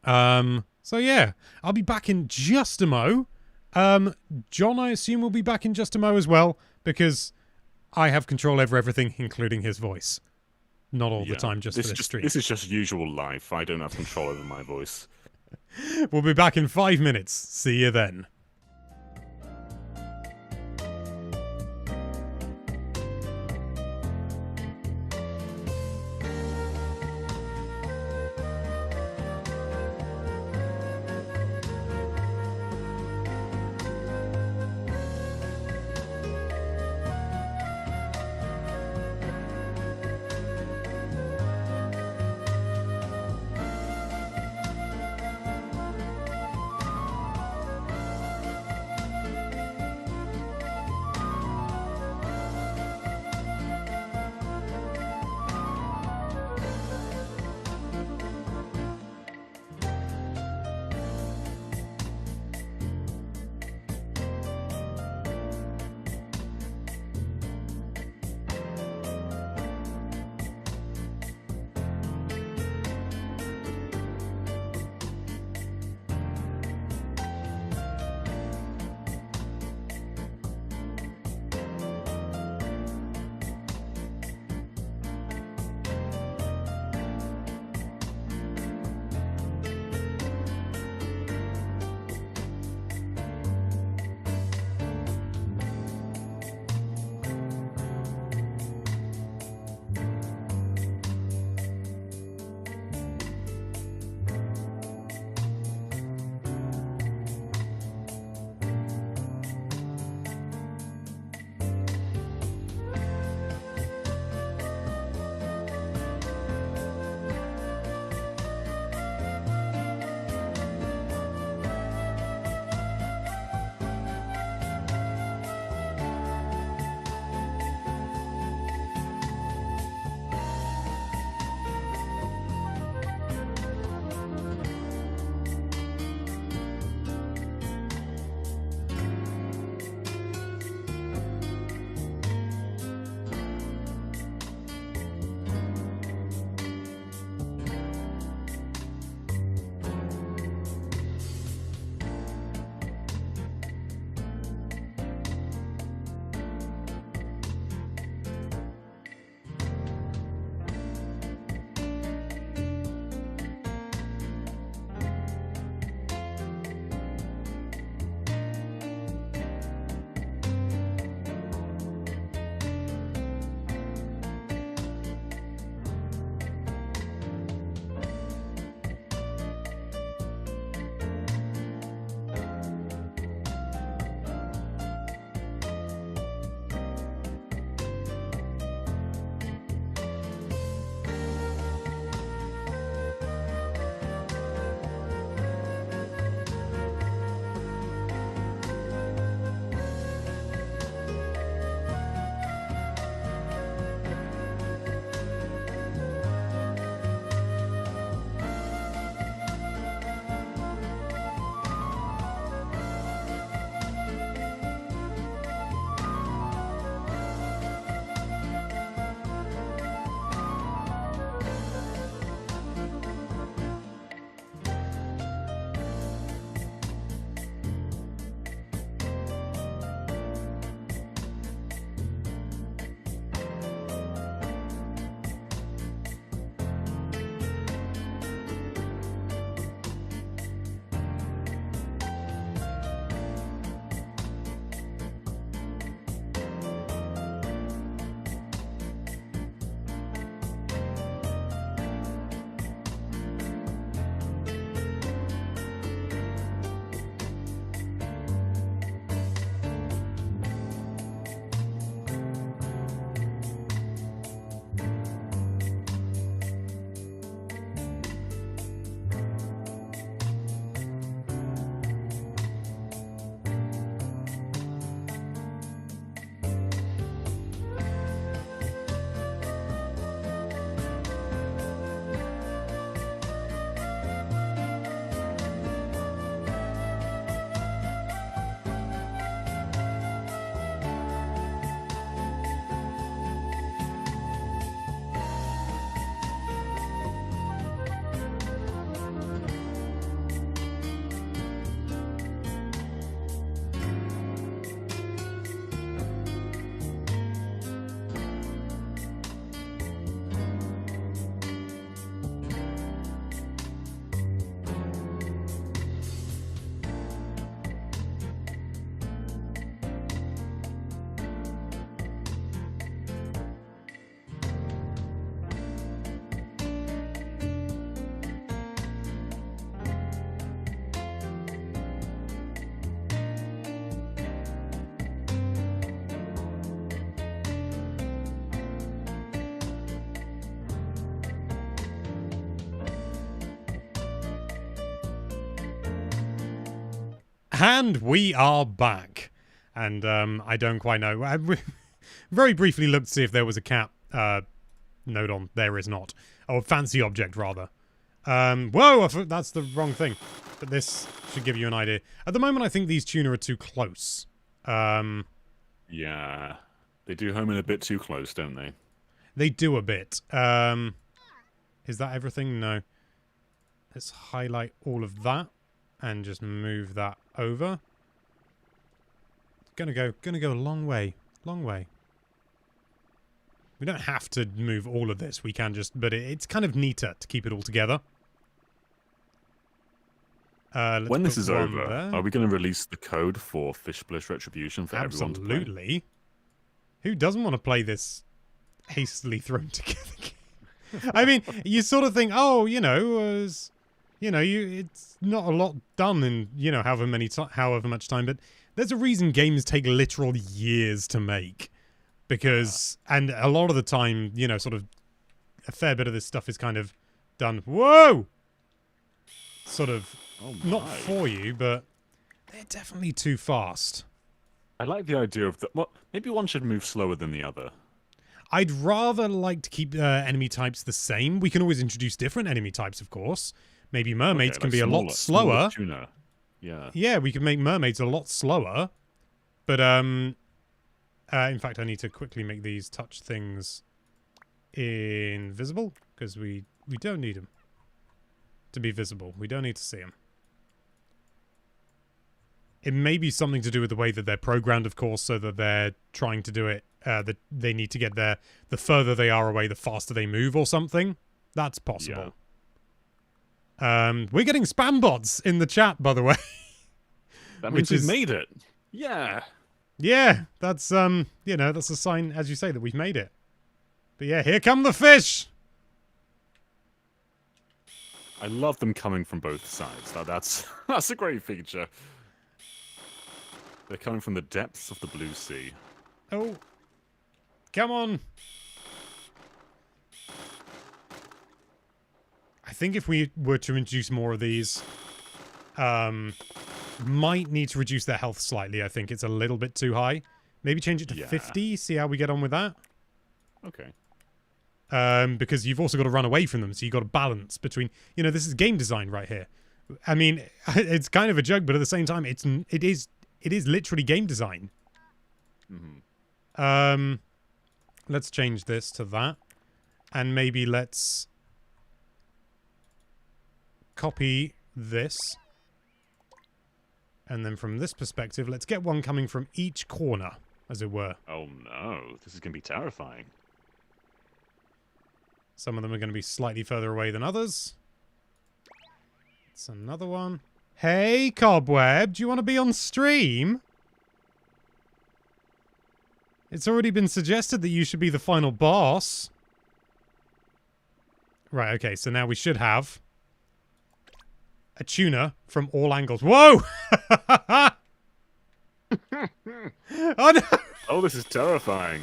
So yeah, I'll be back in just a mo. John, I assume, will be back in just a mo as well, because I have control over everything, including his voice. Not all the time, just for this stream. This is just usual life. I don't have control over my voice. We'll be back in 5 minutes. See you then. And we are back. And I don't quite know. I very briefly looked to see if there was a cat node on. There is not. Oh, a fancy object, rather. Whoa, that's the wrong thing. But this should give you an idea. At the moment, I think these tuna are too close. Yeah. They do home in a bit too close, don't they? They do a bit. Is that everything? No. Let's highlight all of that and just move that over. Gonna go a long way. Long way. We don't have to move all of this. We can just, but it's kind of neater to keep it all together. When this is over, there. are we going to release the code for Fish Bliss Retribution for everyone to play? Absolutely. Who doesn't want to play this hastily thrown together game? I mean, you sort of think, oh, it's not a lot done in, however much time, but there's a reason games take literal years to make. Because, and a lot of the time, sort of a fair bit of this stuff is kind of done, whoa! Sort of, not for you, but they're definitely too fast. I like the idea of well, maybe one should move slower than the other. I'd rather like to keep enemy types the same. We can always introduce different enemy types, of course. Maybe mermaids can be a lot slower. Tuna. Yeah. Yeah, we can make mermaids a lot slower. But, in fact, I need to quickly make these touch things invisible, because we don't need them to be visible. We don't need to see them. It may be something to do with the way that they're programmed, of course, so that they're trying to do it, that they need to get there. The further they are away, the faster they move or something. That's possible. Yeah. We're getting spam bots in the chat, by the way. That means we've made it. Yeah. Yeah, that's, that's a sign, as you say, that we've made it. But yeah, here come the fish! I love them coming from both sides. That's a great feature. They're coming from the depths of the blue sea. Oh. Come on. I think if we were to introduce more of these, might need to reduce their health slightly. I think it's a little bit too high. Maybe change it to 50, see how we get on with that. Okay. Because you've also got to run away from them, so you've got to balance between... this is game design right here. I mean, it's kind of a joke, but at the same time, it is literally game design. Mm-hmm. Let's change this to that. And maybe let's copy this. And then from this perspective, let's get one coming from each corner, as it were. Oh no, this is going to be terrifying. Some of them are going to be slightly further away than others. It's another one. Hey, Cobweb, do you want to be on stream? It's already been suggested that you should be the final boss. Right, okay, so now we should have a tuna from all angles. Whoa! Oh, no! Oh, this is terrifying.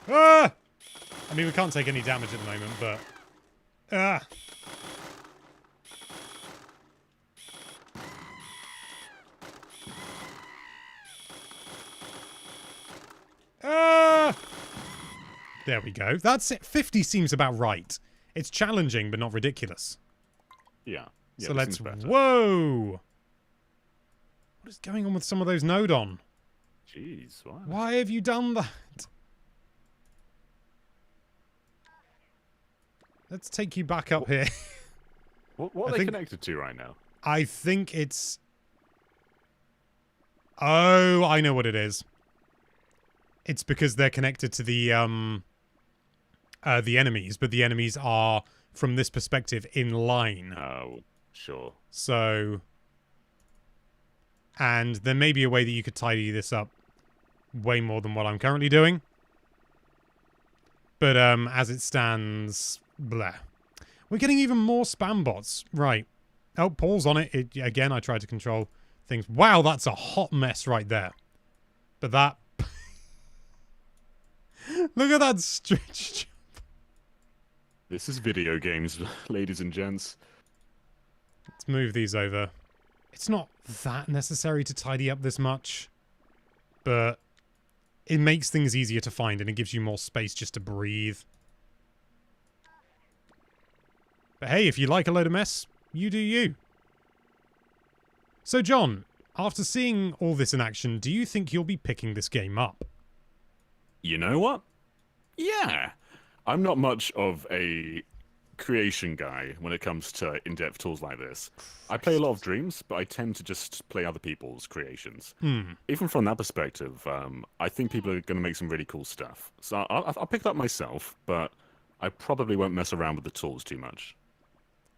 Ah! I mean, we can't take any damage at the moment, but... Ah! Ah! There we go. That's it. 50 seems about right. It's challenging, but not ridiculous. Yeah. So let's... Whoa! What is going on with some of those Nodon? Jeez, what? Why have you done that? Let's take you back up here. What are they connected to right now? I think it's... Oh, I know what it is. It's because they're connected to the enemies, but the enemies are, from this perspective, in line. Oh, sure. So... And there may be a way that you could tidy this up way more than what I'm currently doing. But as it stands, blah. We're getting even more spam bots. Right. Oh, Paul's on it. Again, I tried to control things. Wow, that's a hot mess right there. But that... Look at that stretch jump. This is video games, ladies and gents. Let's move these over. It's not that necessary to tidy up this much, but it makes things easier to find and it gives you more space just to breathe. But hey, if you like a load of mess, you do you. So John, after seeing all this in action, do you think you'll be picking this game up? You know what? Yeah. I'm not much of a creation guy when it comes to in-depth tools like this. I play a lot of Dreams, but I tend to just play other people's creations. Even from that perspective, I think people are going to make some really cool stuff. So I'll pick it up myself, but I probably won't mess around with the tools too much.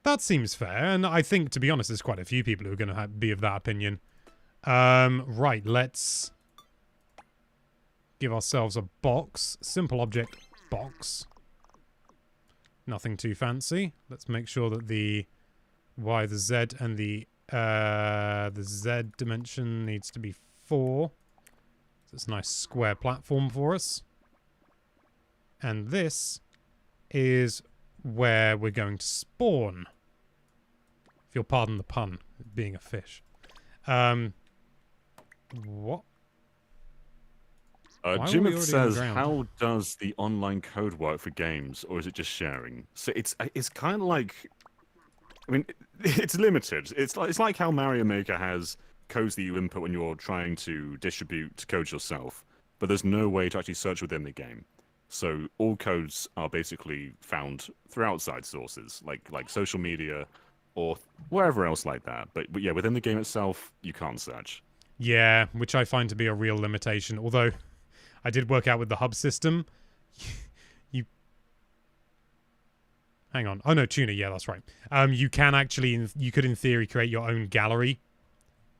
That seems fair, and I think, to be honest, there's quite a few people who are going to be of that opinion. Right, let's give ourselves a box. Simple object box. Nothing too fancy. Let's make sure that the Y, the Z, and the Z dimension needs to be 4. So it's a nice square platform for us. And this is where we're going to spawn. If you'll pardon the pun, being a fish. What? Jimith says, how does the online code work for games, or is it just sharing? So it's kind of like, I mean, it's limited. It's like how Mario Maker has codes that you input when you're trying to distribute codes yourself, but there's no way to actually search within the game. So all codes are basically found through outside sources, like social media or wherever else like that. But yeah, within the game itself, you can't search. Yeah, which I find to be a real limitation. Although I did work out with the hub system. You hang on. Oh no, Tuna. Yeah, that's right. You can actually, you could in theory create your own gallery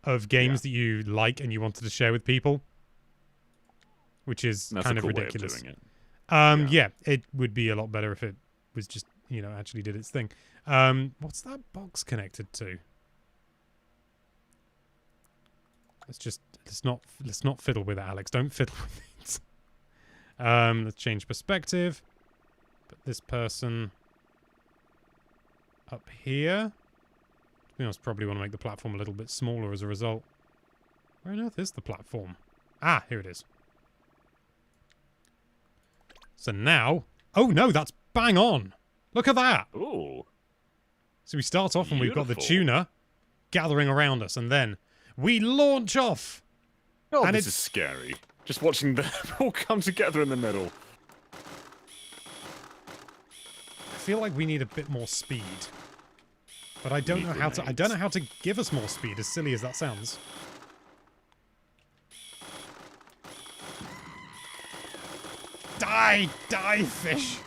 of games that you like and you wanted to share with people, which is kind of ridiculous. Way of doing it. Yeah, it would be a lot better if it was just, you know, actually did its thing. What's that box connected to? Let's not fiddle with it, Alex. Don't fiddle with it. Let's change perspective. Put this person up here. To be honest, probably want to make the platform a little bit smaller as a result. Where on earth is the platform? Ah, here it is. So now... Oh, no, that's bang on. Look at that. Ooh. So we start off and we've got the tuna gathering around us, and then we launch off. Oh, and this is scary. Just watching them all come together in the middle. I feel like we need a bit more speed. But I don't know how to... I don't know how to give us more speed, as silly as that sounds. Die! Die, fish!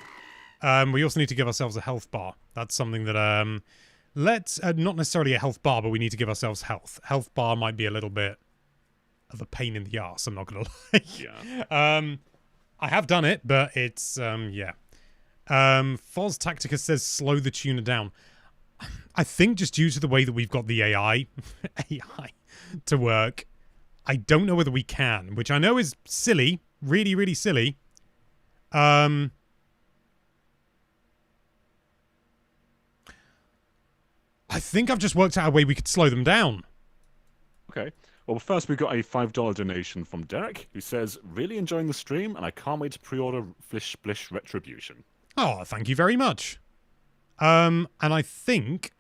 We also need to give ourselves a health bar. That's something that, let's... not necessarily a health bar, but we need to give ourselves health. Health bar might be a little bit of a pain in the arse, I'm not gonna lie. Yeah. I have done it, but it's, yeah. Foz Tactica says slow the tuna down. I think just due to the way that we've got the AI to work, I don't know whether we can, which I know is silly, really, really silly. I think I've just worked out a way we could slow them down. Okay. Well, first we've got a $5 donation from Derek, who says, really enjoying the stream, and I can't wait to pre-order Flish Splish Retribution. Oh, thank you very much. And I think...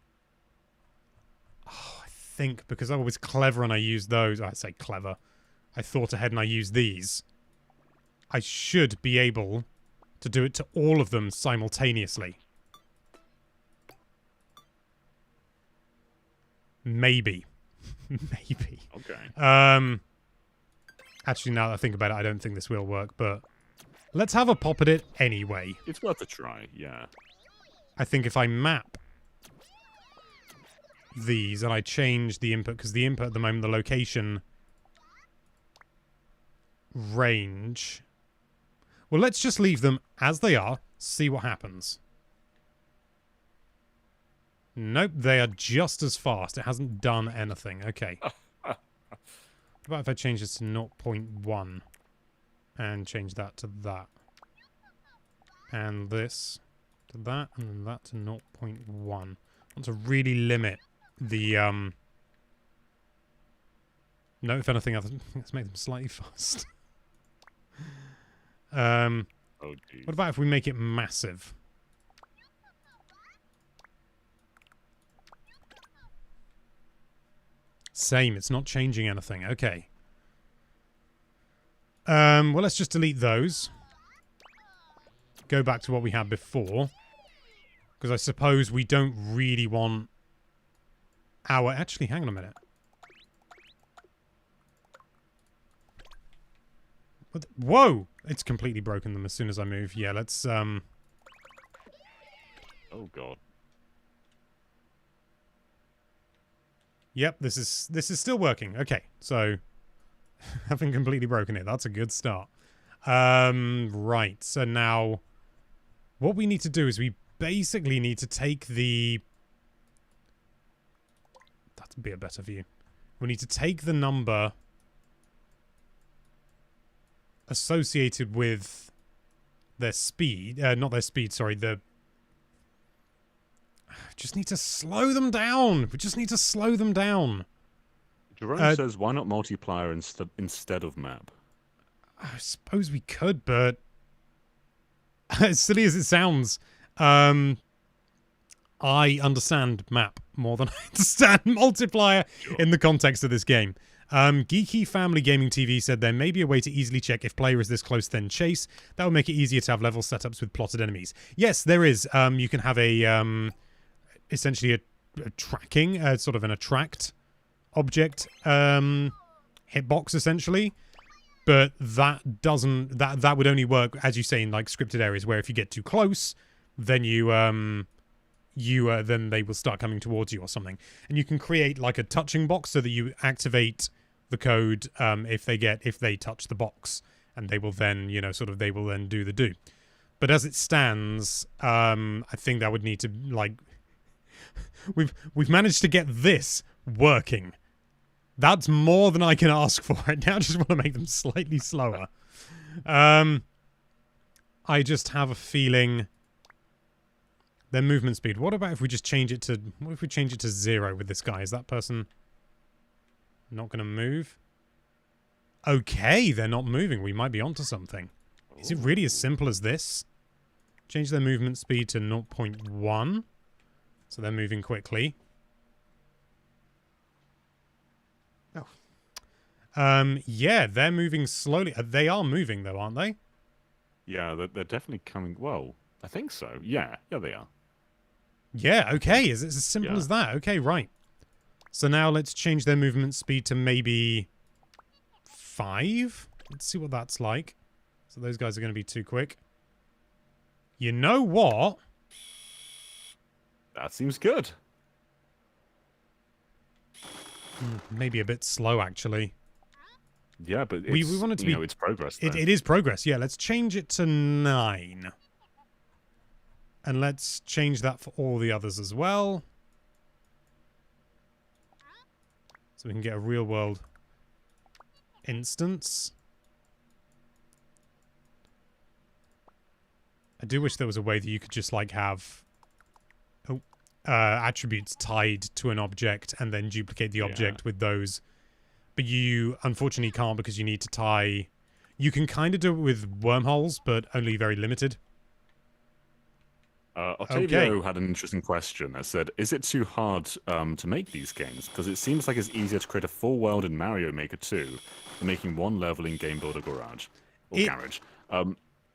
Oh, I think because I was clever and I used those... I say clever. I thought ahead and I used these. I should be able to do it to all of them simultaneously. Maybe. Maybe. Okay. Actually, now that I think about it, I don't think this will work, but let's have a pop at it anyway. It's worth a try, yeah. I think if I map these and I change the input, because the input at the moment, the location range... Well, let's just leave them as they are, see what happens. Nope, they are just as fast. It hasn't done anything. Okay. What about if I change this to 0.1 and change that to that? And this to that, and then that to 0.1. I want to really limit the No, if anything, let's make them slightly fast. Oh, geez. What about if we make it massive? Same, it's not changing anything. Okay. Well, let's just delete those. Go back to what we had before. Because I suppose we don't really want our... Actually, hang on a minute. Whoa! It's completely broken them as soon as I move. Yeah, let's... Oh, God. Yep, this is still working. Okay, so... having completely broken it. That's a good start. Right, so now... What we need to do is we basically need to take the... That'd be a better view. We need to take the number associated with their speed. Not their speed, sorry. Just need to slow them down. We just need to slow them down. Jerome says, why not multiplier instead of map? I suppose we could, but... as silly as it sounds, I understand map more than I understand multiplier in the context of this game. Geeky Family Gaming TV said there may be a way to easily check if player is this close then chase. That would make it easier to have level setups with plotted enemies. Yes, there is. You can have a essentially a tracking, sort of an attract object hitbox essentially. But that doesn't... That would only work, as you say, in like scripted areas where if you get too close, then then they will start coming towards you or something. And you can create like a touching box so that you activate the code if they touch the box, and they will then, they will then do the do. But as it stands, I think that would need to like... We've managed to get this working. That's more than I can ask for. I now just want to make them slightly slower. I just have a feeling their movement speed. What about if we just change it to... What if we change it to 0 with this guy? Is that person not going to move? Okay, they're not moving. We might be onto something. Is it really as simple as this? Change their movement speed to 0.1. So they're moving quickly. Yeah, they're moving slowly. They are moving, though, aren't they? Yeah, they're definitely coming... Well, I think so. Yeah, they are. Yeah, okay. Is it as simple as that? Okay, right. So now let's change their movement speed to maybe 5. Let's see what that's like. So those guys are going to be too quick. You know what? That seems good. Maybe a bit slow, actually. Yeah, but it's, we want it to be... it's progress. It is progress, yeah. Let's change it to 9. And let's change that for all the others as well. So we can get a real-world instance. I do wish there was a way that you could just, like, have... attributes tied to an object and then duplicate the object with those. But you unfortunately can't because you need to tie... You can kind of do it with wormholes, but only very limited. Octavio had an interesting question that said, is it too hard to make these games? Because it seems like it's easier to create a full world in Mario Maker 2 than making one level in Game Builder Garage. Or Garage.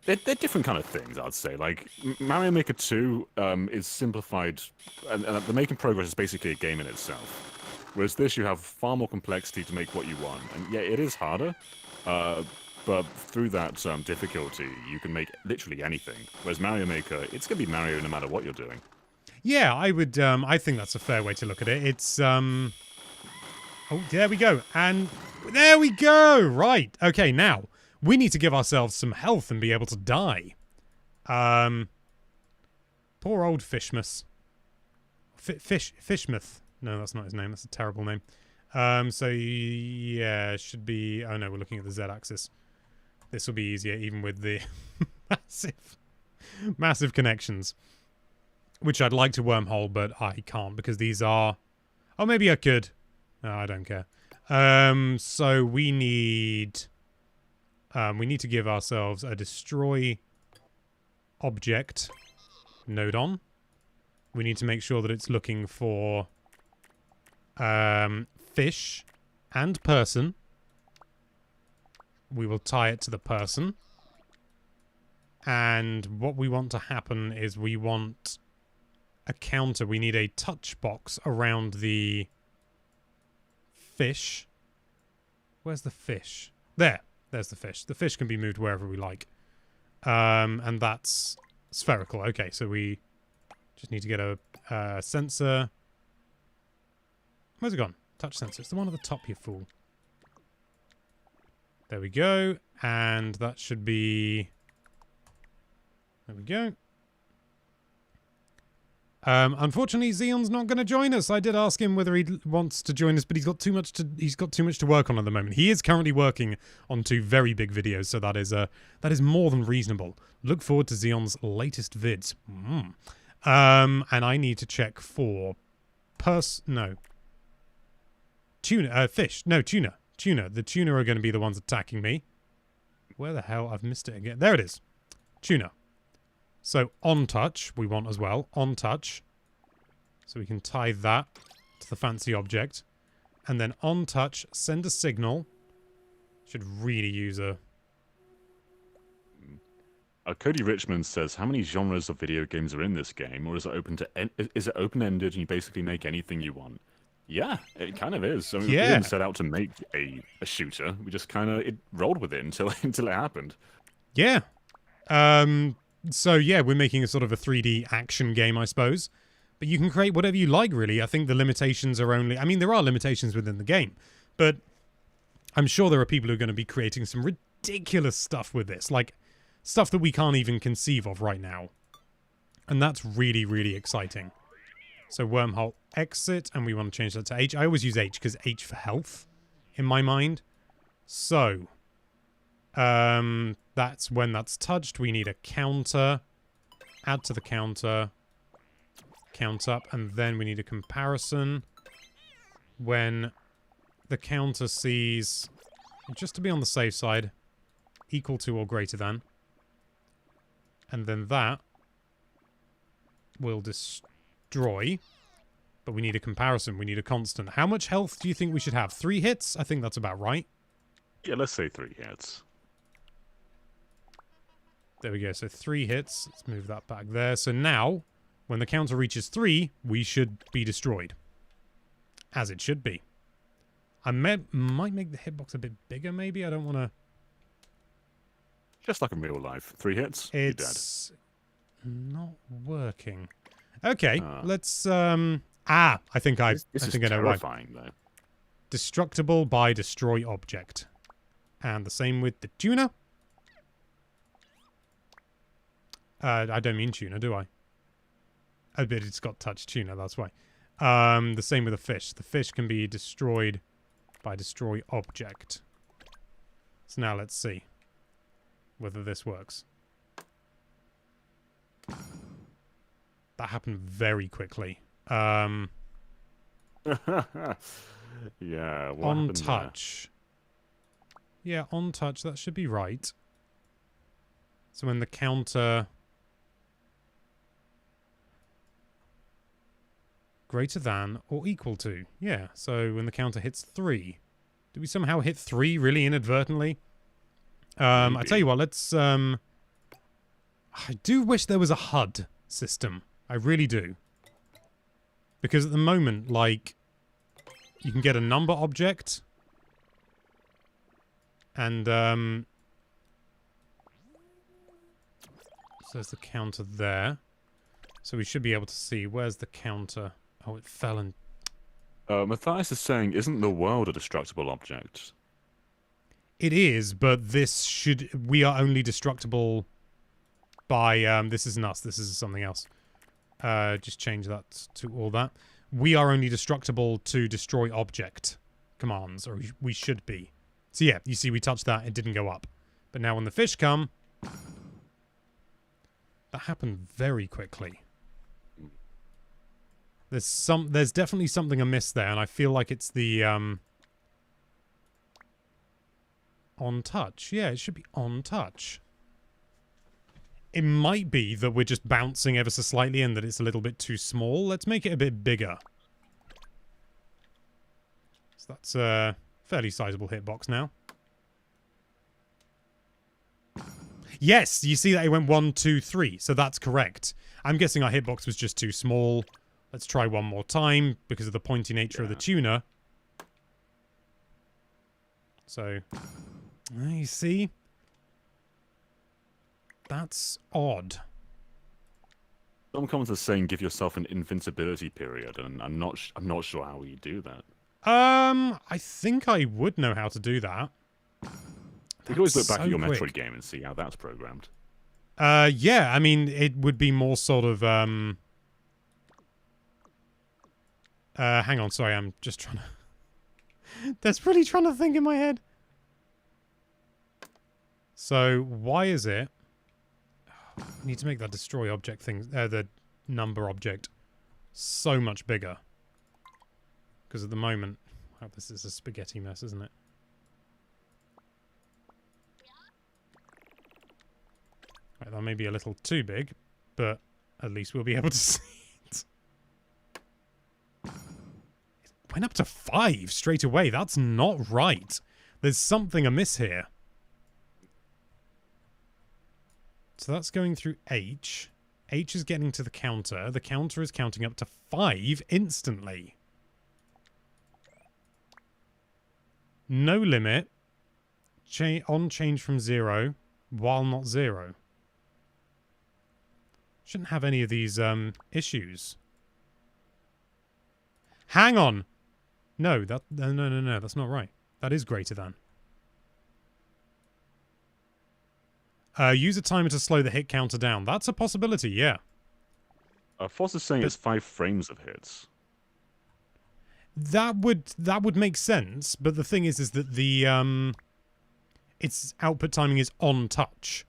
They're different kind of things, I'd say. Like, Mario Maker 2 is simplified, and the making progress is basically a game in itself. Whereas this, you have far more complexity to make what you want. And yeah, it is harder, but through that difficulty, you can make literally anything. Whereas Mario Maker, it's going to be Mario no matter what you're doing. Yeah, I would, I think that's a fair way to look at it. It's, Oh, there we go. And there we go! Right. Okay, now... We need to give ourselves some health and be able to die. Poor old Fishmas. Fishmouth. No, that's not his name. That's a terrible name. So, yeah, it should be... Oh, no, we're looking at the Z-axis. This will be easier, even with the massive connections. Which I'd like to wormhole, but I can't, because these are... Oh, maybe I could. No, I don't care. So we need to give ourselves a destroy object node on. We need to make sure that it's looking for fish and person. We will tie it to the person. And what we want to happen is we want a counter. We need a touch box around the fish. Where's the fish? There. There's the fish. The fish can be moved wherever we like. And that's spherical. Okay, so we just need to get a sensor. Where's it gone? Touch sensor. It's the one at the top, you fool. There we go. And that should be... There we go. Unfortunately, Xeon's not going to join us. I did ask him whether he wants to join us, but he's got too much to work on at the moment. He is currently working on 2 very big videos, so that is more than reasonable. Look forward to Xeon's latest vids. And I need to check for tuna. Fish. No, tuna. Tuna. The tuna are going to be the ones attacking me. Where the hell? I've missed it again. There it is. Tuna. So on touch, we want as well. On touch. So we can tie that to the fancy object. And then on touch, send a signal. Should really use a... Cody Richmond says, how many genres of video games are in this game? Or is it open-ended and you basically make anything you want? Yeah, it kind of is. I mean, we didn't set out to make a shooter. We just kind of it rolled with it until it happened. Yeah. So yeah, we're making a sort of a 3D action game, I suppose. But you can create whatever you like, really. I think the limitations are only... I mean, there are limitations within the game. But I'm sure there are people who are going to be creating some ridiculous stuff with this. Like, stuff that we can't even conceive of right now. And that's really, really exciting. So wormhole exit, and we want to change that to H. I always use H because H for health in my mind. So, that's when that's touched. We need a counter. Add to the counter. Count up, and then we need a comparison. When the counter sees, just to be on the safe side, equal to or greater than. And then that will destroy. But we need a comparison. We need a constant. How much health do you think we should have? 3 hits? I think that's about right. Yeah, let's say 3 hits. There we go. So 3 hits. Let's move that back there. So now, when the counter reaches 3, we should be destroyed. As it should be. I might make the hitbox a bit bigger, maybe. I don't want to... Just like in real life. 3 hits, you're dead. It's not working. Okay, let's... I think I know right. This is terrifying, though. Destructible by destroy object. And the same with the tuna. I don't mean tuna, do I? Oh, but it's got touch tuna, that's why. The same with the fish. The fish can be destroyed by destroy object. So now let's see whether this works. That happened very quickly. Yeah, what on touch. There? Yeah, on touch, that should be right. So when the counter... Greater than or equal to. Yeah, so when the counter hits 3. Did we somehow hit 3 really inadvertently? I tell you what, let's... I do wish there was a HUD system. I really do. Because at the moment, like, you can get a number object. And, so there's the counter there. So we should be able to see, where's the counter? Oh, it fell and... Matthias is saying, isn't the world a destructible object? It is, but this should... We are only destructible by... this isn't us, this is something else. Just change that to all that. We are only destructible to destroy object commands, or we should be. So yeah, you see we touched that, it didn't go up. But now when the fish come... That happened very quickly. There's definitely something amiss there, and I feel like it's the on touch. Yeah, it should be on touch. It might be that we're just bouncing ever so slightly and that it's a little bit too small. Let's make it a bit bigger. So that's a fairly sizable hitbox now. Yes, you see that it went 1, 2, 3, so that's correct. I'm guessing our hitbox was just too small. Let's try one more time because of the pointy nature of the tuner. So, you see? That's odd. Some comments are saying give yourself an invincibility period, and I'm not sure how you do that. I think I would know how to do that. You can always look back at your Metroid game and see how that's programmed. Yeah, I mean, it would be more sort of, hang on, sorry, I'm just trying to... desperately trying to think in my head. So, why is it... I need to make that destroy object thing, the number object, so much bigger. Because at the moment... Wow, this is a spaghetti mess, isn't it? Right, that may be a little too big, but at least we'll be able to see it. It went up to 5 straight away. That's not right. There's something amiss here. So that's going through H. H is getting to the counter. The counter is counting up to 5 instantly. No limit. On change from 0 while not 0. Shouldn't have any of these issues. Hang on. No, no, that's not right. That is greater than. Use a timer to slow the hit counter down. That's a possibility, yeah. Foss is saying it's 5 frames of hits. That would make sense, but the thing is that the its output timing is on touch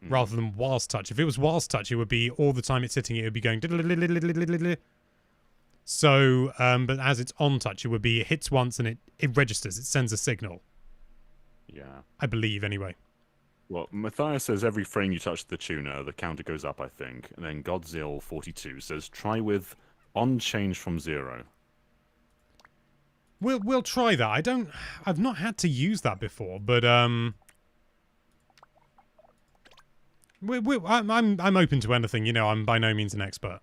rather than whilst touch. If it was whilst touch, it would be all the time it's hitting it would be going. So, but as it's on touch, it would be it hits once and it registers. It sends a signal. Yeah, I believe anyway. Well, Matthias says every frame you touch the tuner, the counter goes up, I think. And then Godzilla42 says try with on change from 0. We'll try that. I've not had to use that before, but I'm open to anything. You know, I'm by no means an expert.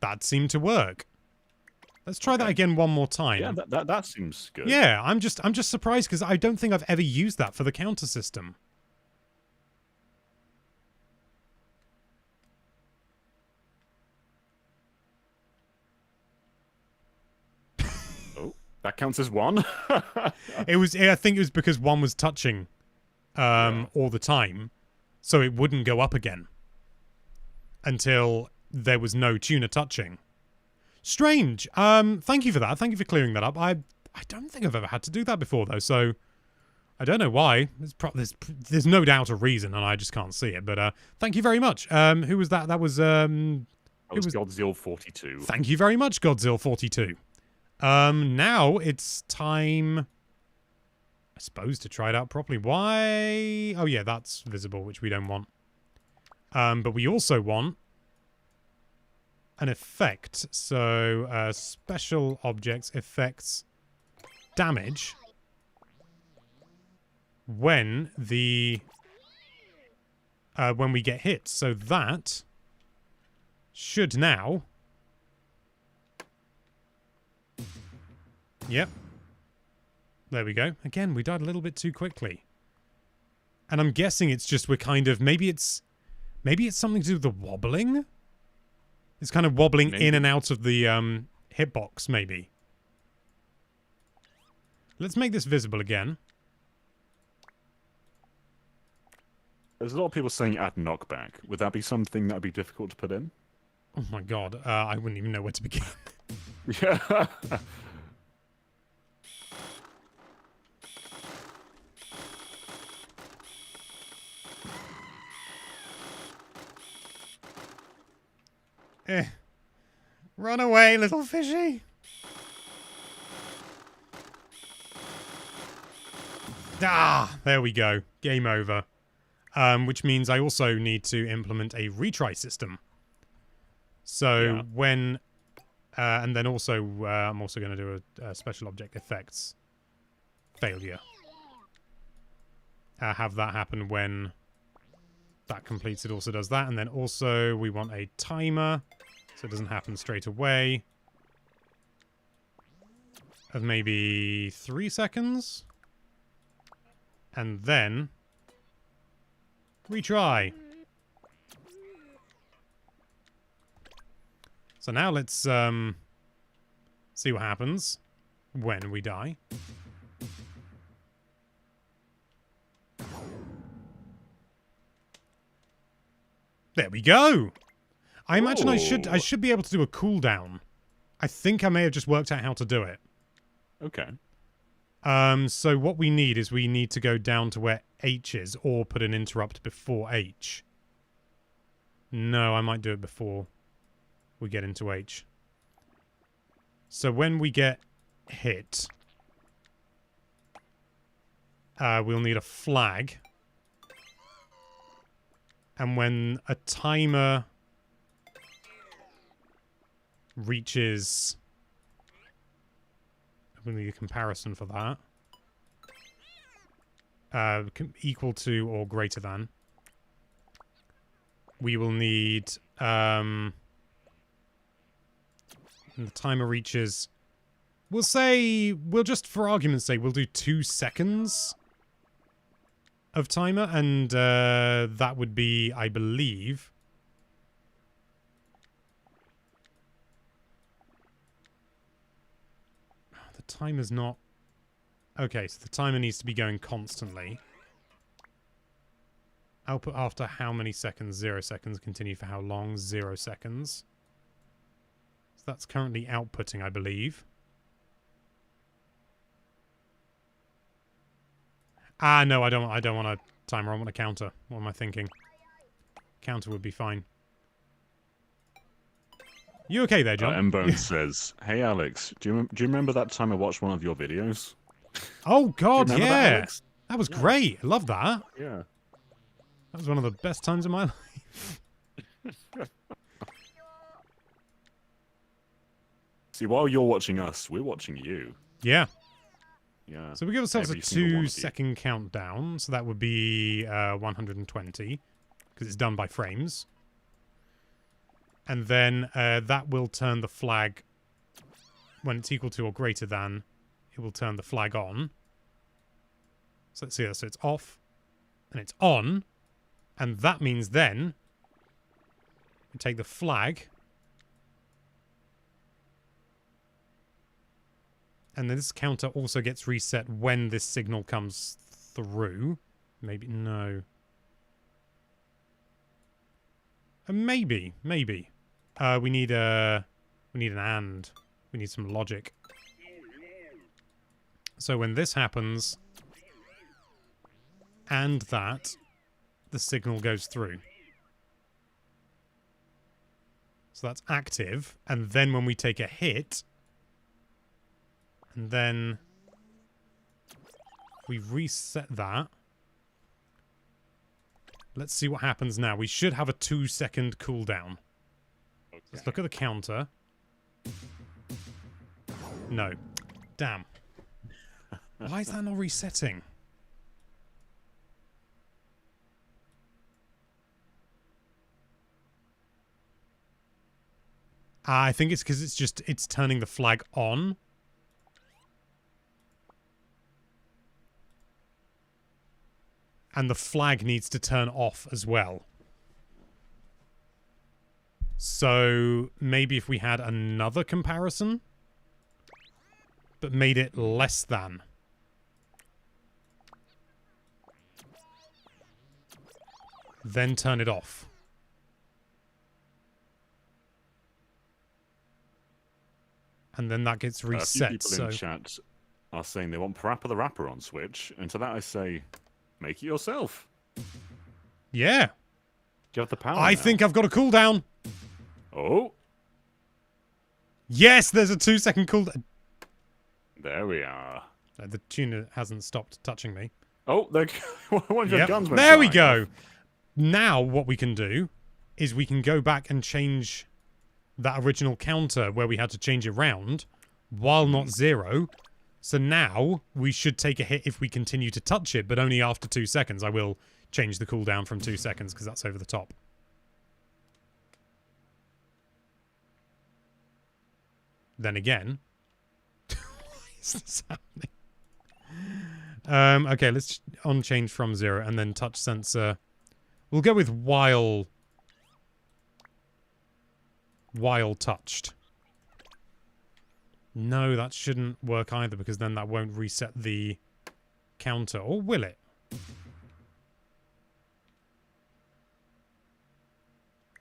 That seemed to work. Let's try that again one more time. Yeah, that seems good. Yeah, I'm just surprised because I don't think I've ever used that for the counter system. Oh, that counts as 1. I think it was because 1 was touching all the time, so it wouldn't go up again until there was no tuner touching. Strange. Thank you for that. Thank you for clearing that up. I don't think I've ever had to do that before, though, so I don't know why. There's no doubt a reason, and I just can't see it, but thank you very much. Who was that? That was Godzilla42. Thank you very much, Godzilla42. Now it's time, I suppose, to try it out properly. Why? Oh, yeah, that's visible, which we don't want. But we also want an effect. So, special objects, effects, damage. When we get hit. So that should now... Yep. There we go. Again, we died a little bit too quickly. And I'm guessing it's just we're kind of... Maybe it's something to do with the wobbling? It's kind of wobbling in and out of the hitbox, maybe. Let's make this visible again. There's a lot of people saying add knockback. Would that be something that would be difficult to put in? Oh my god, I wouldn't even know where to begin. Yeah. Run away, little fishy. Ah, there we go. Game over. Which means I also need to implement a retry system. So when... and then also, I'm also going to do a special object effects failure. Have that happen when that completes. It also does that. And then also we want a timer, so it doesn't happen straight away, of maybe 3 seconds. And then retry. So now let's see what happens when we die. There we go. I imagine I should be able to do a cooldown. I think I may have just worked out how to do it. Okay. So what we need is we need to go down to where H is, or put an interrupt before H. No, I might do it before we get into H. So when we get hit, we'll need a flag. And when a timer reaches... we need a comparison for that. Equal to or greater than. We will need... and the timer reaches... We'll say... We'll just, for argument's sake, we'll do 2 seconds of timer. And that would be, I believe... The timer's not... Okay, so the timer needs to be going constantly. Output after how many seconds? 0 seconds. Continue for how long? 0 seconds. So that's currently outputting, I believe. Ah, no, I don't want a timer. I want a counter. What am I thinking? Counter would be fine. You okay there, John? M-Bone says, "Hey Alex, do you remember that time I watched one of your videos?" Oh God, yeah, that was great. I love that. Yeah, that was one of the best times of my life. See, while you're watching us, we're watching you. Yeah. Yeah. So we give ourselves a 2-second countdown. So that would be 120 because it's done by frames. And then that will turn the flag when it's equal to or greater than. It will turn the flag on. So let's see that. So it's off and it's on. And that means then you take the flag. And then this counter also gets reset when this signal comes through. Maybe, no. Maybe. We need an AND. We need some logic. So when this happens, and that, the signal goes through. So that's active. And then when we take a hit, and then we reset that. Let's see what happens now. We should have a 2-second cooldown. Okay. Let's look at the counter. No. Damn. Why is that not resetting? I think it's because it's turning the flag on. And the flag needs to turn off as well. So maybe if we had another comparison, but made it less than. Then turn it off. And then that gets reset. A few people in chat are saying they want Parappa the Rapper on Switch, and to that I say, make it yourself. Yeah. Do you have the power I think I've got a cooldown. Oh. Yes, there's a 2-second cooldown. There we are. The tuner hasn't stopped touching me. Oh, one of your Yep. guns went There we flying go. off. Now what we can do is we can go back and change that original counter where we had to change it round while not 0. So now we should take a hit if we continue to touch it, but only after 2 seconds. I will change the cooldown from 2 seconds because that's over the top. Then again, why is this happening? Okay, let's on change from 0 and then touch sensor. We'll go with while touched. No, that shouldn't work either because then that won't reset the counter. Or will it?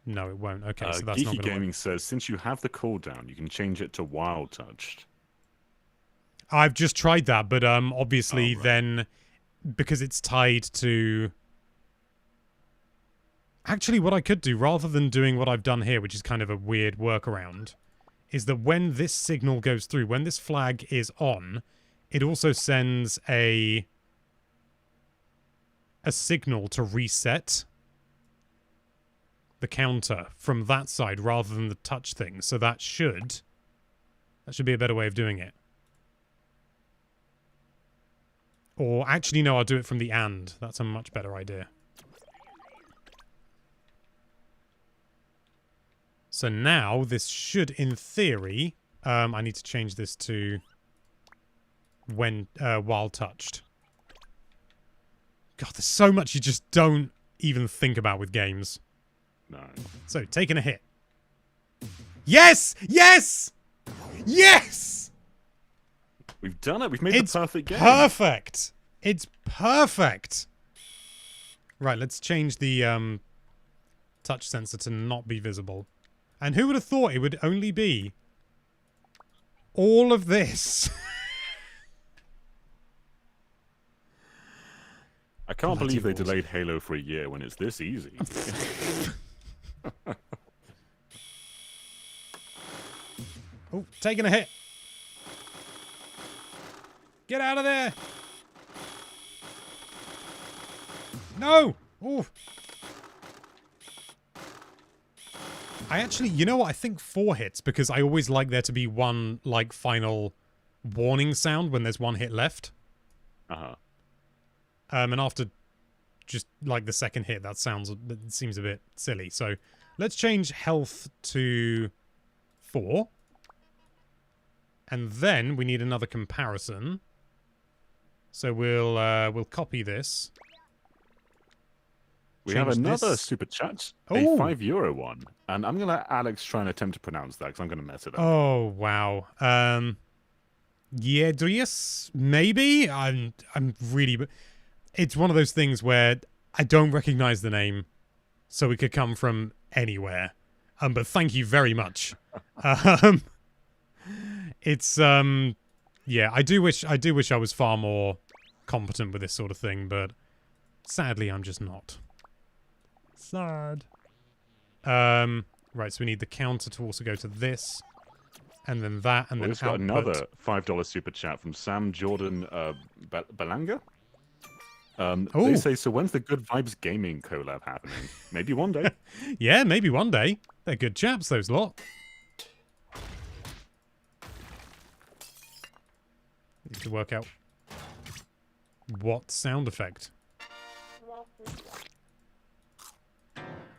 No, it won't. Okay, so that's not Geeky going to work. Gaming says, since you have the cooldown, you can change it to while touched. I've just tried that, but obviously right. then, because it's tied to... Actually, what I could do, rather than doing what I've done here, which is kind of a weird workaround, is that when this signal goes through, when this flag is on, it also sends a signal to reset the counter from that side rather than the touch thing. So that should be a better way of doing it. Or actually, no, I'll do it from the and. That's a much better idea. So now this should, in theory, I need to change this to when while touched. God, there's so much you just don't even think about with games. No. So, taking a hit. Yes! Yes! Yes! We've done it. We've made the perfect game. Perfect. It's perfect. Right, let's change the touch sensor to not be visible. And who would have thought it would only be all of this? I can't Bloody believe they awesome. delayed Halo for a year when it's this easy. Oh, taking a hit. Get out of there. No. Oh. I actually, you know what? I think 4 hits because I always like there to be one, like, final warning sound when there's 1 hit left. Uh-huh. And after just, like, the second hit, that seems a bit silly. So let's change health to 4. And then we need another comparison. So we'll copy this. We have another this. super chat, Oh. a €5 one, and I'm gonna let Alex try and attempt to pronounce that because I'm gonna mess it up. Oh wow. Yedrius, maybe. I'm really. It's one of those things where I don't recognize the name, so it could come from anywhere. But thank you very much. It's yeah. I do wish I was far more competent with this sort of thing, but sadly I'm just not. Sad. Right, so we need the counter to also go to this, and then that, and then We've got another $5 super chat from Sam Jordan Balanga. They say, so when's the Good Vibes Gaming collab happening? Maybe one day. Yeah, maybe one day. They're good chaps, those lot. Need to work out what sound effect.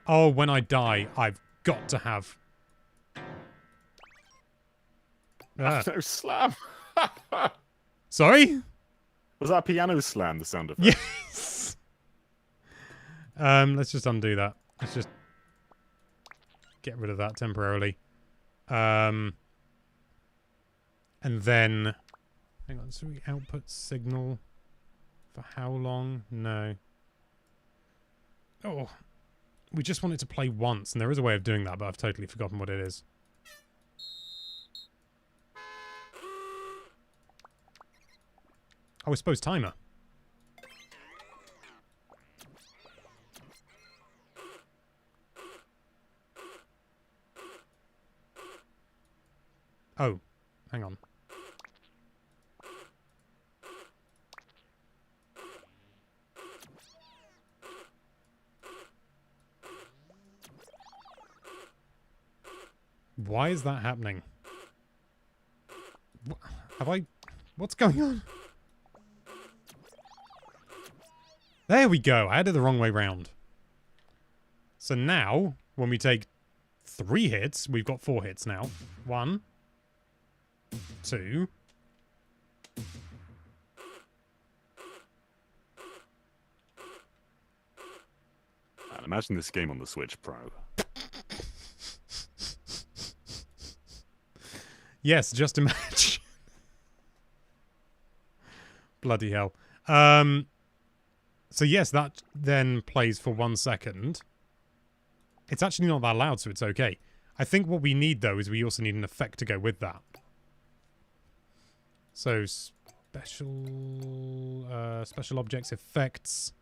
Oh, when I die, I've got to have... Piano slam. Sorry? Was that a piano slam, the sound effect? Yes! Let's just undo that. Let's just get rid of that temporarily. And then... Hang on, so we output signal for how long? No. Oh... We just want it to play once, and there is a way of doing that, but I've totally forgotten what it is. Oh, I suppose timer. Oh, hang on. Why is that happening? Have I... What's going on? There we go. I had it the wrong way round. So now, when we take 3 hits, we've got 4 hits now. 1, 2... Imagine this game on the Switch Pro. Yes, just imagine. Bloody hell. So yes, that then plays for 1 second. It's actually not that loud, so it's okay. I think what we need, though, is we also need an effect to go with that. So, special objects, effects.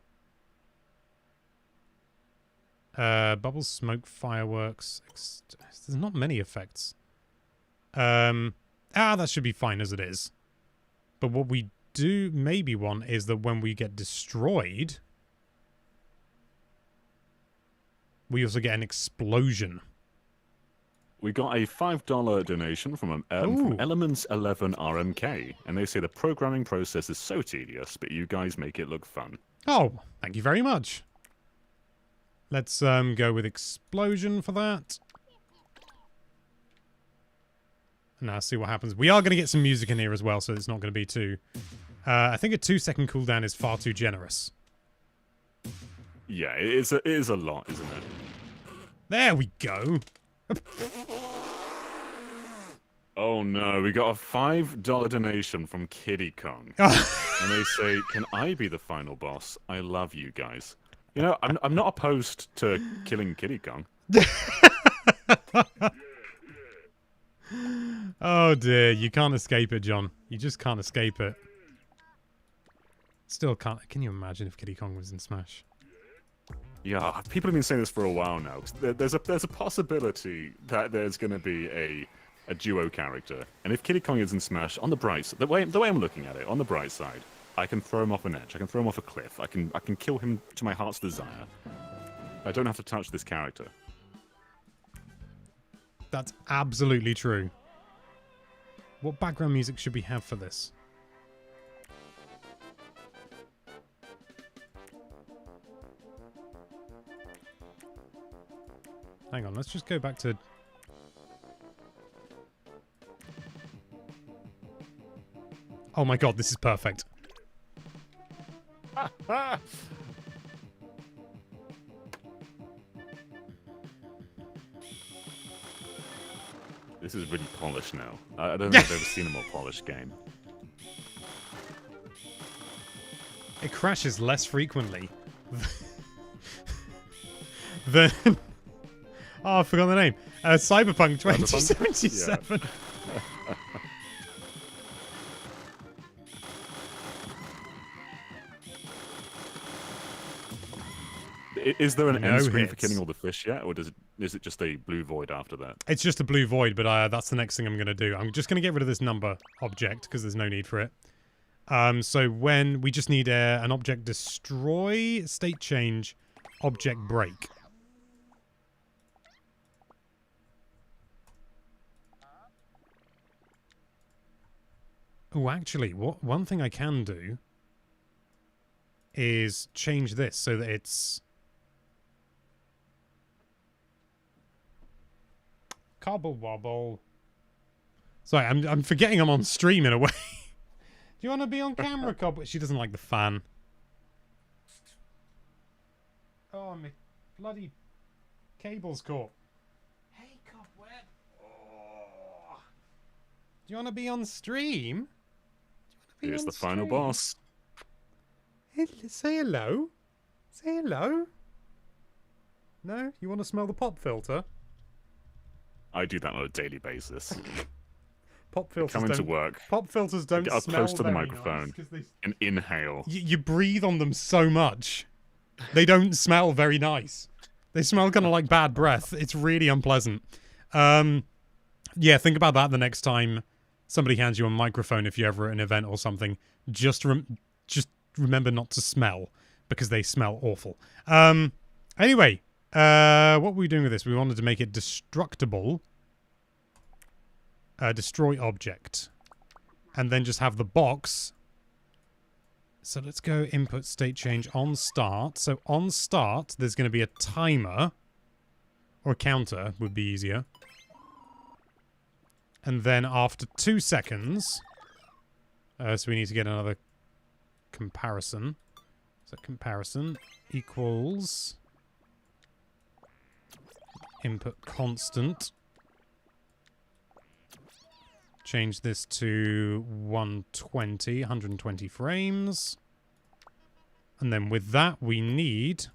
Bubbles, smoke, fireworks. There's not many effects. That should be fine as it is. But what we do maybe want is that when we get destroyed, we also get an explosion. We got a $5 donation from Elements 11 RMK, and they say the programming process is so tedious, but you guys make it look fun. Oh, thank you very much. Let's go with explosion for that. Now see what happens. We are going to get some music in here as well, so it's not going to be too... I think a 2-second cooldown is far too generous. Yeah, it is a lot, isn't it? There we go. Oh no, we got a $5 donation from Kiddy Kong. And they say, can I be the final boss? I love you guys. You know, I'm not opposed to killing Kiddy Kong. Oh dear, you can't escape it, John. You just can't escape it. Still can't. Can you imagine if Kiddy Kong was in Smash? Yeah, people have been saying this for a while now. There's a possibility that there's going to be a duo character, and if Kiddy Kong is in Smash, on the bright side, the way I'm looking at it, on the bright side, I can throw him off an edge. I can throw him off a cliff. I can kill him to my heart's desire. I don't have to touch this character. That's absolutely true. What background music should we have for this? Hang on, let's just go back to... Oh my god, this is perfect. This is really polished now. I don't think I've ever seen a more polished game. It crashes less frequently than... Oh, I forgot the name. Cyberpunk 2077. Is there an end screen for killing all the fish yet, or is it just a blue void after that? It's just a blue void, but that's the next thing I'm going to do. I'm just going to get rid of this number object because there's no need for it. So when we just need an object destroy, state change, object break. Oh, actually, one thing I can do is change this so that it's cobble wobble. Sorry, I'm forgetting I'm on stream in a way. Do you want to be on camera, Cobble? She doesn't like the fan. Oh, my bloody cable's caught. Hey, Cobweb. Oh. Do you want to be on stream? Here's the final boss. Hey, say hello. Say hello. No? You want to smell the pop filter? I do that on a daily basis. Pop filters Come into work. Pop filters don't Get up smell close to the very microphone nice and inhale. you breathe on them so much. They don't smell very nice. They smell kind of like bad breath. It's really unpleasant. Yeah, think about that the next time somebody hands you a microphone if you're ever at an event or something. Just remember not to smell because they smell awful. Anyway, what were we doing with this? We wanted to make it destructible. destroy object. And then just have the box. So let's go input state change on start. So on start, there's going to be a timer. Or a counter would be easier. And then after 2 seconds... so we need to get another comparison. So comparison equals... input constant. Change this to 120 frames. And then with that, we need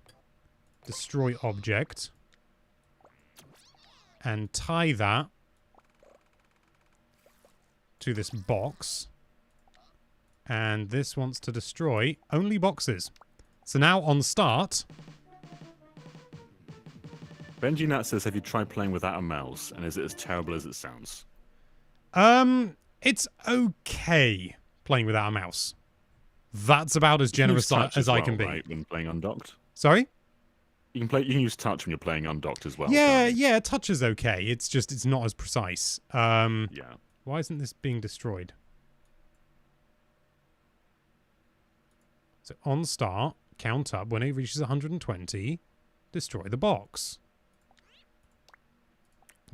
destroy object. And tie that to this box. And this wants to destroy only boxes. So now on start... Benji Nat says, have you tried playing without a mouse? And is it as terrible as it sounds? It's okay playing without a mouse. That's about as generous as I can be. Right, when playing undocked? Sorry? You can use touch when you're playing undocked as well. Yeah, touch is okay. It's just, it's not as precise. Yeah. Why isn't this being destroyed? So on start, count up. When it reaches 120, destroy the box.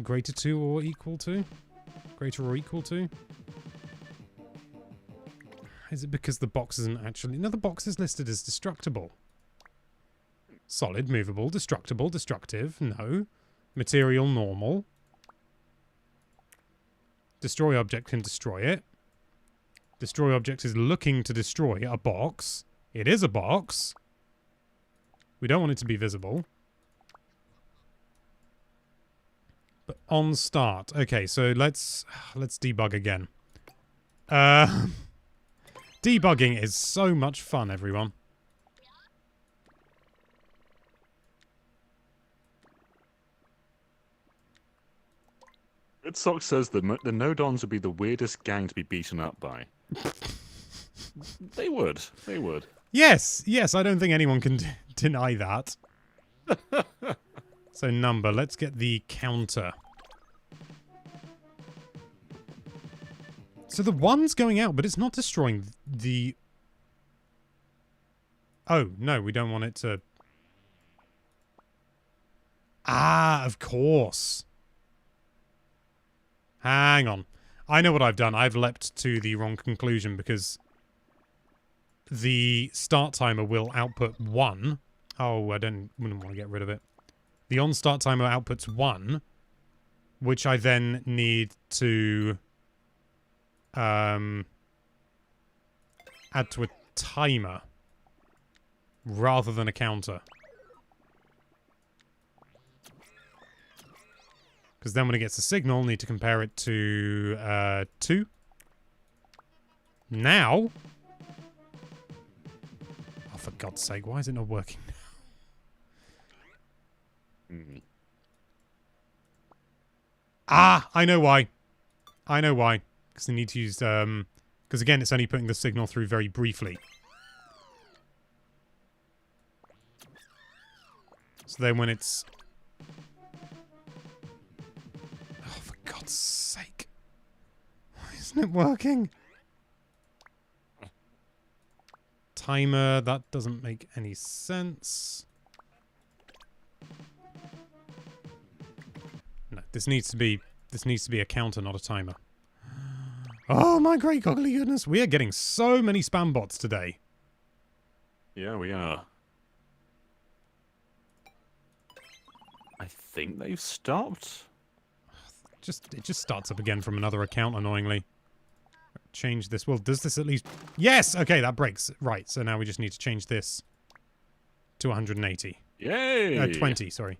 Greater to or equal to? Greater or equal to? Is it because the box isn't actually... No, the box is listed as destructible. Solid, movable, destructible, destructive. No. Material, normal. Destroy object can destroy it. Destroy object is looking to destroy a box. It is a box. We don't want it to be visible. But on start. Okay, so let's debug again. Debugging is so much fun, everyone. Red Sox says the Nodons would be the weirdest gang to be beaten up by. They would. They would. Yes, I don't think anyone can deny that. So number, let's get the counter. So the one's going out, but it's not destroying the... Oh, no, we don't want it to... Ah, of course. Hang on. I know what I've done. I've leapt to the wrong conclusion because the start timer will output 1. Oh, wouldn't want to get rid of it. The on-start timer outputs 1, which I then need to add to a timer rather than a counter. Because then when it gets a signal, need to compare it to 2. Now... Oh, for God's sake, why is it not working now? Ah, I know why. I know why. Because they need to use... Because again, it's only putting the signal through very briefly. So then when it's... Oh, for God's sake. Why isn't it working? Timer, that doesn't make any sense. No, this needs to be a counter, not a timer. Oh my great goggly goodness, we are getting so many spam bots today. Yeah, we are. I think they've stopped. It just starts up again from another account, annoyingly. Change this. Well, does this at least... Yes! Okay, that breaks. Right, so now we just need to change this to 180. Yay! 20, sorry.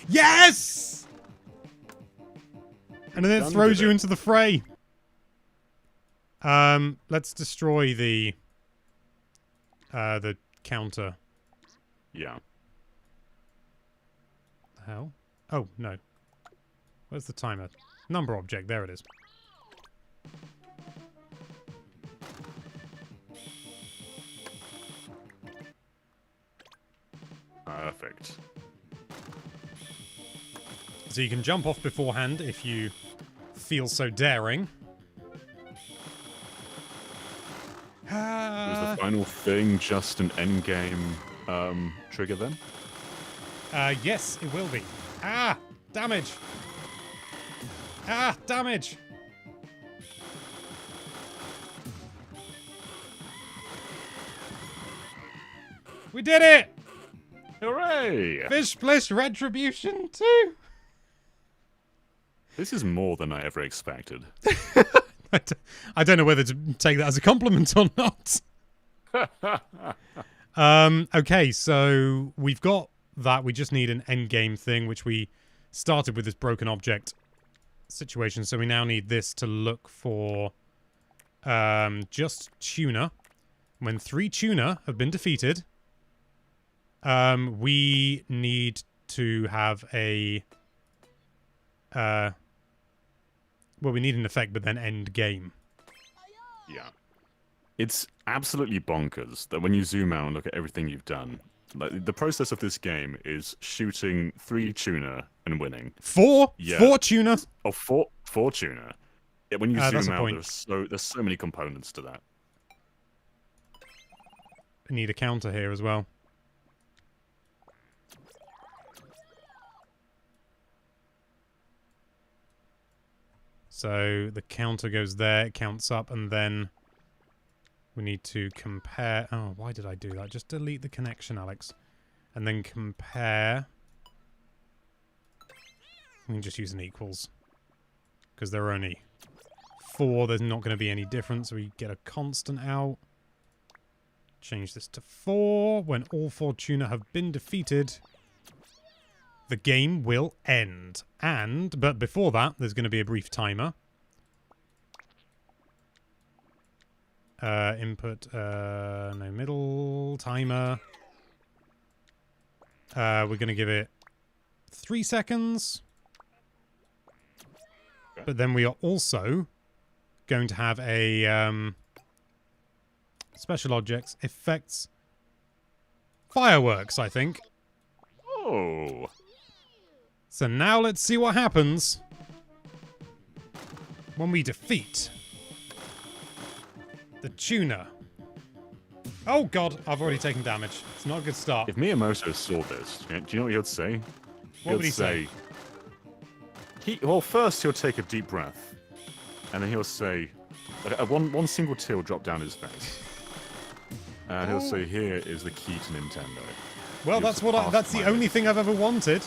Yes! And then it throws you into the fray. Let's destroy the counter. Yeah. The hell? Oh, no. Where's the timer? Number object, there it is. Perfect. So you can jump off beforehand if you feel so daring. Was the final thing just an endgame trigger then? Yes, it will be. Ah! Damage! Ah! Damage! We did it! Hooray! Fish Splish Retribution 2! This is more than I ever expected. I don't know whether to take that as a compliment or not. Okay, so we've got that. We just need an endgame thing, which we started with this broken object situation. So we now need this to look for just tuna. When 3 tuna have been defeated, we need to have a... well, we need an effect, but then end game. Yeah. It's absolutely bonkers that when you zoom out and look at everything you've done, like the process of this game is shooting 3 tuna and winning. 4? Yeah. 4 tuna? Oh, four tuna. Yeah, when you zoom out, point. there's so many components to that. I need a counter here as well. So the counter goes there, it counts up, and then we need to compare... Oh, why did I do that? Just delete the connection, Alex. And then compare... We can just use an equals. Because there are only 4, there's not going to be any difference. So we get a constant out. Change this to 4. When all 4 tuna have been defeated, the game will end. But before that, there's going to be a brief timer. Input, no middle, timer. We're going to give it 3 seconds. But then we are also going to have a special objects, effects, fireworks, I think. Oh. So now let's see what happens when we defeat the tuna. Oh god, I've already taken damage. It's not a good start. If Miyamoto saw this, do you know what he would say? What would he say? Well, first he'll take a deep breath, and then he'll say, one single tear will drop down his face, and he'll say, "Here is the key to Nintendo." Well, that's the only thing I've ever wanted.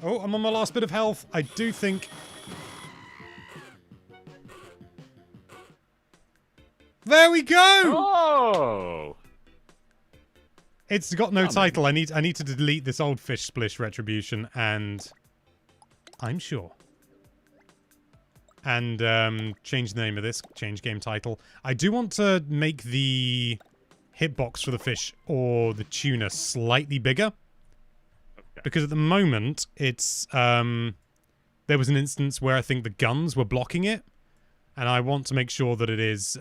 Oh, I'm on my last bit of health. I do think... There we go! Oh! It's got no title. I need to delete this old Fish Splish Retribution, and... I'm sure. And change the name of this. Change game title. I do want to make the hitbox for the fish or the tuna slightly bigger. Because at the moment, it's, there was an instance where I think the guns were blocking it. And I want to make sure that it is,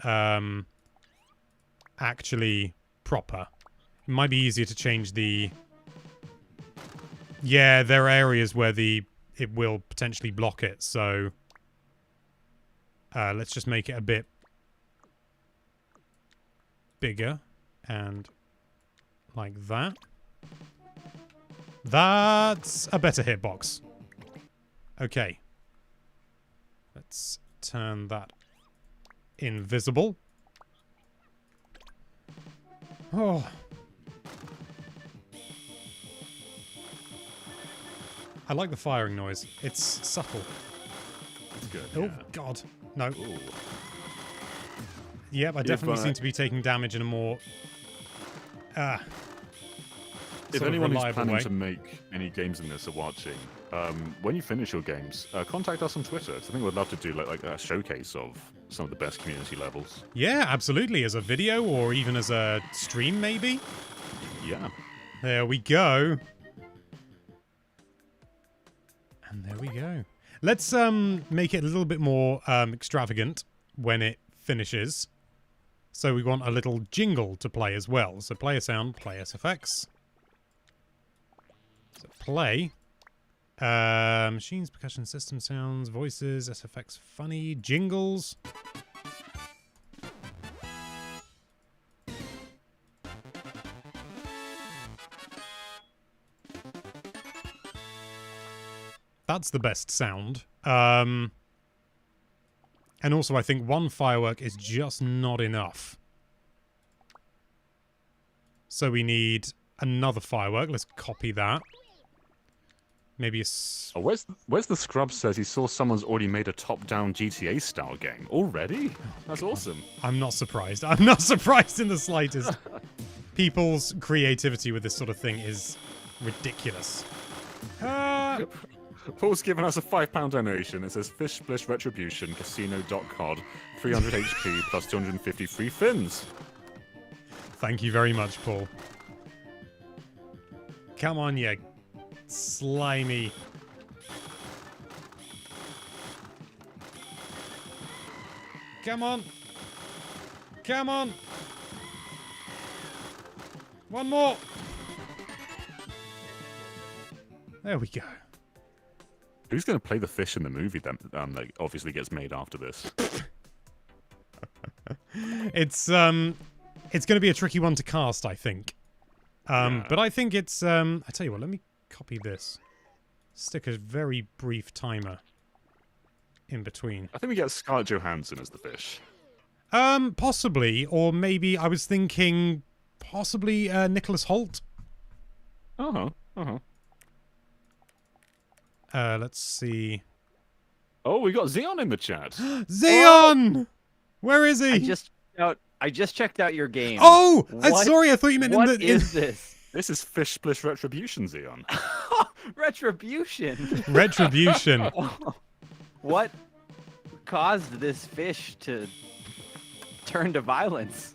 actually proper. It might be easier to change the... Yeah, there are areas where it will potentially block it, so... let's just make it a bit bigger. And like that. That's a better hitbox. Okay. Let's turn that invisible. Oh. I like the firing noise. It's subtle. It's good. Oh, Yeah. God. No. Ooh. Yep, I definitely seem to be taking damage in a more... If anyone is planning way. to make any games in this or watching, when you finish your games, contact us on Twitter. 'Cause I think we'd love to do like a showcase of some of the best community levels. Yeah, absolutely. As a video or even as a stream, maybe? Yeah. There we go. And there we go. Let's make it a little bit more extravagant when it finishes. So we want a little jingle to play as well. So play a sound, play SFX. So play. Machines, percussion, system sounds, voices, SFX, funny, jingles. That's the best sound. And also I think one firework is just not enough. So we need another firework. Let's copy that. Maybe a... Oh, where's the scrub says he saw someone's already made a top-down GTA-style game? Already? That's awesome. I'm not surprised. I'm not surprised in the slightest. People's creativity with this sort of thing is ridiculous. Paul's given us a £5 donation. It says Fish Splish Retribution, Casino.cod, 300 HP plus 250 free fins. Thank you very much, Paul. Come on, you slimy. Come on. Come on. One more. There we go. Who's going to play the fish in the movie that obviously gets made after this? It's going to be a tricky one to cast, I think. Yeah. But I think it's I tell you what, let me copy this. Stick a very brief timer in between. I think we get Scarlett Johansson as the fish. Possibly, or maybe I was thinking possibly Nicholas Hoult. Let's see. Oh, we got Xeon in the chat. Xeon! Oh! Where is he? I just checked out your game. Oh! Sorry, I thought you meant what in the... is this? This is Fish Splish Retribution, Xeon. Retribution. Retribution. What caused this fish to turn to violence?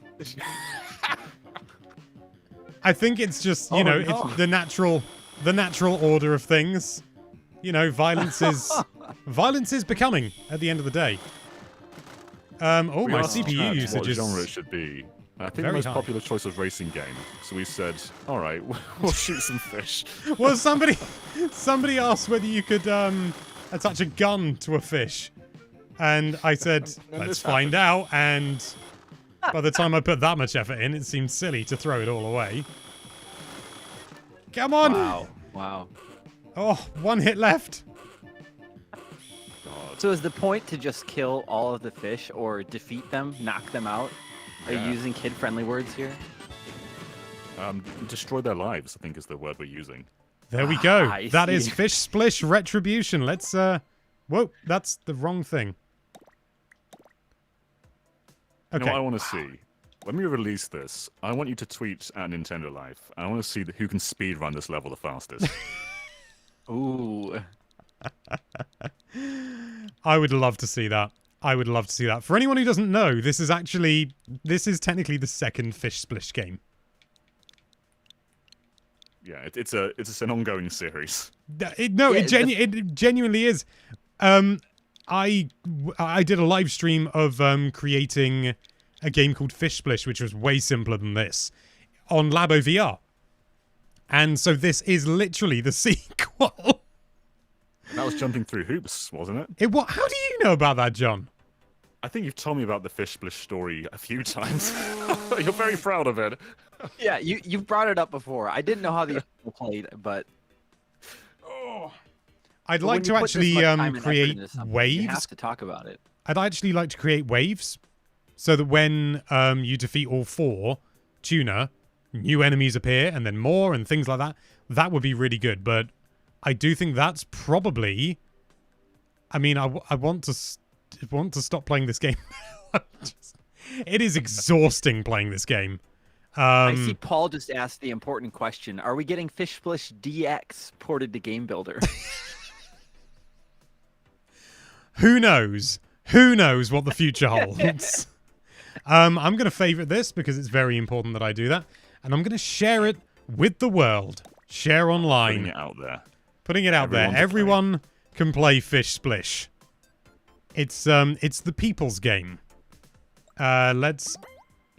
I think it's just, you know, it's the natural order of things. You know, violence is becoming at the end of the day. My CPU usage what is... genre it should be. I think the very most high. popular choice was racing game. So we said, all right, we'll shoot some fish. Well, somebody asked whether you could attach a gun to a fish. And I said, let's find out. And by the time I put that much effort in, it seemed silly to throw it all away. Come on! Wow. Oh, one hit left. So is the point to just kill all of the fish or defeat them, knock them out? Are you using kid-friendly words here? Destroy their lives, I think is the word we're using. There we go. I That see. is Fish Splish Retribution. Let's, whoa, that's the wrong thing. You know Okay. what I want to see? When we release this, I want you to tweet at Nintendo Life. I want to see who can speedrun this level the fastest. Ooh. I would love to see that. I would love to see that. For anyone who doesn't know, this is technically the second Fish Splish game. Yeah, it's an ongoing series. It genuinely is. I did a live stream of creating a game called Fish Splish, which was way simpler than this, on Labo VR. And so this is literally the sequel. That was jumping through hoops, wasn't it? How do you know about that, John? I think you've told me about the Fish Splish story a few times. You're very proud of it. Yeah, you've brought it up before. I didn't know how these people played, but... I'd but like when to you put this actually much time and effort create into something, waves. You have to talk about it. I'd actually like to create waves so that when you defeat all 4 tuna, new enemies appear and then more and things like that. That would be really good, but I do think that's probably... I mean, I want to stop playing this game. It is exhausting playing this game. I see Paul just asked the important question. Are we getting Fish Splish DX ported to Game Builder? Who knows? Who knows what the future holds? I'm going to favorite this because it's very important that I do that. And I'm going to share it with the world. Share online. Putting it out there. Putting it out there. Everyone can play Fish Splish. It's the people's game. Let's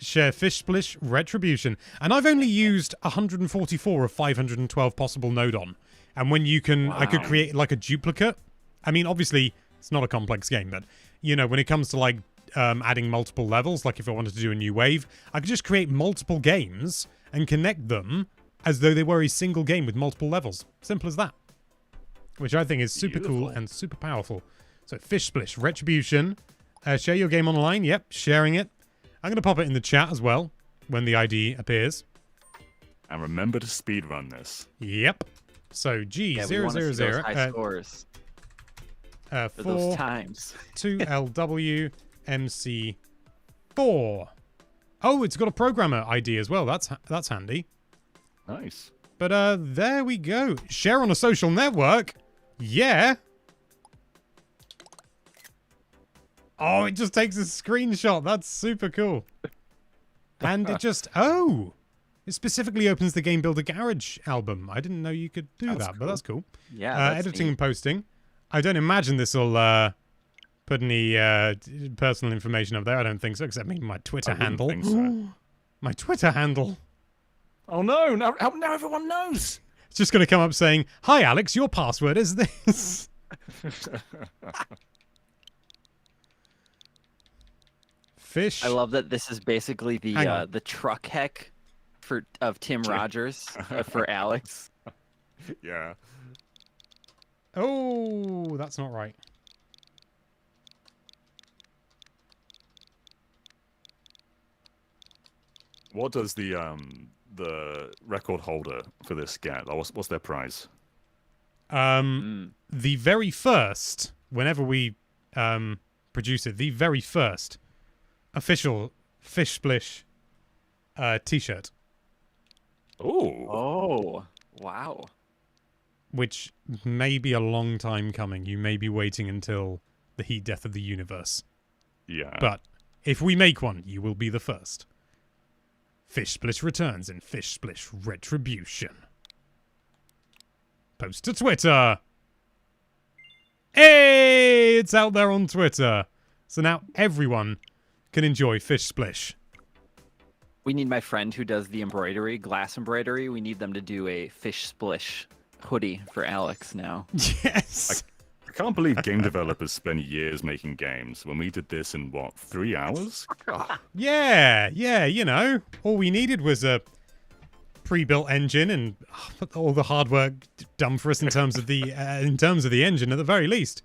share Fish Splish Retribution. And I've only used 144 of 512 possible node on. And when you can, I could Wow. create like a duplicate. I mean, obviously, it's not a complex game, but, you know, when it comes to like adding multiple levels, like if I wanted to do a new wave, I could just create multiple games and connect them as though they were a single game with multiple levels. Simple as that. Which I think is super cool Beautiful. and super powerful. So, Fish Splish, Retribution. Share your game online. Yep, sharing it. I'm going to pop it in the chat as well when the ID appears. And remember to speedrun this. Yep. So, Yeah, we want to see those high scores for those 4 times. 2LW MC4. Oh, it's got a programmer ID as well. That's handy. Nice. But there we go. Share on a social network. Yeah. Oh, it just takes a screenshot. That's super cool. And it just it specifically opens the Game Builder Garage album. I didn't know you could do That's that, but cool. that's cool. Yeah, that's Editing neat. and posting. I don't imagine this will put any personal information up there. I don't think so, except maybe my Twitter I wouldn't handle. think so. My Twitter handle. Oh no! Now everyone knows. It's just going to come up saying, "Hi, Alex, your password is this." Fish. I love that this is basically Hang the on. the truck heck of Tim Rogers for Alex. Yeah. Oh, that's not right. What does the record holder for this get? Like, what's their prize? The very first, whenever we produce it, the very first official Fish Splish t-shirt, Oh. Oh, wow. which may be a long time coming. You may be waiting until the heat death of the universe. Yeah. But if we make one, you will be the first. Fish Splish returns in Fish Splish Retribution. Post to Twitter. Hey, it's out there on Twitter. So now everyone can enjoy Fish Splish. We need my friend who does the embroidery, glass embroidery. We need them to do a Fish Splish hoodie for Alex now. Yes. I can't believe game developers spend years making games when we did this in, what, 3 hours? God. Yeah, you know. All we needed was a pre-built engine and all the hard work done for us in terms of the engine at the very least.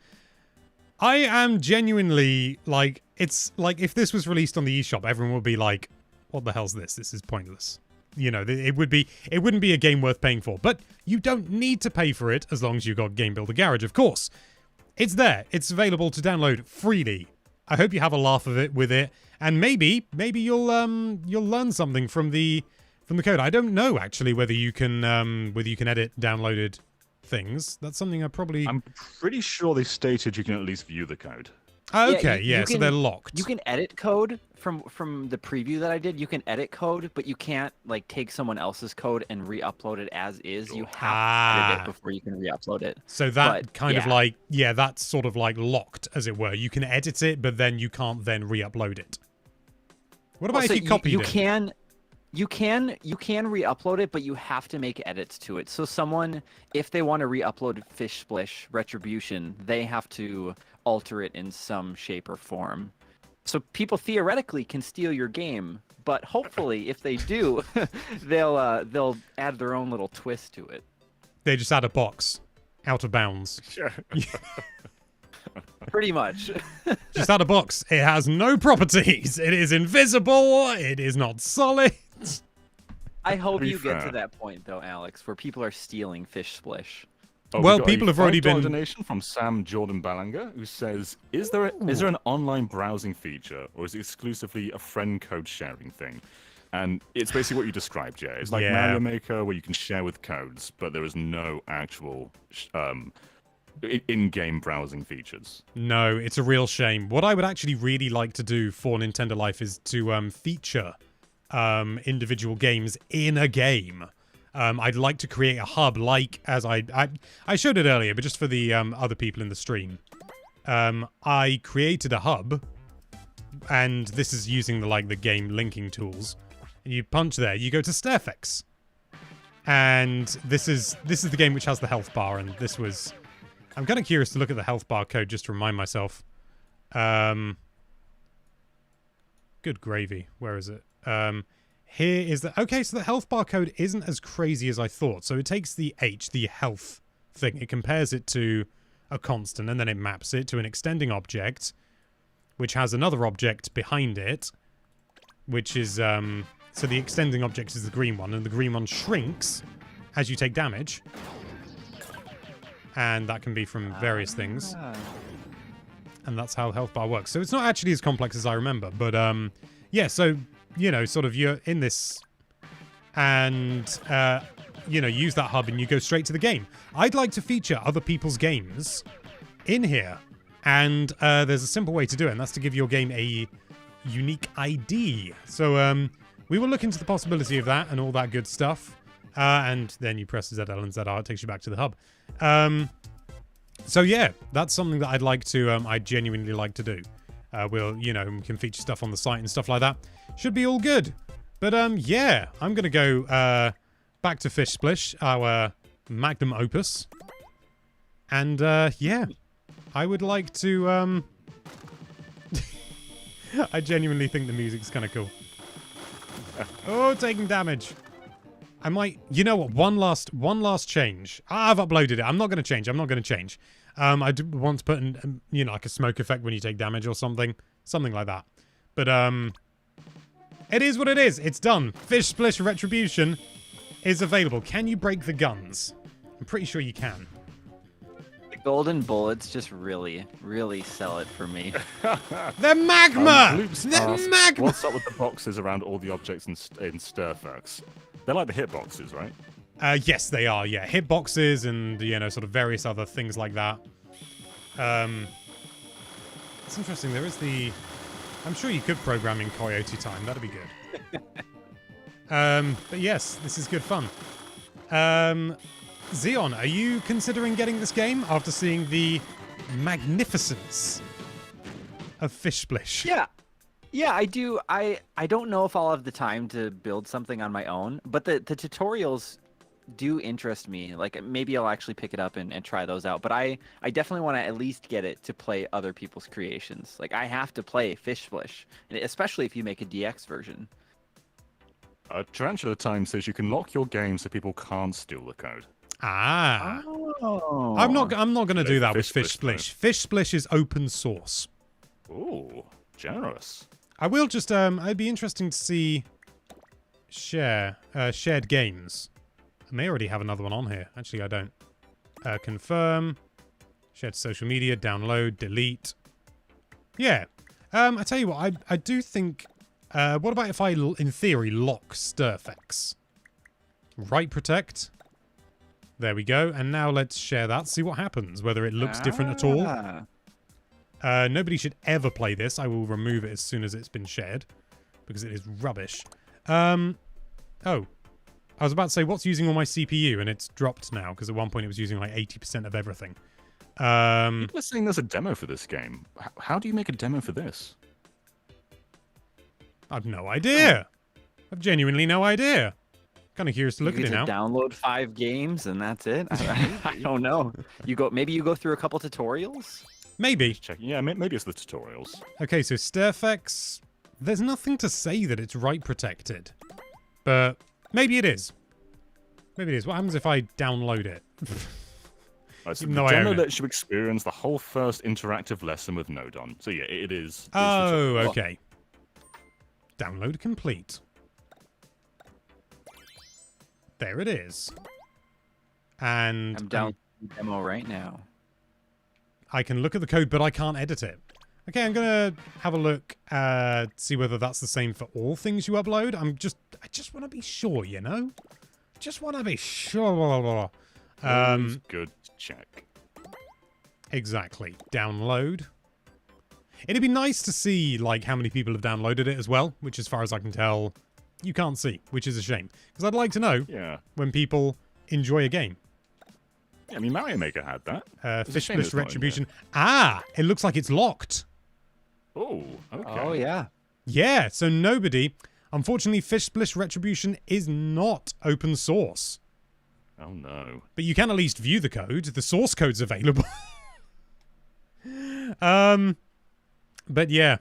I am genuinely like, it's like if this was released on the eShop, everyone would be like, what the hell's this? This is pointless. You know, it wouldn't be a game worth paying for. But you don't need to pay for it as long as you've got Game Builder Garage, of course. It's there. It's available to download freely. I hope you have a laugh with it, and maybe you'll learn something from the code. I don't know actually whether you can edit downloaded things. That's something I'm pretty sure they stated you can at least view the code. okay. you So can- they're locked. You can edit code from the preview that I did. You can edit code, but you can't like take someone else's code and re-upload it as is. You have to edit it before you can re-upload it. So that But, kind of yeah. like, that's sort of like locked, as it were. You can edit it, but then you can't then re-upload it. What about Well, if so you copied you it? You can re-upload it, but you have to make edits to it. So someone, if they want to re-upload Fish Splish Retribution, they have to alter it in some shape or form. So people theoretically can steal your game, but hopefully, if they do, they'll add their own little twist to it. They just add a box out of bounds. Pretty much. Just add a box. It has no properties. It is invisible. It is not solid. I hope be you get to fair. that point, though, Alex, where people are stealing Fish Splish. Oh, we Well, got a people have already $5 been- donation from Sam Jordan Ballinger, who says, is there an online browsing feature, or is it exclusively a friend code sharing thing? And it's basically what you described, Jay. It's like Yeah. Mario Maker, where you can share with codes, but there is no actual in-game browsing features. No, it's a real shame. What I would actually really like to do for Nintendo Life is to feature individual games in a game. I'd like to create a hub like, as I showed it earlier, but just for the other people in the stream. I created a hub, and this is using the game linking tools. You punch there, you go to Stairfix. And this is the game which has the health bar, and this was... I'm kind of curious to look at the health bar code just to remind myself. Good gravy. Where is it? Here is the... Okay, so the health bar code isn't as crazy as I thought. So it takes the H, the health thing. It compares it to a constant, and then it maps it to an extending object, which has another object behind it, which is... So the extending object is the green one, and the green one shrinks as you take damage. And that can be from various things. And that's how the health bar works. So it's not actually as complex as I remember. But, yeah, so, you know, sort of you're in this and, you know, use that hub and you go straight to the game. I'd like to feature other people's games in here. And there's a simple way to do it, and that's to give your game a unique ID. So, we will look into the possibility of that and all that good stuff. And then you press ZL and ZR, it takes you back to the hub. So yeah, that's something that I'd like to, I genuinely like to do. We'll, you know, can feature stuff on the site and stuff like that. Should be all good. But yeah, I'm going to go back to Fish Splish, our magnum opus. And yeah, I would like to, I genuinely think the music's kind of cool. Oh, taking damage. I might... You know what? One last change. I've uploaded it. I'm not going to change. I do want to put in, you know, like a smoke effect when you take damage or something. Something like that. But, it is what it is. It's done. Fish Splish Retribution is available. Can you break the guns? I'm pretty sure you can. The golden bullets just really, really sell it for me. They're magma! They're They're magma! What's up with the boxes around all the objects in Stirfax? They're like the hitboxes, right? Yes, they are, yeah. Hitboxes and, you know, sort of various other things like that. It's interesting. There is the... I'm sure you could program in Coyote time. That'd be good. But yes, this is good fun. Xeon, are you considering getting this game after seeing the magnificence of Fish Splish? Yeah. Yeah, I do. I don't know if I'll have the time to build something on my own, but the tutorials do interest me. Like, maybe I'll actually pick it up and try those out. But I definitely want to at least get it to play other people's creations. Like, I have to play Fish Splish, and especially if you make a DX version. Tarantula Time says you can lock your game so people can't steal the code. Ah. Oh. I'm not going to do that with Fish Fish Splish. Fish Splish is open source. Ooh, generous. I will just, it'd be interesting to see shared games. I may already have another one on here. Actually, I don't. Confirm. Shared social media, download, delete. Yeah. I tell you what, I do think, what about if I, in theory, lock Stirfex? Write protect. There we go. And now let's share that, see what happens, whether it looks different at all. Nobody should ever play this. I will remove it as soon as it's been shared, because it is rubbish. Oh. I was about to say, what's using all my CPU? And it's dropped now, because at one point it was using like 80% of everything. People are saying there's a demo for this game. How do you make a demo for this? I've no idea. I've genuinely no idea. Kind of curious to look at it now. Download 5 games and that's it. I don't know. Maybe you go through a couple tutorials. Maybe. Yeah, maybe it's the tutorials. Okay, so Stirfex. There's nothing to say that it's write protected, but maybe it is. Maybe it is. What happens if I download it? Right, so Even the though I demo own it. lets you experience the whole first interactive lesson with Nodon. So yeah, it is. Oh, okay. Download complete. There it is. And I'm down the demo right now. I can look at the code, but I can't edit it. Okay, I'm gonna have a look, see whether that's the same for all things you upload. I just want to be sure, you know? Just want to be sure. Good check. Exactly. Download. It'd be nice to see, like, how many people have downloaded it as well, which, as far as I can tell, you can't see, which is a shame. Because I'd like to know when people enjoy a game. Yeah, I mean, Mario Maker had that. Fish Splish Retribution. Ah, it looks like it's locked. Oh, okay. Oh, yeah. Yeah, so nobody... Unfortunately, Fish Splish Retribution is not open source. Oh no. But you can at least view the code. The source code's available. But yeah.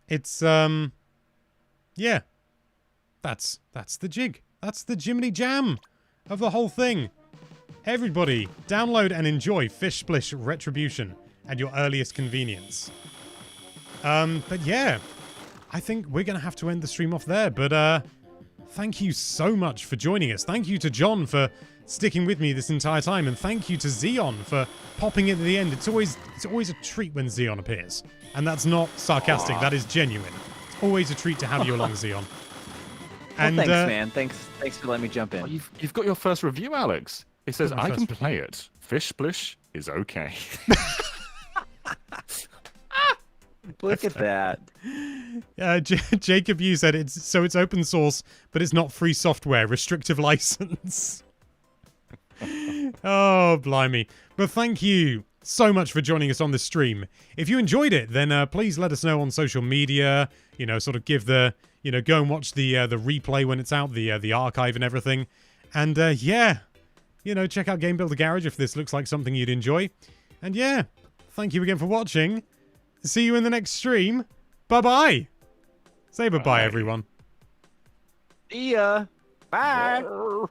It's yeah. That's the jig. That's the Jiminy Jam of the whole thing. Everybody, download and enjoy Fish Splish Retribution at your earliest convenience. But yeah, I think we're going to have to end the stream off there. But thank you so much for joining us. Thank you to John for sticking with me this entire time. And thank you to Xeon for popping in at the end. It's always a treat when Xeon appears. And that's not sarcastic. That is genuine. It's always a treat to have you along, Xeon. Well, thanks, man. Thanks for letting me jump in. Oh, you've got your first review, Alex. It says, I can play it. Fish Splish is okay. Look at that. Jacob, you said it's open source, but it's not free software. Restrictive license. Oh, blimey. But thank you so much for joining us on this stream. If you enjoyed it, then please let us know on social media. You know, sort of give the, you know, go and watch the replay when it's out, the archive and everything. And yeah, you know, check out Game Builder Garage if this looks like something you'd enjoy. And yeah, thank you again for watching. See you in the next stream. Bye-bye. Say bye-bye, everyone. See ya. Bye.